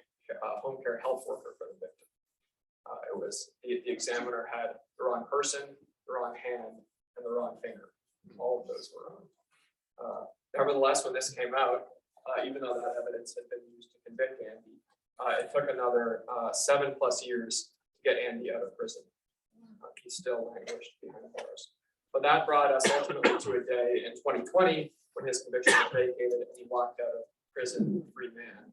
care health worker for the victim. It was the examiner had the wrong person, the wrong hand, and the wrong finger. All of those were wrong. Nevertheless, when this came out, even though that evidence had been used to convict Andy, it took another 7+ years to get Andy out of prison. He still languished behind bars. But that brought us ultimately to a day in 2020 when his conviction was vacated and he walked out of prison a free man.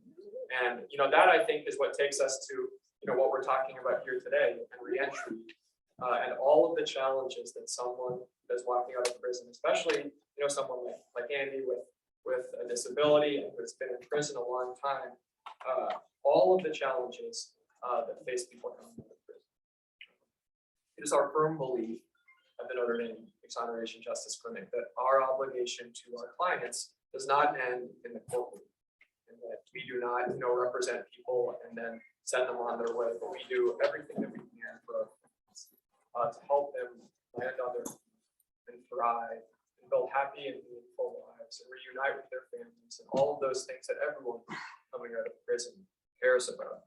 And that I think is what takes us to what we're talking about here today, and reentry, and all of the challenges that someone that's walking out of prison, especially someone like Andy with a disability and who's been in prison a long time, all of the challenges that face people coming out of prison. It is our firm belief at the Notre Dame Exoneration Justice Clinic that our obligation to our clients does not end in the courtroom, and that we do not represent people and then send them on their way, but we do everything that we can for our clients to help them land on their feet and thrive and build happy and meaningful lives lives and reunite with their families and all of those things that everyone coming out of prison cares about.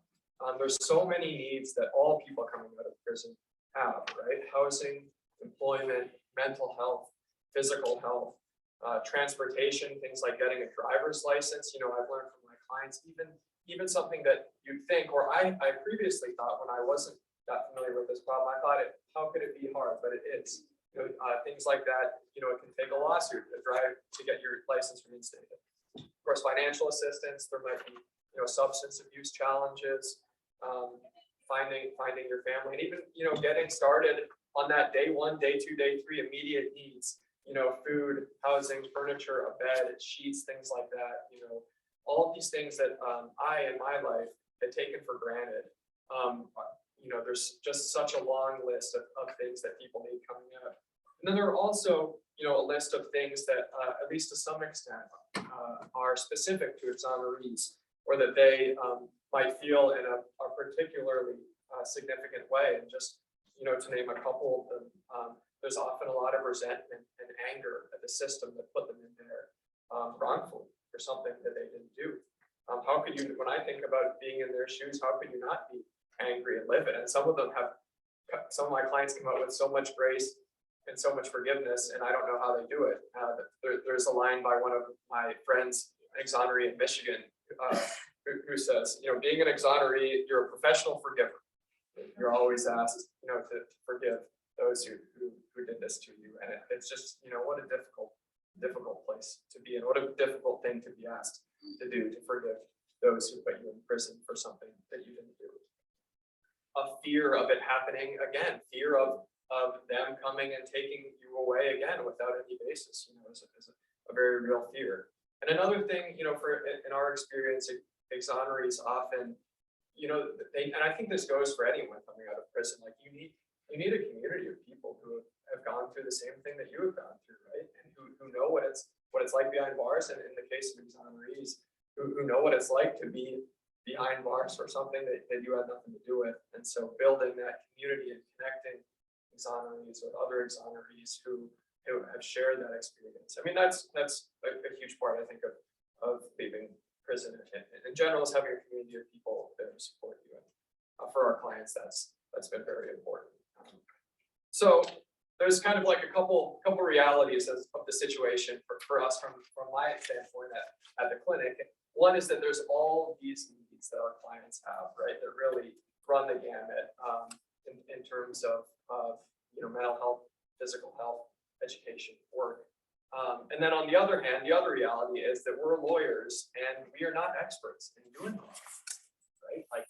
There's so many needs that all people coming out of prison have, right? Housing, employment, mental health, physical health, transportation, things like getting a driver's license. You know, I've learned from my clients, even something that you'd think, or I previously thought when I wasn't that familiar with this problem, I thought how could it be hard? But it is. You know, things like that, you know, it can take a lawsuit to get your license reinstated. Of course, financial assistance, there might be, you know, substance abuse challenges, finding your family, and even, you know, getting started on that day 1, day 2, day 3 immediate needs, you know, food, housing, furniture, a bed, sheets, things like that, you know, all of these things that I in my life had taken for granted. You know, there's just such a long list of things that people need coming out. And then there are also, you know, a list of things that, at least to some extent, are specific to exonerees, or that they might feel in a particularly significant way. And just, you know, to name a couple of them, there's often a lot of resentment and anger at the system that put them in there wrongfully for something that they didn't do. How could you, when I think about being in their shoes, how could you not be angry and livid? And some of my clients come out with so much grace and so much forgiveness, and I don't know how they do it. There's a line by one of my friends, an exoneree in Michigan, who says, you know, being an exoneree, you're a professional forgiver. You're always asked, you know, to forgive those who did this to you. And it's just, you know, what a difficult place to be in. What a difficult thing to be asked to do, to forgive those who put you in prison for something that you didn't do. A fear of it happening again, fear of them coming and taking you away again without any basis, you know, is a very real fear. And another thing, you know, in our experience, exonerees often, you know, and I think this goes for anyone coming out of prison, like you need a community of people who have gone through the same thing that you have gone through, right? And who know what it's like behind bars, and in the case of exonerees, who know what it's like to be behind bars for something that you had nothing to do with. And so building that community and connecting exonerees with other exonerees who have shared that experience. I mean, that's a huge part, I think, of leaving prison in general, is having a community of people that support you. And for our clients, that's been very important. So there's kind of like a couple realities of the situation for us from my standpoint at the clinic. One is that there's all these needs that our clients have, right, that really run the gamut in terms of you know, mental health, physical health, education, work. And then on the other hand, the other reality is that we're lawyers and we are not experts in doing law, right? Like,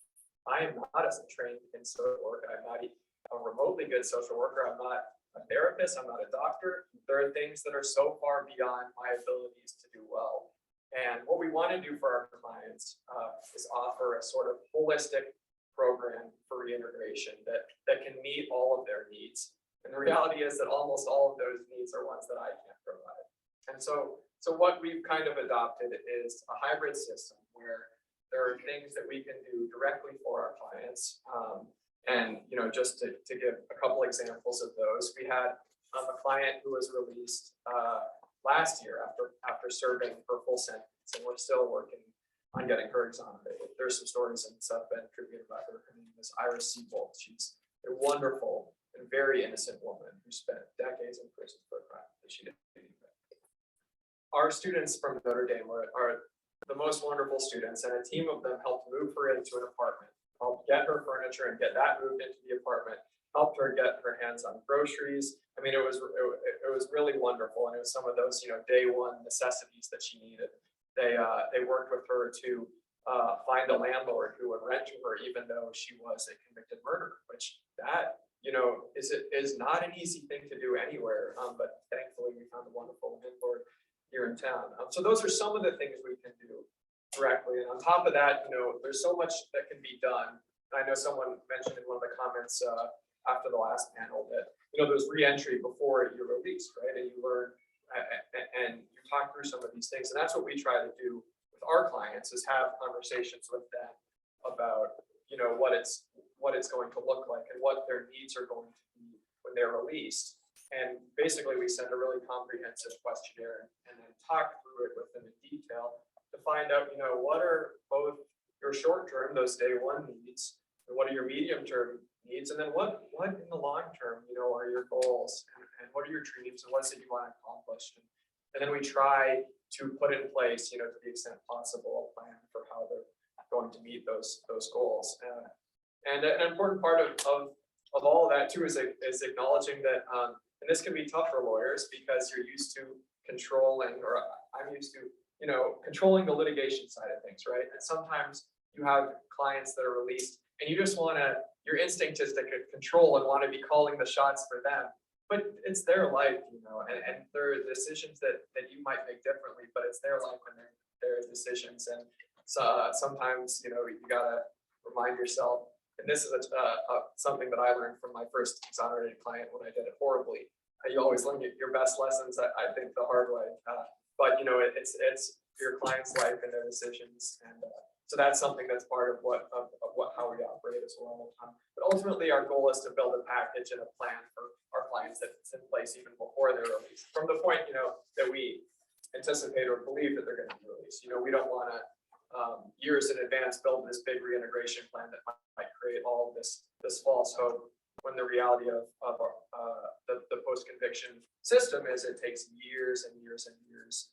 I am not as trained in social work. I'm not a remotely good social worker. I'm not a therapist. I'm not a doctor. There are things that are so far beyond my abilities to do well. And what we want to do for our clients is offer a sort of holistic program for reintegration that can meet all of their needs. And the reality is that almost all of those needs are ones that I can't provide. And so what we've kind of adopted is a hybrid system where there are things that we can do directly for our clients. And, you know, just to give a couple examples of those, we had a client who was released last year after serving her full sentence, and we're still working on getting her exonerated. There's some stories and stuff been attributed about her. Her name is Iris Seabold. She's a wonderful and very innocent woman who spent decades in prison for a crime that she didn't do. Our students from Notre Dame are the most wonderful students, and a team of them helped move her into an apartment, helped get her furniture and get that moved into the apartment, helped her get her hands on groceries. I mean, it was really wonderful, and it was some of those, you know, day one necessities that she needed. They worked with her to find a landlord who would rent to her, even though she was a convicted murderer, which that, you know, is not an easy thing to do anywhere. But thankfully, we found a wonderful landlord here in town. So those are some of the things we can do directly. And on top of that, you know, there's so much that can be done. I know someone mentioned in one of the comments after the last panel that, you know, there's re-entry before you're released, right? And you learn and you talk through some of these things. And that's what we try to do with our clients, is have conversations with them about, you know, what it's going to look like and what their needs are going to be when they're released. And basically, we send a really comprehensive questionnaire and then talk through it with them in detail to find out, what are both your short-term, those day one needs, and what are your medium-term needs, and then what in the long term, are your goals, and what are your dreams, and what is it you want to accomplish? And then we try to put in place, to the extent possible, a plan for how they're going to meet those goals. And an important part of all of that too is acknowledging that, and this can be tough for lawyers because you're used to controlling, or I'm used to, controlling the litigation side of things, right? And sometimes you have clients that are released and you just your instinct is to control and want to be calling the shots for them. But it's their life, and there are decisions that you might make differently, but it's their life and their decisions. And so sometimes, you gotta remind yourself, and this is something that I learned from my first exonerated client when I did it horribly. You always learn your best lessons, I think, the hard way. But it's your client's life and their decisions, and so that's something that's part of how we operate as well. But ultimately, our goal is to build a package and a plan for our clients that's in place even before they're released. From the point that we anticipate or believe that they're going to be released. We don't want to years in advance build this big reintegration plan that might create all of this false hope, when the reality of the post-conviction system is it takes years and years and years.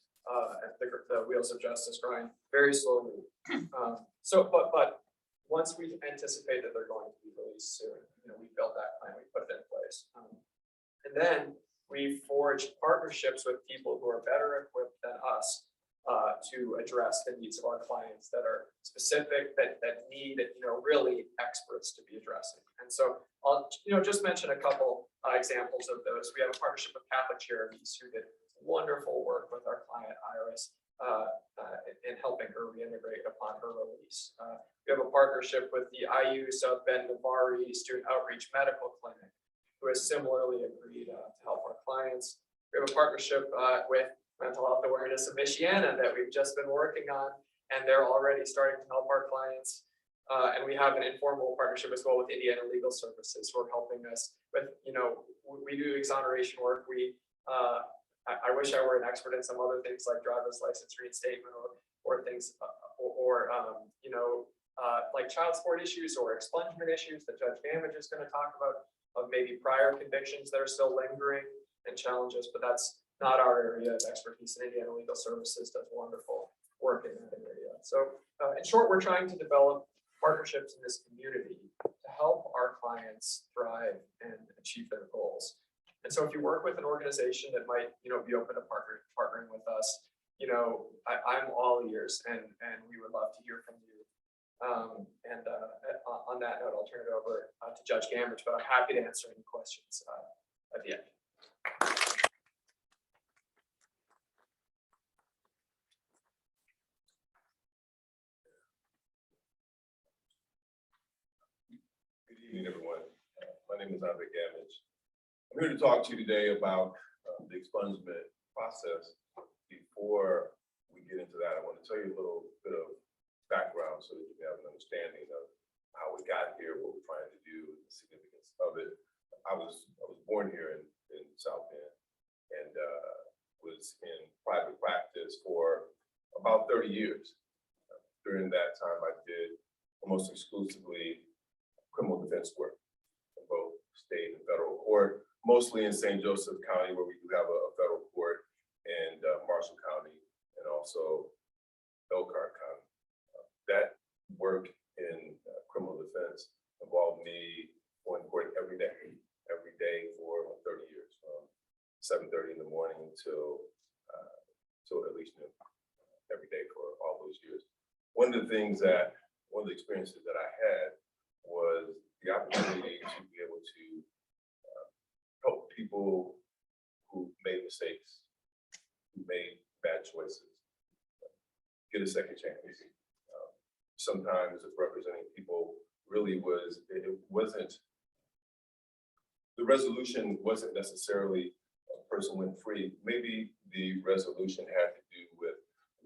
The wheels of justice grind very slowly. But once we anticipate that they're going to be released soon, we built that plan, we put it in place. And then we forge partnerships with people who are better equipped than us to address the needs of our clients that are specific, that need, really experts to be addressing. And so I'll, just mention a couple examples of those. We have a partnership with Catholic Charities who did wonderful work with our client Iris in helping her reintegrate upon her release. We have a partnership with the IU South Bend Navarre Student Outreach Medical Clinic, who has similarly agreed to help our clients. We have a partnership with Mental Health Awareness of Michiana that we've just been working on, and they're already starting to help our clients. And we have an informal partnership as well with Indiana Legal Services, who are helping us with, we do exoneration work. I wish I were an expert in some other things like driver's license reinstatement or things, like child support issues or expungement issues that Judge Gammage is going to talk about, of maybe prior convictions that are still lingering and challenges, but that's not our area of expertise. And Indiana Legal Services does wonderful work in that area. So in short, we're trying to develop partnerships in this community to help our clients thrive and achieve their goals. And so if you work with an organization that might, be open to partnering with us, I'm all ears, and we would love to hear from you. On that note, I'll turn it over to Judge Gammage, but I'm happy to answer any questions at the end. Good evening, everyone. My name is Gammage. I'm here to talk to you today about the expungement process. Before we get into that, I want to tell you a little bit of background so that you have an understanding of how we got here, what we're trying to do, the significance of it. I was born here in South Bend and was in private practice for about 30 years. During that time, I did almost exclusively criminal defense work in both state and federal court, mostly in St. Joseph County, where we do have a federal court, and Marshall County, and also Elkhart County. That work in criminal defense involved me going to court every day for 30 years, from 7:30 in the morning till at least noon, every day for all those years. One of the experiences that I had was the opportunity to be able to help people who made mistakes, who made bad choices, get a second chance. Sometimes representing people really the resolution wasn't necessarily a person went free. Maybe the resolution had to do with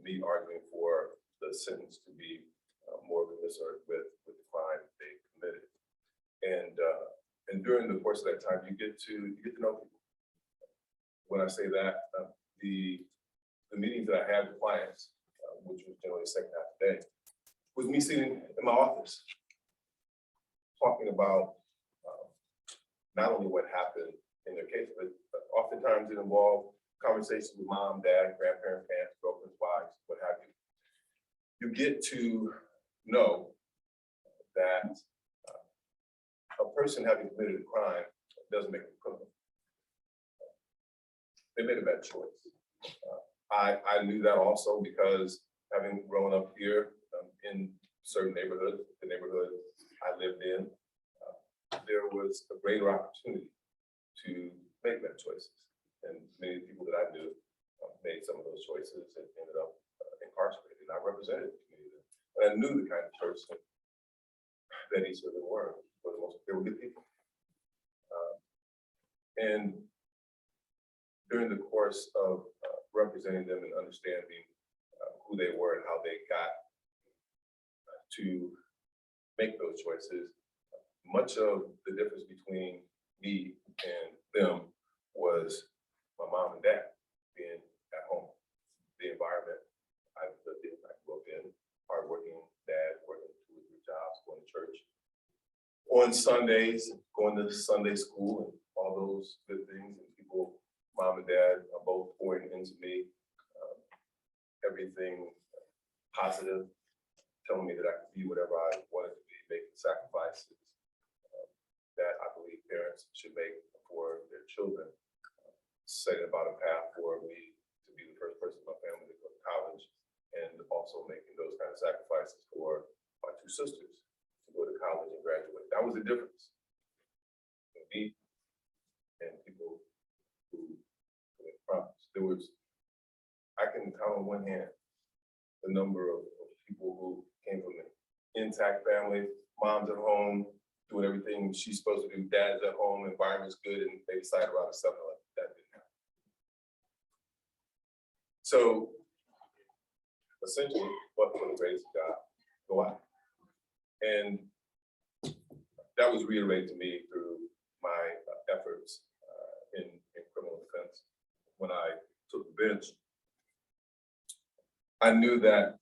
me arguing for the sentence to be more commensurate with the crime they committed. And during the course of that time, you get to know people. when I say that, the meetings that I had with clients, which was generally the second half of the day, was me sitting in my office, talking about not only what happened in their case, but oftentimes it involved conversations with mom, dad, grandparents, parents, girlfriends, wives, what have you. You get to know that a person having committed a crime doesn't make them criminal. They made a bad choice. I knew that also because having grown up here in certain neighborhoods, the neighborhood I lived in, there was a greater opportunity to make bad choices. And many people that I knew made some of those choices and ended up incarcerated. And I represented the community. And I knew the kind of person that each of them were. For the most part, they were good people. And during the course of representing them and understanding who they were and how they got to make those choices, much of the difference between me and them was my mom and dad being at home. The environment I lived in, I grew up in, hardworking dad, working 2 or 3 jobs, going to church on Sundays, going to Sunday school and all those good things. And people, mom and dad are both pouring into me everything positive, telling me that I could be whatever I wanted to be, making sacrifices that I believe parents should make for their children, setting about a path for me to be the first person in my family to go to college, and also making those kind of sacrifices for my 2 sisters to go to college and graduate. That was the difference between me and people who commit crimes. There was, I can count on one hand the number of people who came from an intact family, mom's at home, doing everything she's supposed to do, dad's at home, environment's good, and they decide around themselves like that didn't happen. So essentially, but for the grace of God, go out. And that was reiterated to me through my efforts in criminal defense. When I took the bench, I knew that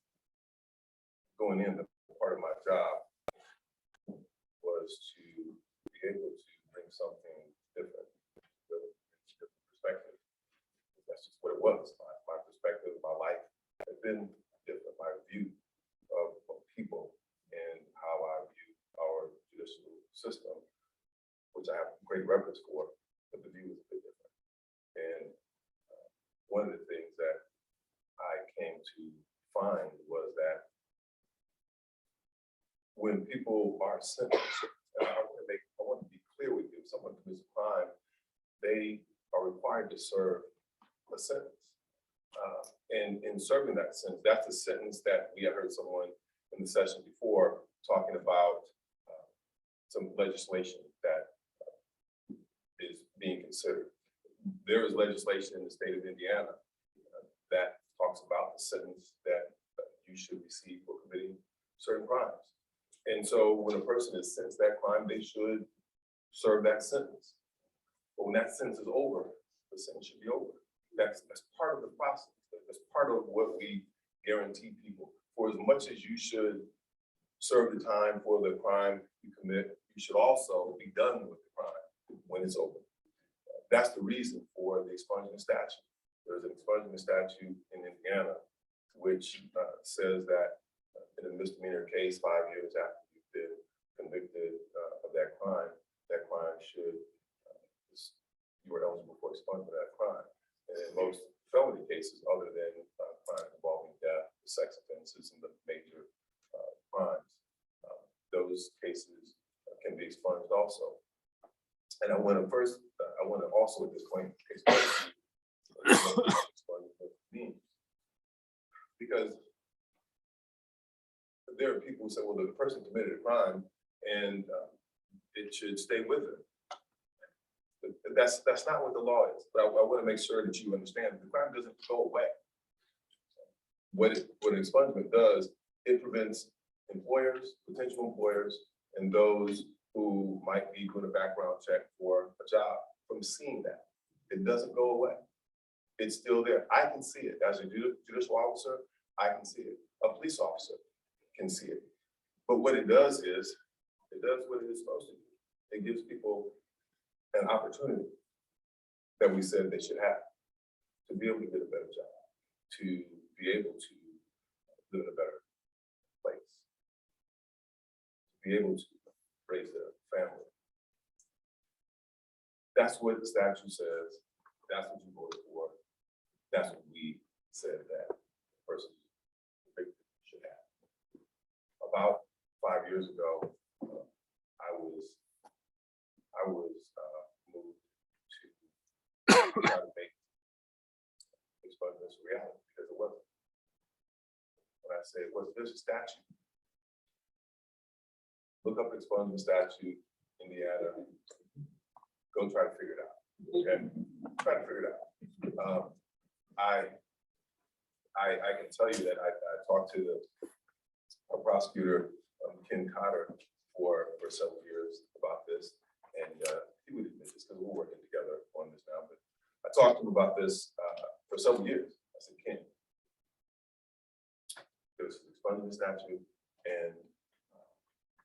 going in, the part of my job was to be able to bring something different, with a different perspective. That's just what it was. My perspective, my life had been different. My view of people and how I view our judicial system, which I have great reverence for, but the view is a bit different. And one of the things that I came to find was that when people are sentenced, and I want to be clear with you, if someone commits a crime, they are required to serve a sentence. And in serving that sentence, that's a sentence that we had heard someone in the session before talking about some legislation that is being considered. There is legislation in the state of Indiana that talks about the sentence that you should receive for committing certain crimes. And so when a person is sentenced that crime, they should serve that sentence. But when that sentence is over, the sentence should be over. That's part of the process. That's part of what we guarantee people. For as much as you should serve the time for the crime you commit, you should also be done with the crime when it's over. That's the reason for the expungement statute. There's an expungement statute in Indiana which says that in a misdemeanor case, 5 years after you've been convicted of that crime should, you are eligible for expungement of that crime. And in most felony cases, other than crimes involving death, sex offenses, and the major crimes, those cases can be expunged also. And I want to also at this point explain what expungement means. Because there are people who say, well, the person committed a crime and it should stay with them. But that's not what the law is. But I want to make sure that you understand that the crime doesn't go away. What an expungement does, it prevents employers, potential employers, and those who might be doing a background check for a job from seeing that. It doesn't go away. It's still there. I can see it. As a judicial officer, I can see it. A police officer can see it. But what it does is, it does what it is supposed to do. It gives people an opportunity that we said they should have to be able to get a better job, to be able to live in a better place, to be able to raise their family. That's what the statute says. That's what you voted for. That's what we said that person should have. About 5 years ago, I was moved to try to make expungement a reality because it wasn't. When I say, there's a statute. Look up expungement statute, Indiana. Go try to figure it out. Okay, try to figure it out. I can tell you that I talked to a prosecutor, Ken Cotter, for several years about this, and he would admit this because we're working together on this now. But I talked to him about this for several years. I said, Ken, there's an expungement statute, and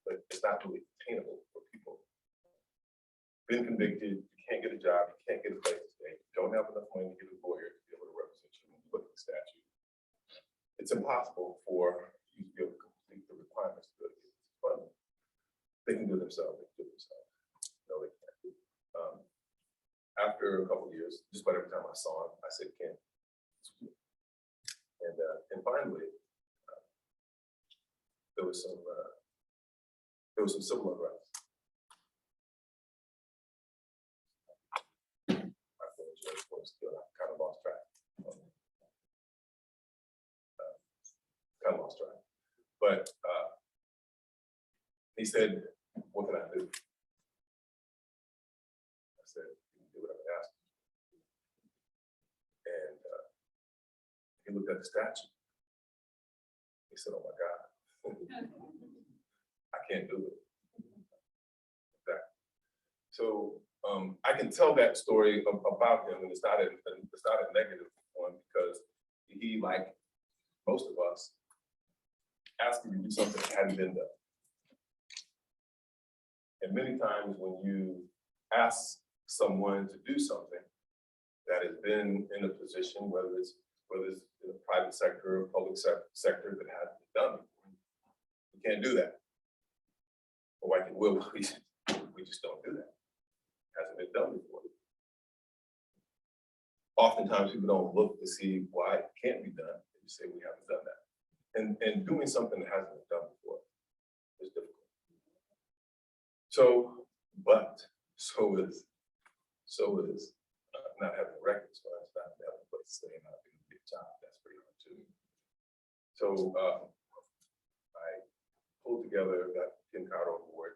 but it's not really attainable for people. Been convicted, you can't get a job, you can't get a place to stay, you don't have enough money to get a lawyer to be able to represent you when you look at the statute. It's impossible for you to be able to complete the requirements to be able to get this funding. They can do it themselves, they can do it themselves. No, they can't. After a couple of years, just about every time I saw him, I said, Ken. And finally, there was some civil unrest. Kind of lost track. But he said, what can I do? I said, you can do what I asked. And he looked at the statute. He said, oh my God, I can't do it. Exactly. So I can tell that story about him, and it's not a negative one, because he, like most of us, asked me to do something that hadn't been done. And many times when you ask someone to do something that has been in a position, whether it's in the private sector or public sector, that hasn't been done before, you can't do that. Or like it will, we just don't do that. Hasn't been done before. Oftentimes people don't look to see why it can't be done. They just say we haven't done that. And doing something that hasn't been done before is difficult. So is not having a record, so it's not having a place to stay and not being a big job. That's pretty hard too. So I pulled together, got Ken Carter on board,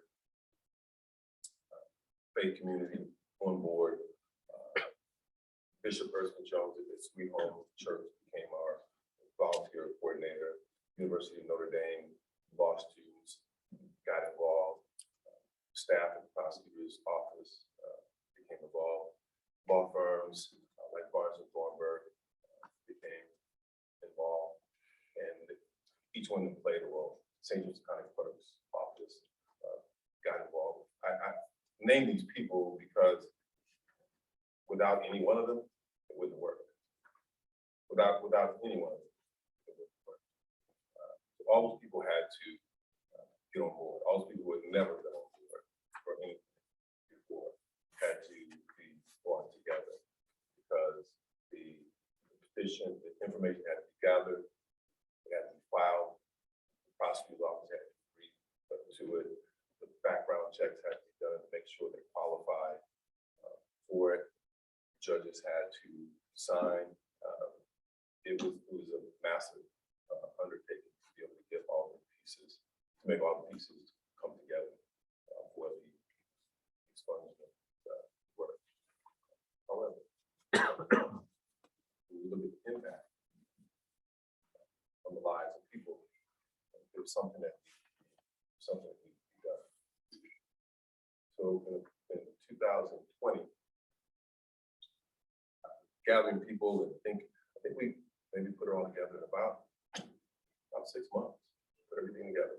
faith community on board. Bishop Erskine Jones at the Sweet Home Church became our volunteer coordinator. University of Notre Dame law students got involved. Staff at the prosecutor's office became involved. Law firms like Barnes and Thornburg became involved, and each one of them played a role. St. James County Clerk's office got involved. I name these people because without any one of them, it wouldn't work. Without any one of them, it wouldn't work. So all those people had to get on board. All those people who had never been on board for anything before had to be brought together, because the petition, the information had to be gathered, it had to be filed, the prosecutor's office had to agree to it, the background checks had to be done to make sure they qualified for it. Judges had to sign. It was a massive undertaking to be able to get all the pieces, to make all the pieces come together for the expungement work. However, when we look at the impact on the lives of people, there was something that we done. So in 2020, gathering people, and I think we maybe put it all together in about 6 months. Put everything together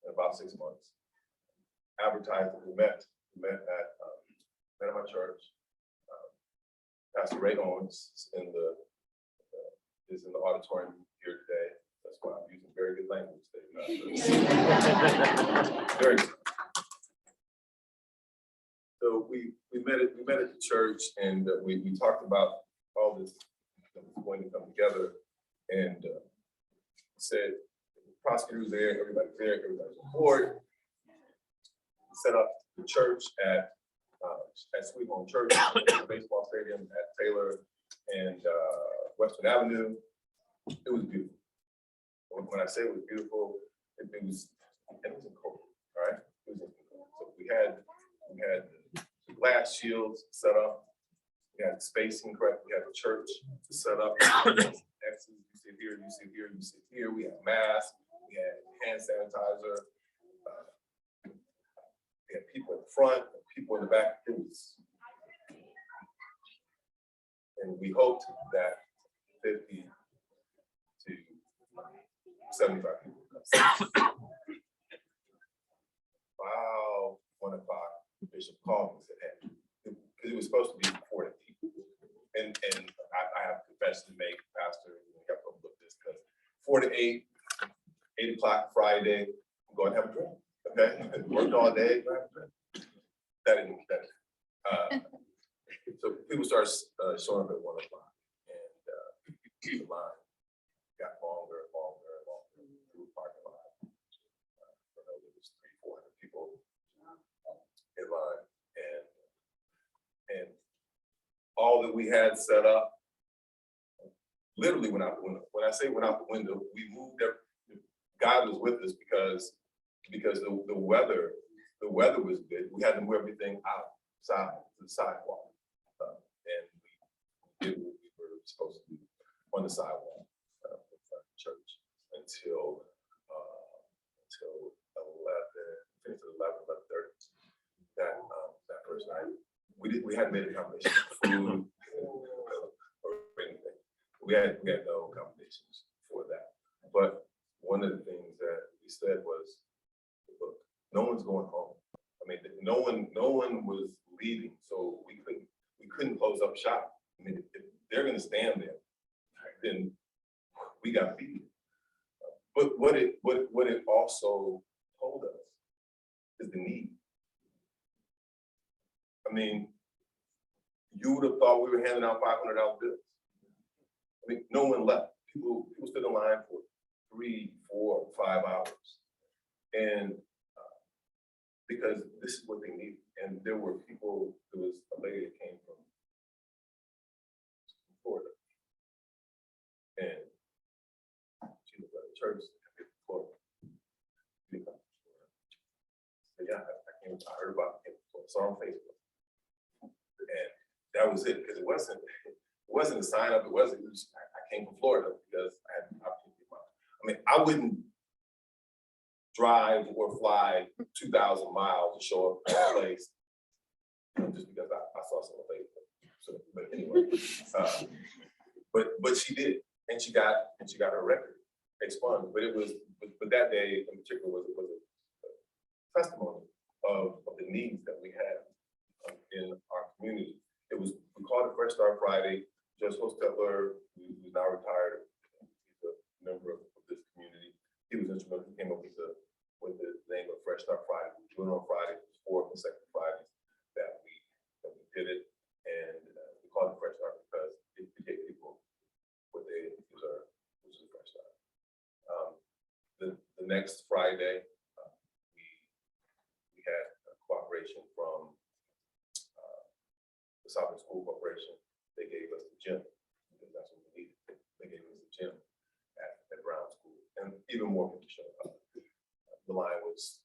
in about 6 months. Advertised, we met at my church. Pastor Ray Owens is in the auditorium here today. That's why I'm using very good language today. Very good. So we met at the church, and we talked about all this that was going to come together, and said the prosecutor's there, everybody's on board. Set up the church at Sweet Home Church, the baseball stadium at Taylor and Western Avenue. It was beautiful. When I say it was beautiful, it was in cold, all right? It was in cold. So we had the glass shields set up. We had the spacing correct. We had the church set up. X's, you sit here, you sit here, you sit here. We had masks. We had hand sanitizer. We had people in the front, people in the back. And we hoped that 50 to 75 people. Wow, 1 o'clock, Bishop called me and said, hey, because it was supposed to be 4 to 8. And I have to confession to make, Pastor, you have to look this, because 4 to 8 o'clock Friday, I'm going to have a drink. Okay, worked all day. That didn't. So people started showing up at 1 o'clock, and the line got longer and longer and longer through the parking lot. I know there was 300-400 people in line, and all that we had set up literally went out the window. When I say went out the window, we moved. God was with us because the weather was good. We had to move everything outside to the sidewalk, and we did what we were supposed to do on the sidewalk in front of the church until 11:30 that first night. We hadn't made a combination of food or anything. We had no accommodations for that. But one of the things that we said was, look, no one's going home. I mean, no one was leaving, so we couldn't close up shop. I mean, if they're going to stand there, then we got to be there. But what it also told us is the need. I mean, you would have thought we were handing out $500 bills. I mean, no one left. People stood in line for 3, 4, 5 hours, and because this is what they needed. And there were people. There was a lady that came from Florida, and she was at a church in Florida. So yeah, I heard about it. I saw on Facebook, and that was it. Because it wasn't a sign up. It wasn't. I came from Florida because I had the opportunity. I mean, I wouldn't drive or fly 2,000 miles to show up at a place, just because I saw some on Facebook. So, but anyway, but she did, and she got her record expunged. But that day in particular was a testimony of the needs that we have in our community. We called it Fresh Start Friday. Judge Hostetler, who's now retired, he's a member of this community. He was instrumental. He came up with the name of Fresh Start Friday. We do it on Friday. It was 4 consecutive Fridays that we did it, and we called it Fresh Start because it gave people what they deserve, which is a fresh start. The next Friday, we had cooperation from the Southern School Corporation. They gave us the gym because that's what we needed. They gave us the gym at Brown School, and even more people showed up. The line was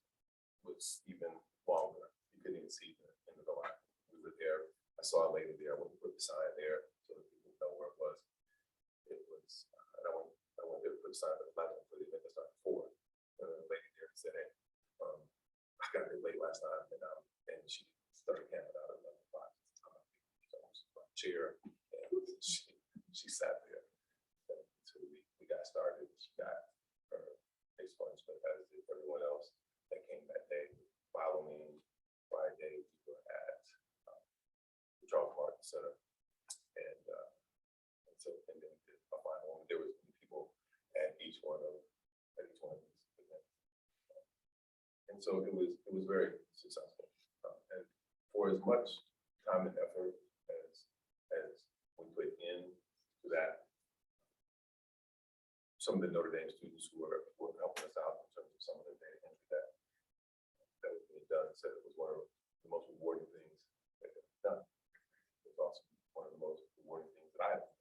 even longer. You couldn't even see the end of the line. We were there. I saw a lady there. I went to put the sign there so that people know where it was. And I went there to put the sign at 11, but it started at 4. And the lady there said, hey, I got there late last night, and she started handing out another box. Chair, and she center. And so, and then we did a final one. There was people at each one of these events. And so it was very successful. And for as much time and effort as we put into that, some of the Notre Dame students who were helping us out in terms of some of the data entry that was being done said it was one of the most rewarding things that they've done. It was also one of the most rewarding things that I have done.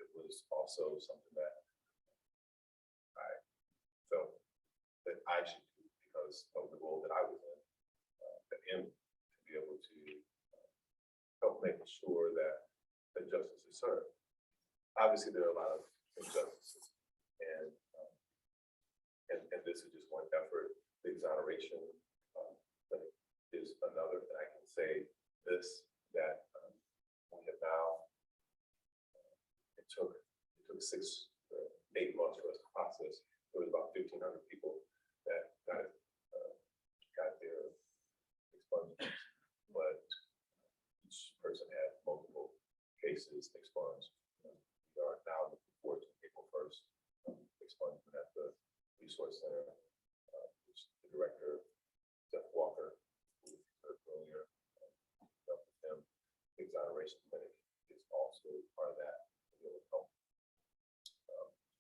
It was also something that I felt that I should do because of the role that I was in, to be able to help making sure that justice is served. Obviously, there are a lot of injustices, and this is just one effort. The exoneration is another, and I can say this, that we have now, it took 8 months for us to process. There was about 1,500 people that got their expungement, but each person had multiple cases expunged. We are now looking forward to April 1st expungement at the Resource Center, which the director, Jeff Walker, who we heard earlier, with him, the exoneration clinic is also part of that. To be able to help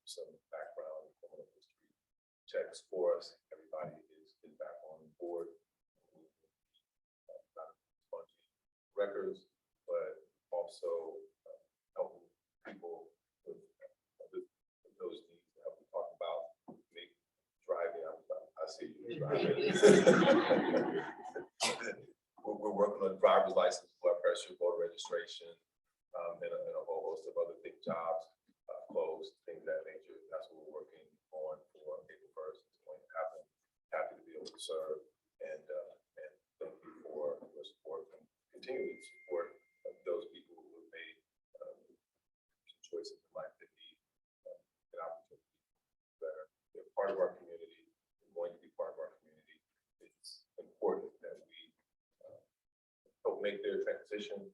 some background criminal history checks for us. Everybody is back on board. Not expunging records, but also helping people with those needs that we talk about, make driving. I see you driving. We're working on driver's license, blood pressure, voter registration, and a whole host of other big jobs, closed, things of that nature. That's what we're working on for April 1st. It's going to happen. Happy to be able to serve, and thank you for your support and continuing support of those people who have made some choices in life that need an opportunity that are they're part of our community, they're going to be part of our community. It's important that we help make their transition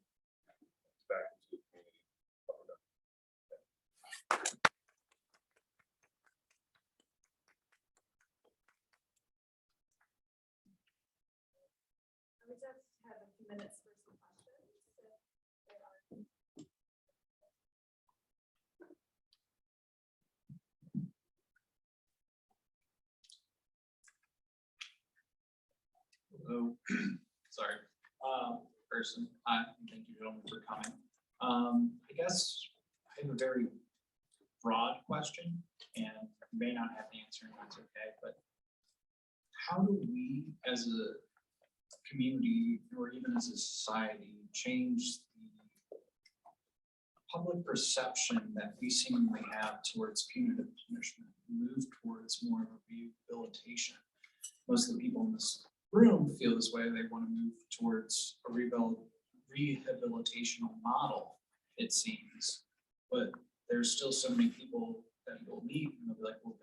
back into the community. We just have a few minutes for some questions. If there are. Hello, sorry. Person, hi, and thank you gentlemen for coming. I guess I have a very broad question, and you may not have the answer, and that's okay, but how do we as a community or even as a society change the public perception that we seemingly have towards punitive punishment, move towards more of a rehabilitation? Most of the people in this room feel this way. They want to move towards a rehabilitational model, it seems, but there's still so many people that you'll meet and they'll be like, well,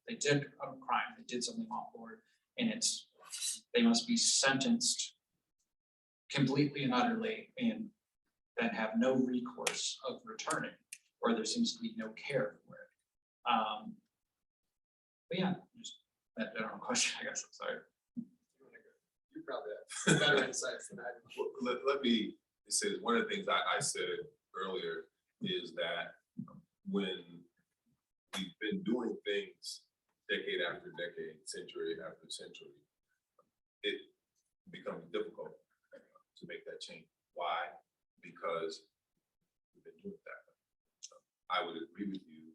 they did a crime, they did something off board, and they must be sentenced completely and utterly and then have no recourse of returning, or there seems to be no care for it. But yeah, just that general question, I guess. I'm sorry. You probably have better insights than I do. Let me say this. One of the things I said earlier is that when we've been doing things decade after decade, century after century, it becomes difficult to make that change. Why? Because we've been doing that. I would agree with you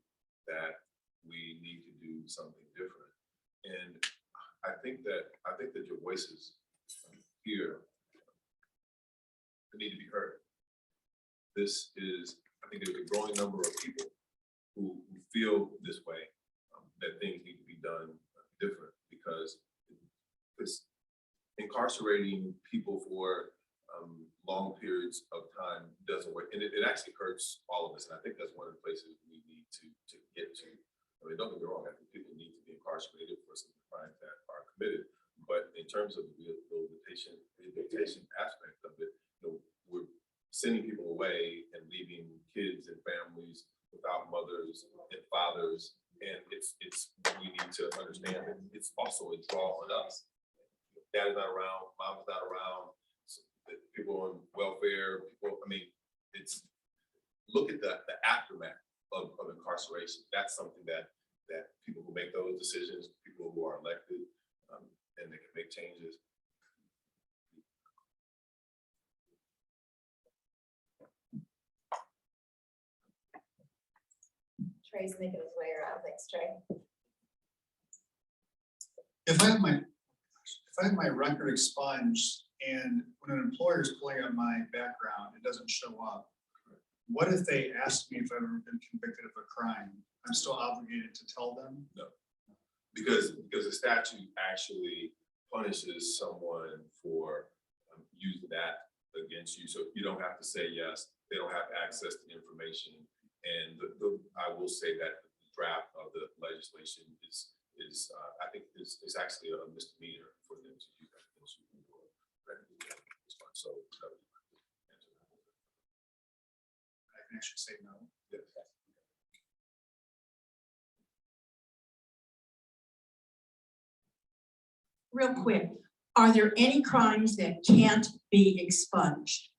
that we need to do something different. And I think that your voices here need to be heard. This is, I think there's a growing number of people who feel this way, that things need to be done different, because incarcerating people for long periods of time doesn't work. And it actually hurts all of us. And I think that's one of the places we need to get to. I mean, don't get me wrong, I think people need to be incarcerated for some crimes that are committed. But in terms of the rehabilitation aspect of it, we're sending people away and leaving kids and families without mothers and fathers. And it's, we need to understand that it's also a draw on us. Dad is not around, mom's not around, so the people on welfare, people, I mean, it's, look at the aftermath of incarceration. That's something that people who make those decisions, people who are elected, and they can make changes. Trey's making his way around. Thanks, Trey. If I have my record expunged and when an employer is pulling up my background, it doesn't show up. What if they ask me if I've ever been convicted of a crime? I'm still obligated to tell them? No, because the statute actually punishes someone for using that against you. So you don't have to say yes. They don't have access to information. And I will say that the draft of the legislation is I think is actually a misdemeanor for them to use that against you. So I can actually say no. yes. Real quick, are there any crimes that can't be expunged?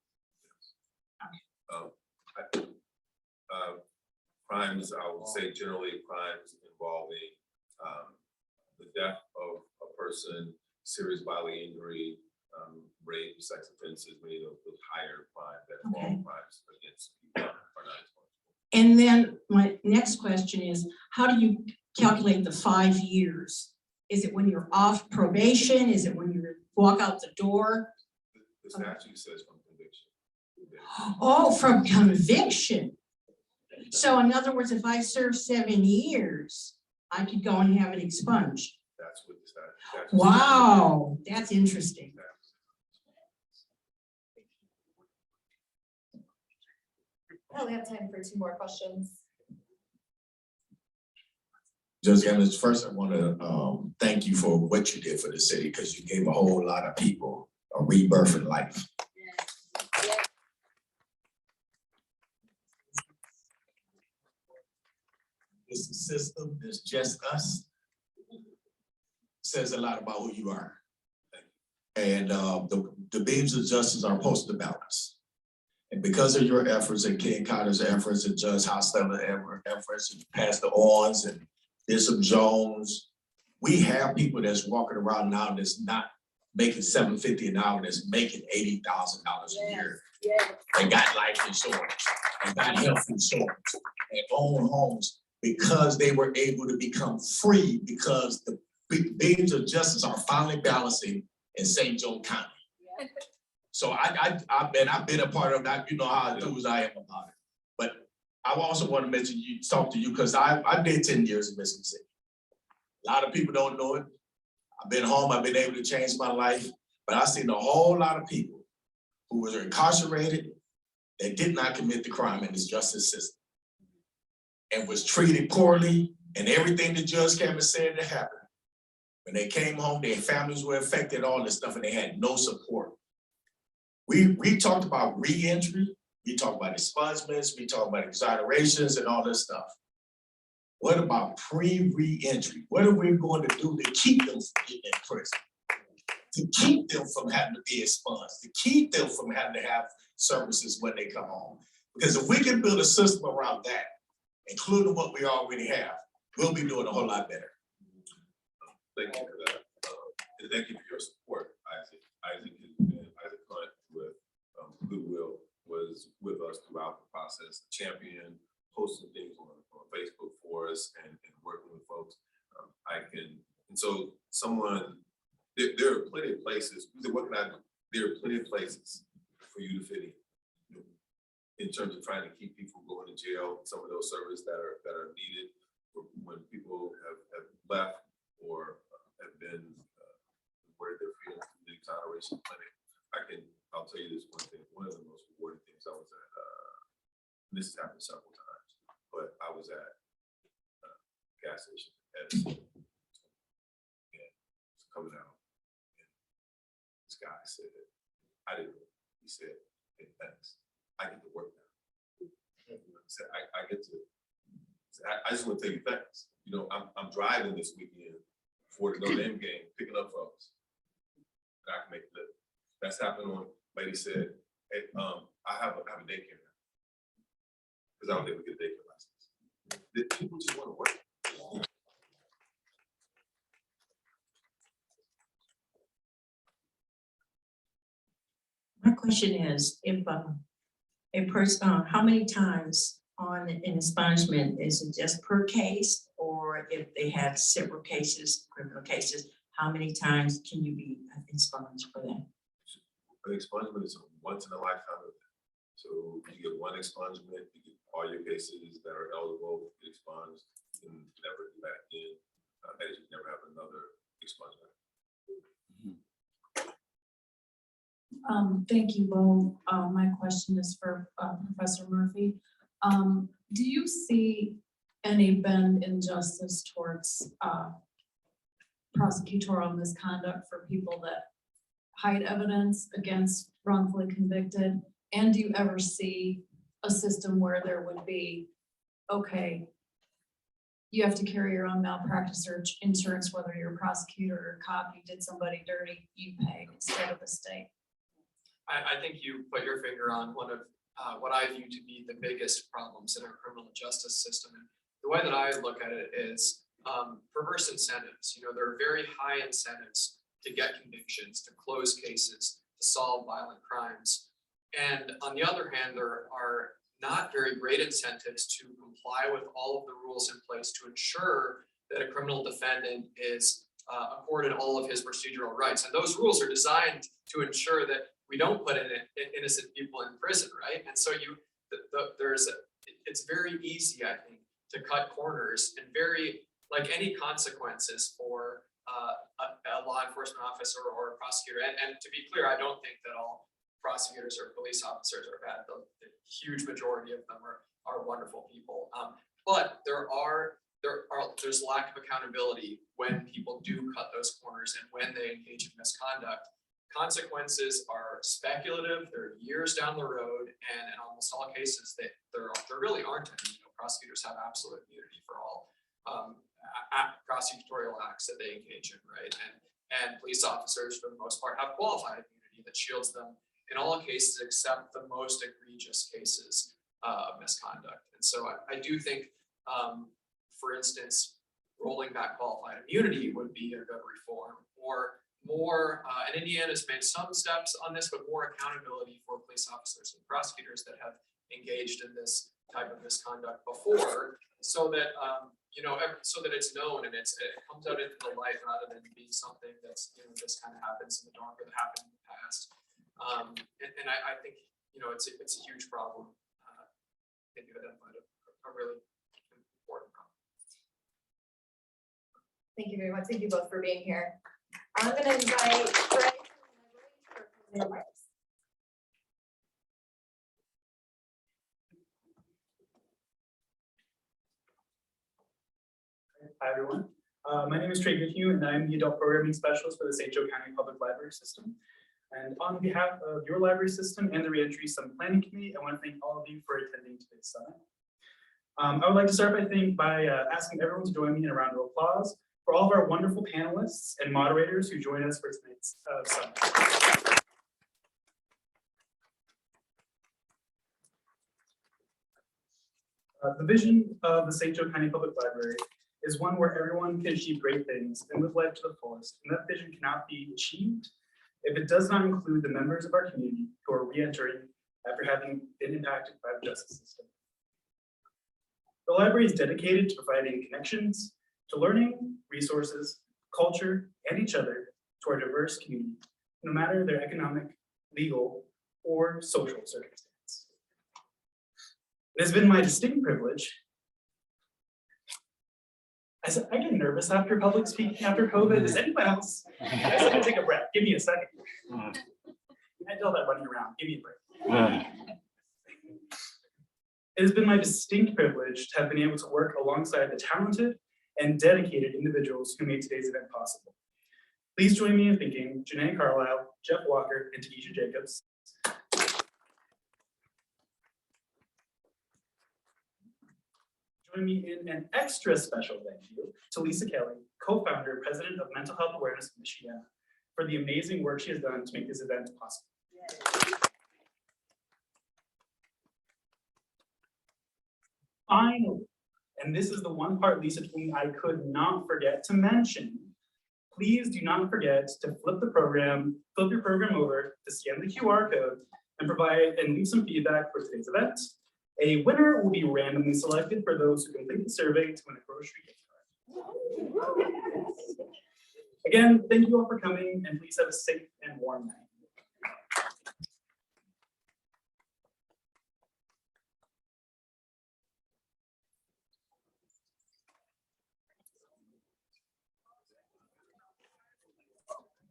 Crimes, I would say generally crimes involving the death of a person, serious bodily injury, rape, sex offenses, many of those higher crimes that involve crimes against people are not expunged. And then my next question is, how do you calculate the 5 years? Is it when you're off probation? Is it when you walk out the door? The statute says from conviction. Oh, from conviction. So in other words, if I serve 7 years, I could go and have it expunged. That's what the statute. Wow, that's interesting. Oh, we have time for 2 more questions. Judge Gammage, first I want to thank you for what you did for the city, because you gave a whole lot of people a rebirth in life. It's the system, it's just us. Says a lot about who you are. And the beams of justice are posted about us. And because of your efforts and Ken Carter's efforts and Judge Hostetler's efforts and Pastor Owens and Bishop Jones, we have people that's walking around now that's not making $750 an hour, that's making $80,000 a year. They got life insurance, and got health insurance, and own homes because they were able to become free because the beams of justice are finally balancing in St. John County. So I've been a part of that. You know how enthused I am about it. But I also want to mention talk to you because I did 10 years in Mississippi. A lot of people don't know it. I've been home. I've been able to change my life, but I've seen a whole lot of people who were incarcerated that did not commit the crime in this justice system and was treated poorly, and everything the judge came and said that happened. When they came home, their families were affected, all this stuff, and they had no support. We talked about re-entry, we talked about expungements, we talked about exonerations and all this stuff. What about pre-re-entry? What are we going to do to keep them from getting in prison? To keep them from having to be expunged, to keep them from having to have services when they come home. Because if we can build a system around that, including what we already have, we'll be doing a whole lot better. Thank you for that. And thank you for your support, Isaac. Isaac Hunt with Goodwill was with us throughout the process, champion, posting things on Facebook for us and working with folks. And so there are plenty of places, what can I do? There are plenty of places for you to fit in terms of trying to keep people going to jail, some of those services that are needed when people have left or have been where they're feeling the exoneration clinic. I'll tell you this one thing, one of the most rewarding things I was at, this has happened several times, but I was at gas station and it's coming out. And this guy said, I didn't know. He said, hey, thanks. I get to work now. So I get to, I just want to tell you thanks. You know, I'm driving this weekend for the Notre Dame game, picking up folks. And I can make it live. That's happened on, lady said, hey, I have a daycare now. Because I don't think we get a daycare license. The people just want to work. My question is, if a person, how many times on an expungement, is it just per case? Or if they have several cases, criminal cases, how many times can you be expunged for that? An expungement is a once in a lifetime event. So you get one expungement, you get all your cases that are eligible, get expunged, you can never do that again. That is, you never have another expungement. Thank you, Bo. My question is for Professor Murphy. Do you see any bend in justice towards prosecutorial misconduct for people that hide evidence against wrongfully convicted? And do you ever see a system where there would be, okay, you have to carry your own malpractice or insurance, whether you're a prosecutor or a cop, you did somebody dirty, you pay instead of the state? I think you put your finger on one of what I view to be the biggest problems in our criminal justice system. And the way that I look at it is perverse incentives. You know, there are very high incentives to get convictions, to close cases, to solve violent crimes. And on the other hand, there are not very great incentives to comply with all of the rules in place to ensure that a criminal defendant is accorded all of his procedural rights. And those rules are designed to ensure that we don't put innocent people in prison, right? And so it's very easy, I think, to cut corners and very, like any consequences for a law enforcement officer or a prosecutor. And to be clear, I don't think that all prosecutors or police officers are bad. The huge majority of them are wonderful people. But there's lack of accountability when people do cut those corners and when they engage in misconduct. Consequences are speculative, they're years down the road, and in almost all cases, there really aren't any. You know, prosecutors have absolute immunity for all prosecutorial acts that they engage in, right? And police officers, for the most part, have qualified immunity that shields them in all cases except the most egregious cases of misconduct. And so I do think, for instance, rolling back qualified immunity would be a good reform, or more, and Indiana's made some steps on this, but more accountability for police officers and prosecutors that have engaged in this type of misconduct before, so that so that it's known and it comes out into the light rather than being something that's just kind of happens in the dark or that happened in the past. And I think it's a huge problem. I think you identified a really important problem. Thank you very much. Thank you both for being here. I'm going to invite Greg for closing remarks. Hi, everyone. My name is Trey Goodhue, and I'm the Adult Programming Specialist for the St. Joe County Public Library System. And on behalf of your library system and the Reentry Summit Planning Committee, I want to thank all of you for attending today's summit. I would like to start by asking everyone to join me in a round of applause for all of our wonderful panelists and moderators who joined us for tonight's summit. The vision of the St. Joe County Public Library is one where everyone can achieve great things and live life to the fullest, and that vision cannot be achieved if it does not include the members of our community who are re-entering after having been impacted by the justice system. The library is dedicated to providing connections to learning, resources, culture, and each other to our diverse community, no matter their economic, legal, or social circumstance. It has been my distinct privilege. I get nervous after public speaking after COVID. Does anyone else? I said, take a breath. Give me a second. I do all that running around. Give me a break. It has been my distinct privilege to have been able to work alongside the talented and dedicated individuals who made today's event possible. Please join me in thanking Janae Carlisle, Jeff Walker, and Tanisha Jacobs. Join me in an extra special thank you to Lisa Kelly, co-founder and president of Mental Health Awareness of Michiana, for the amazing work she has done to make this event possible. Finally, and this is the one part Lisa told me I could not forget to mention, please do not forget to flip your program over to scan the QR code and provide and leave some feedback for today's event. A winner will be randomly selected for those who complete the survey to win a grocery gift card. Again, thank you all for coming, and please have a safe and warm night.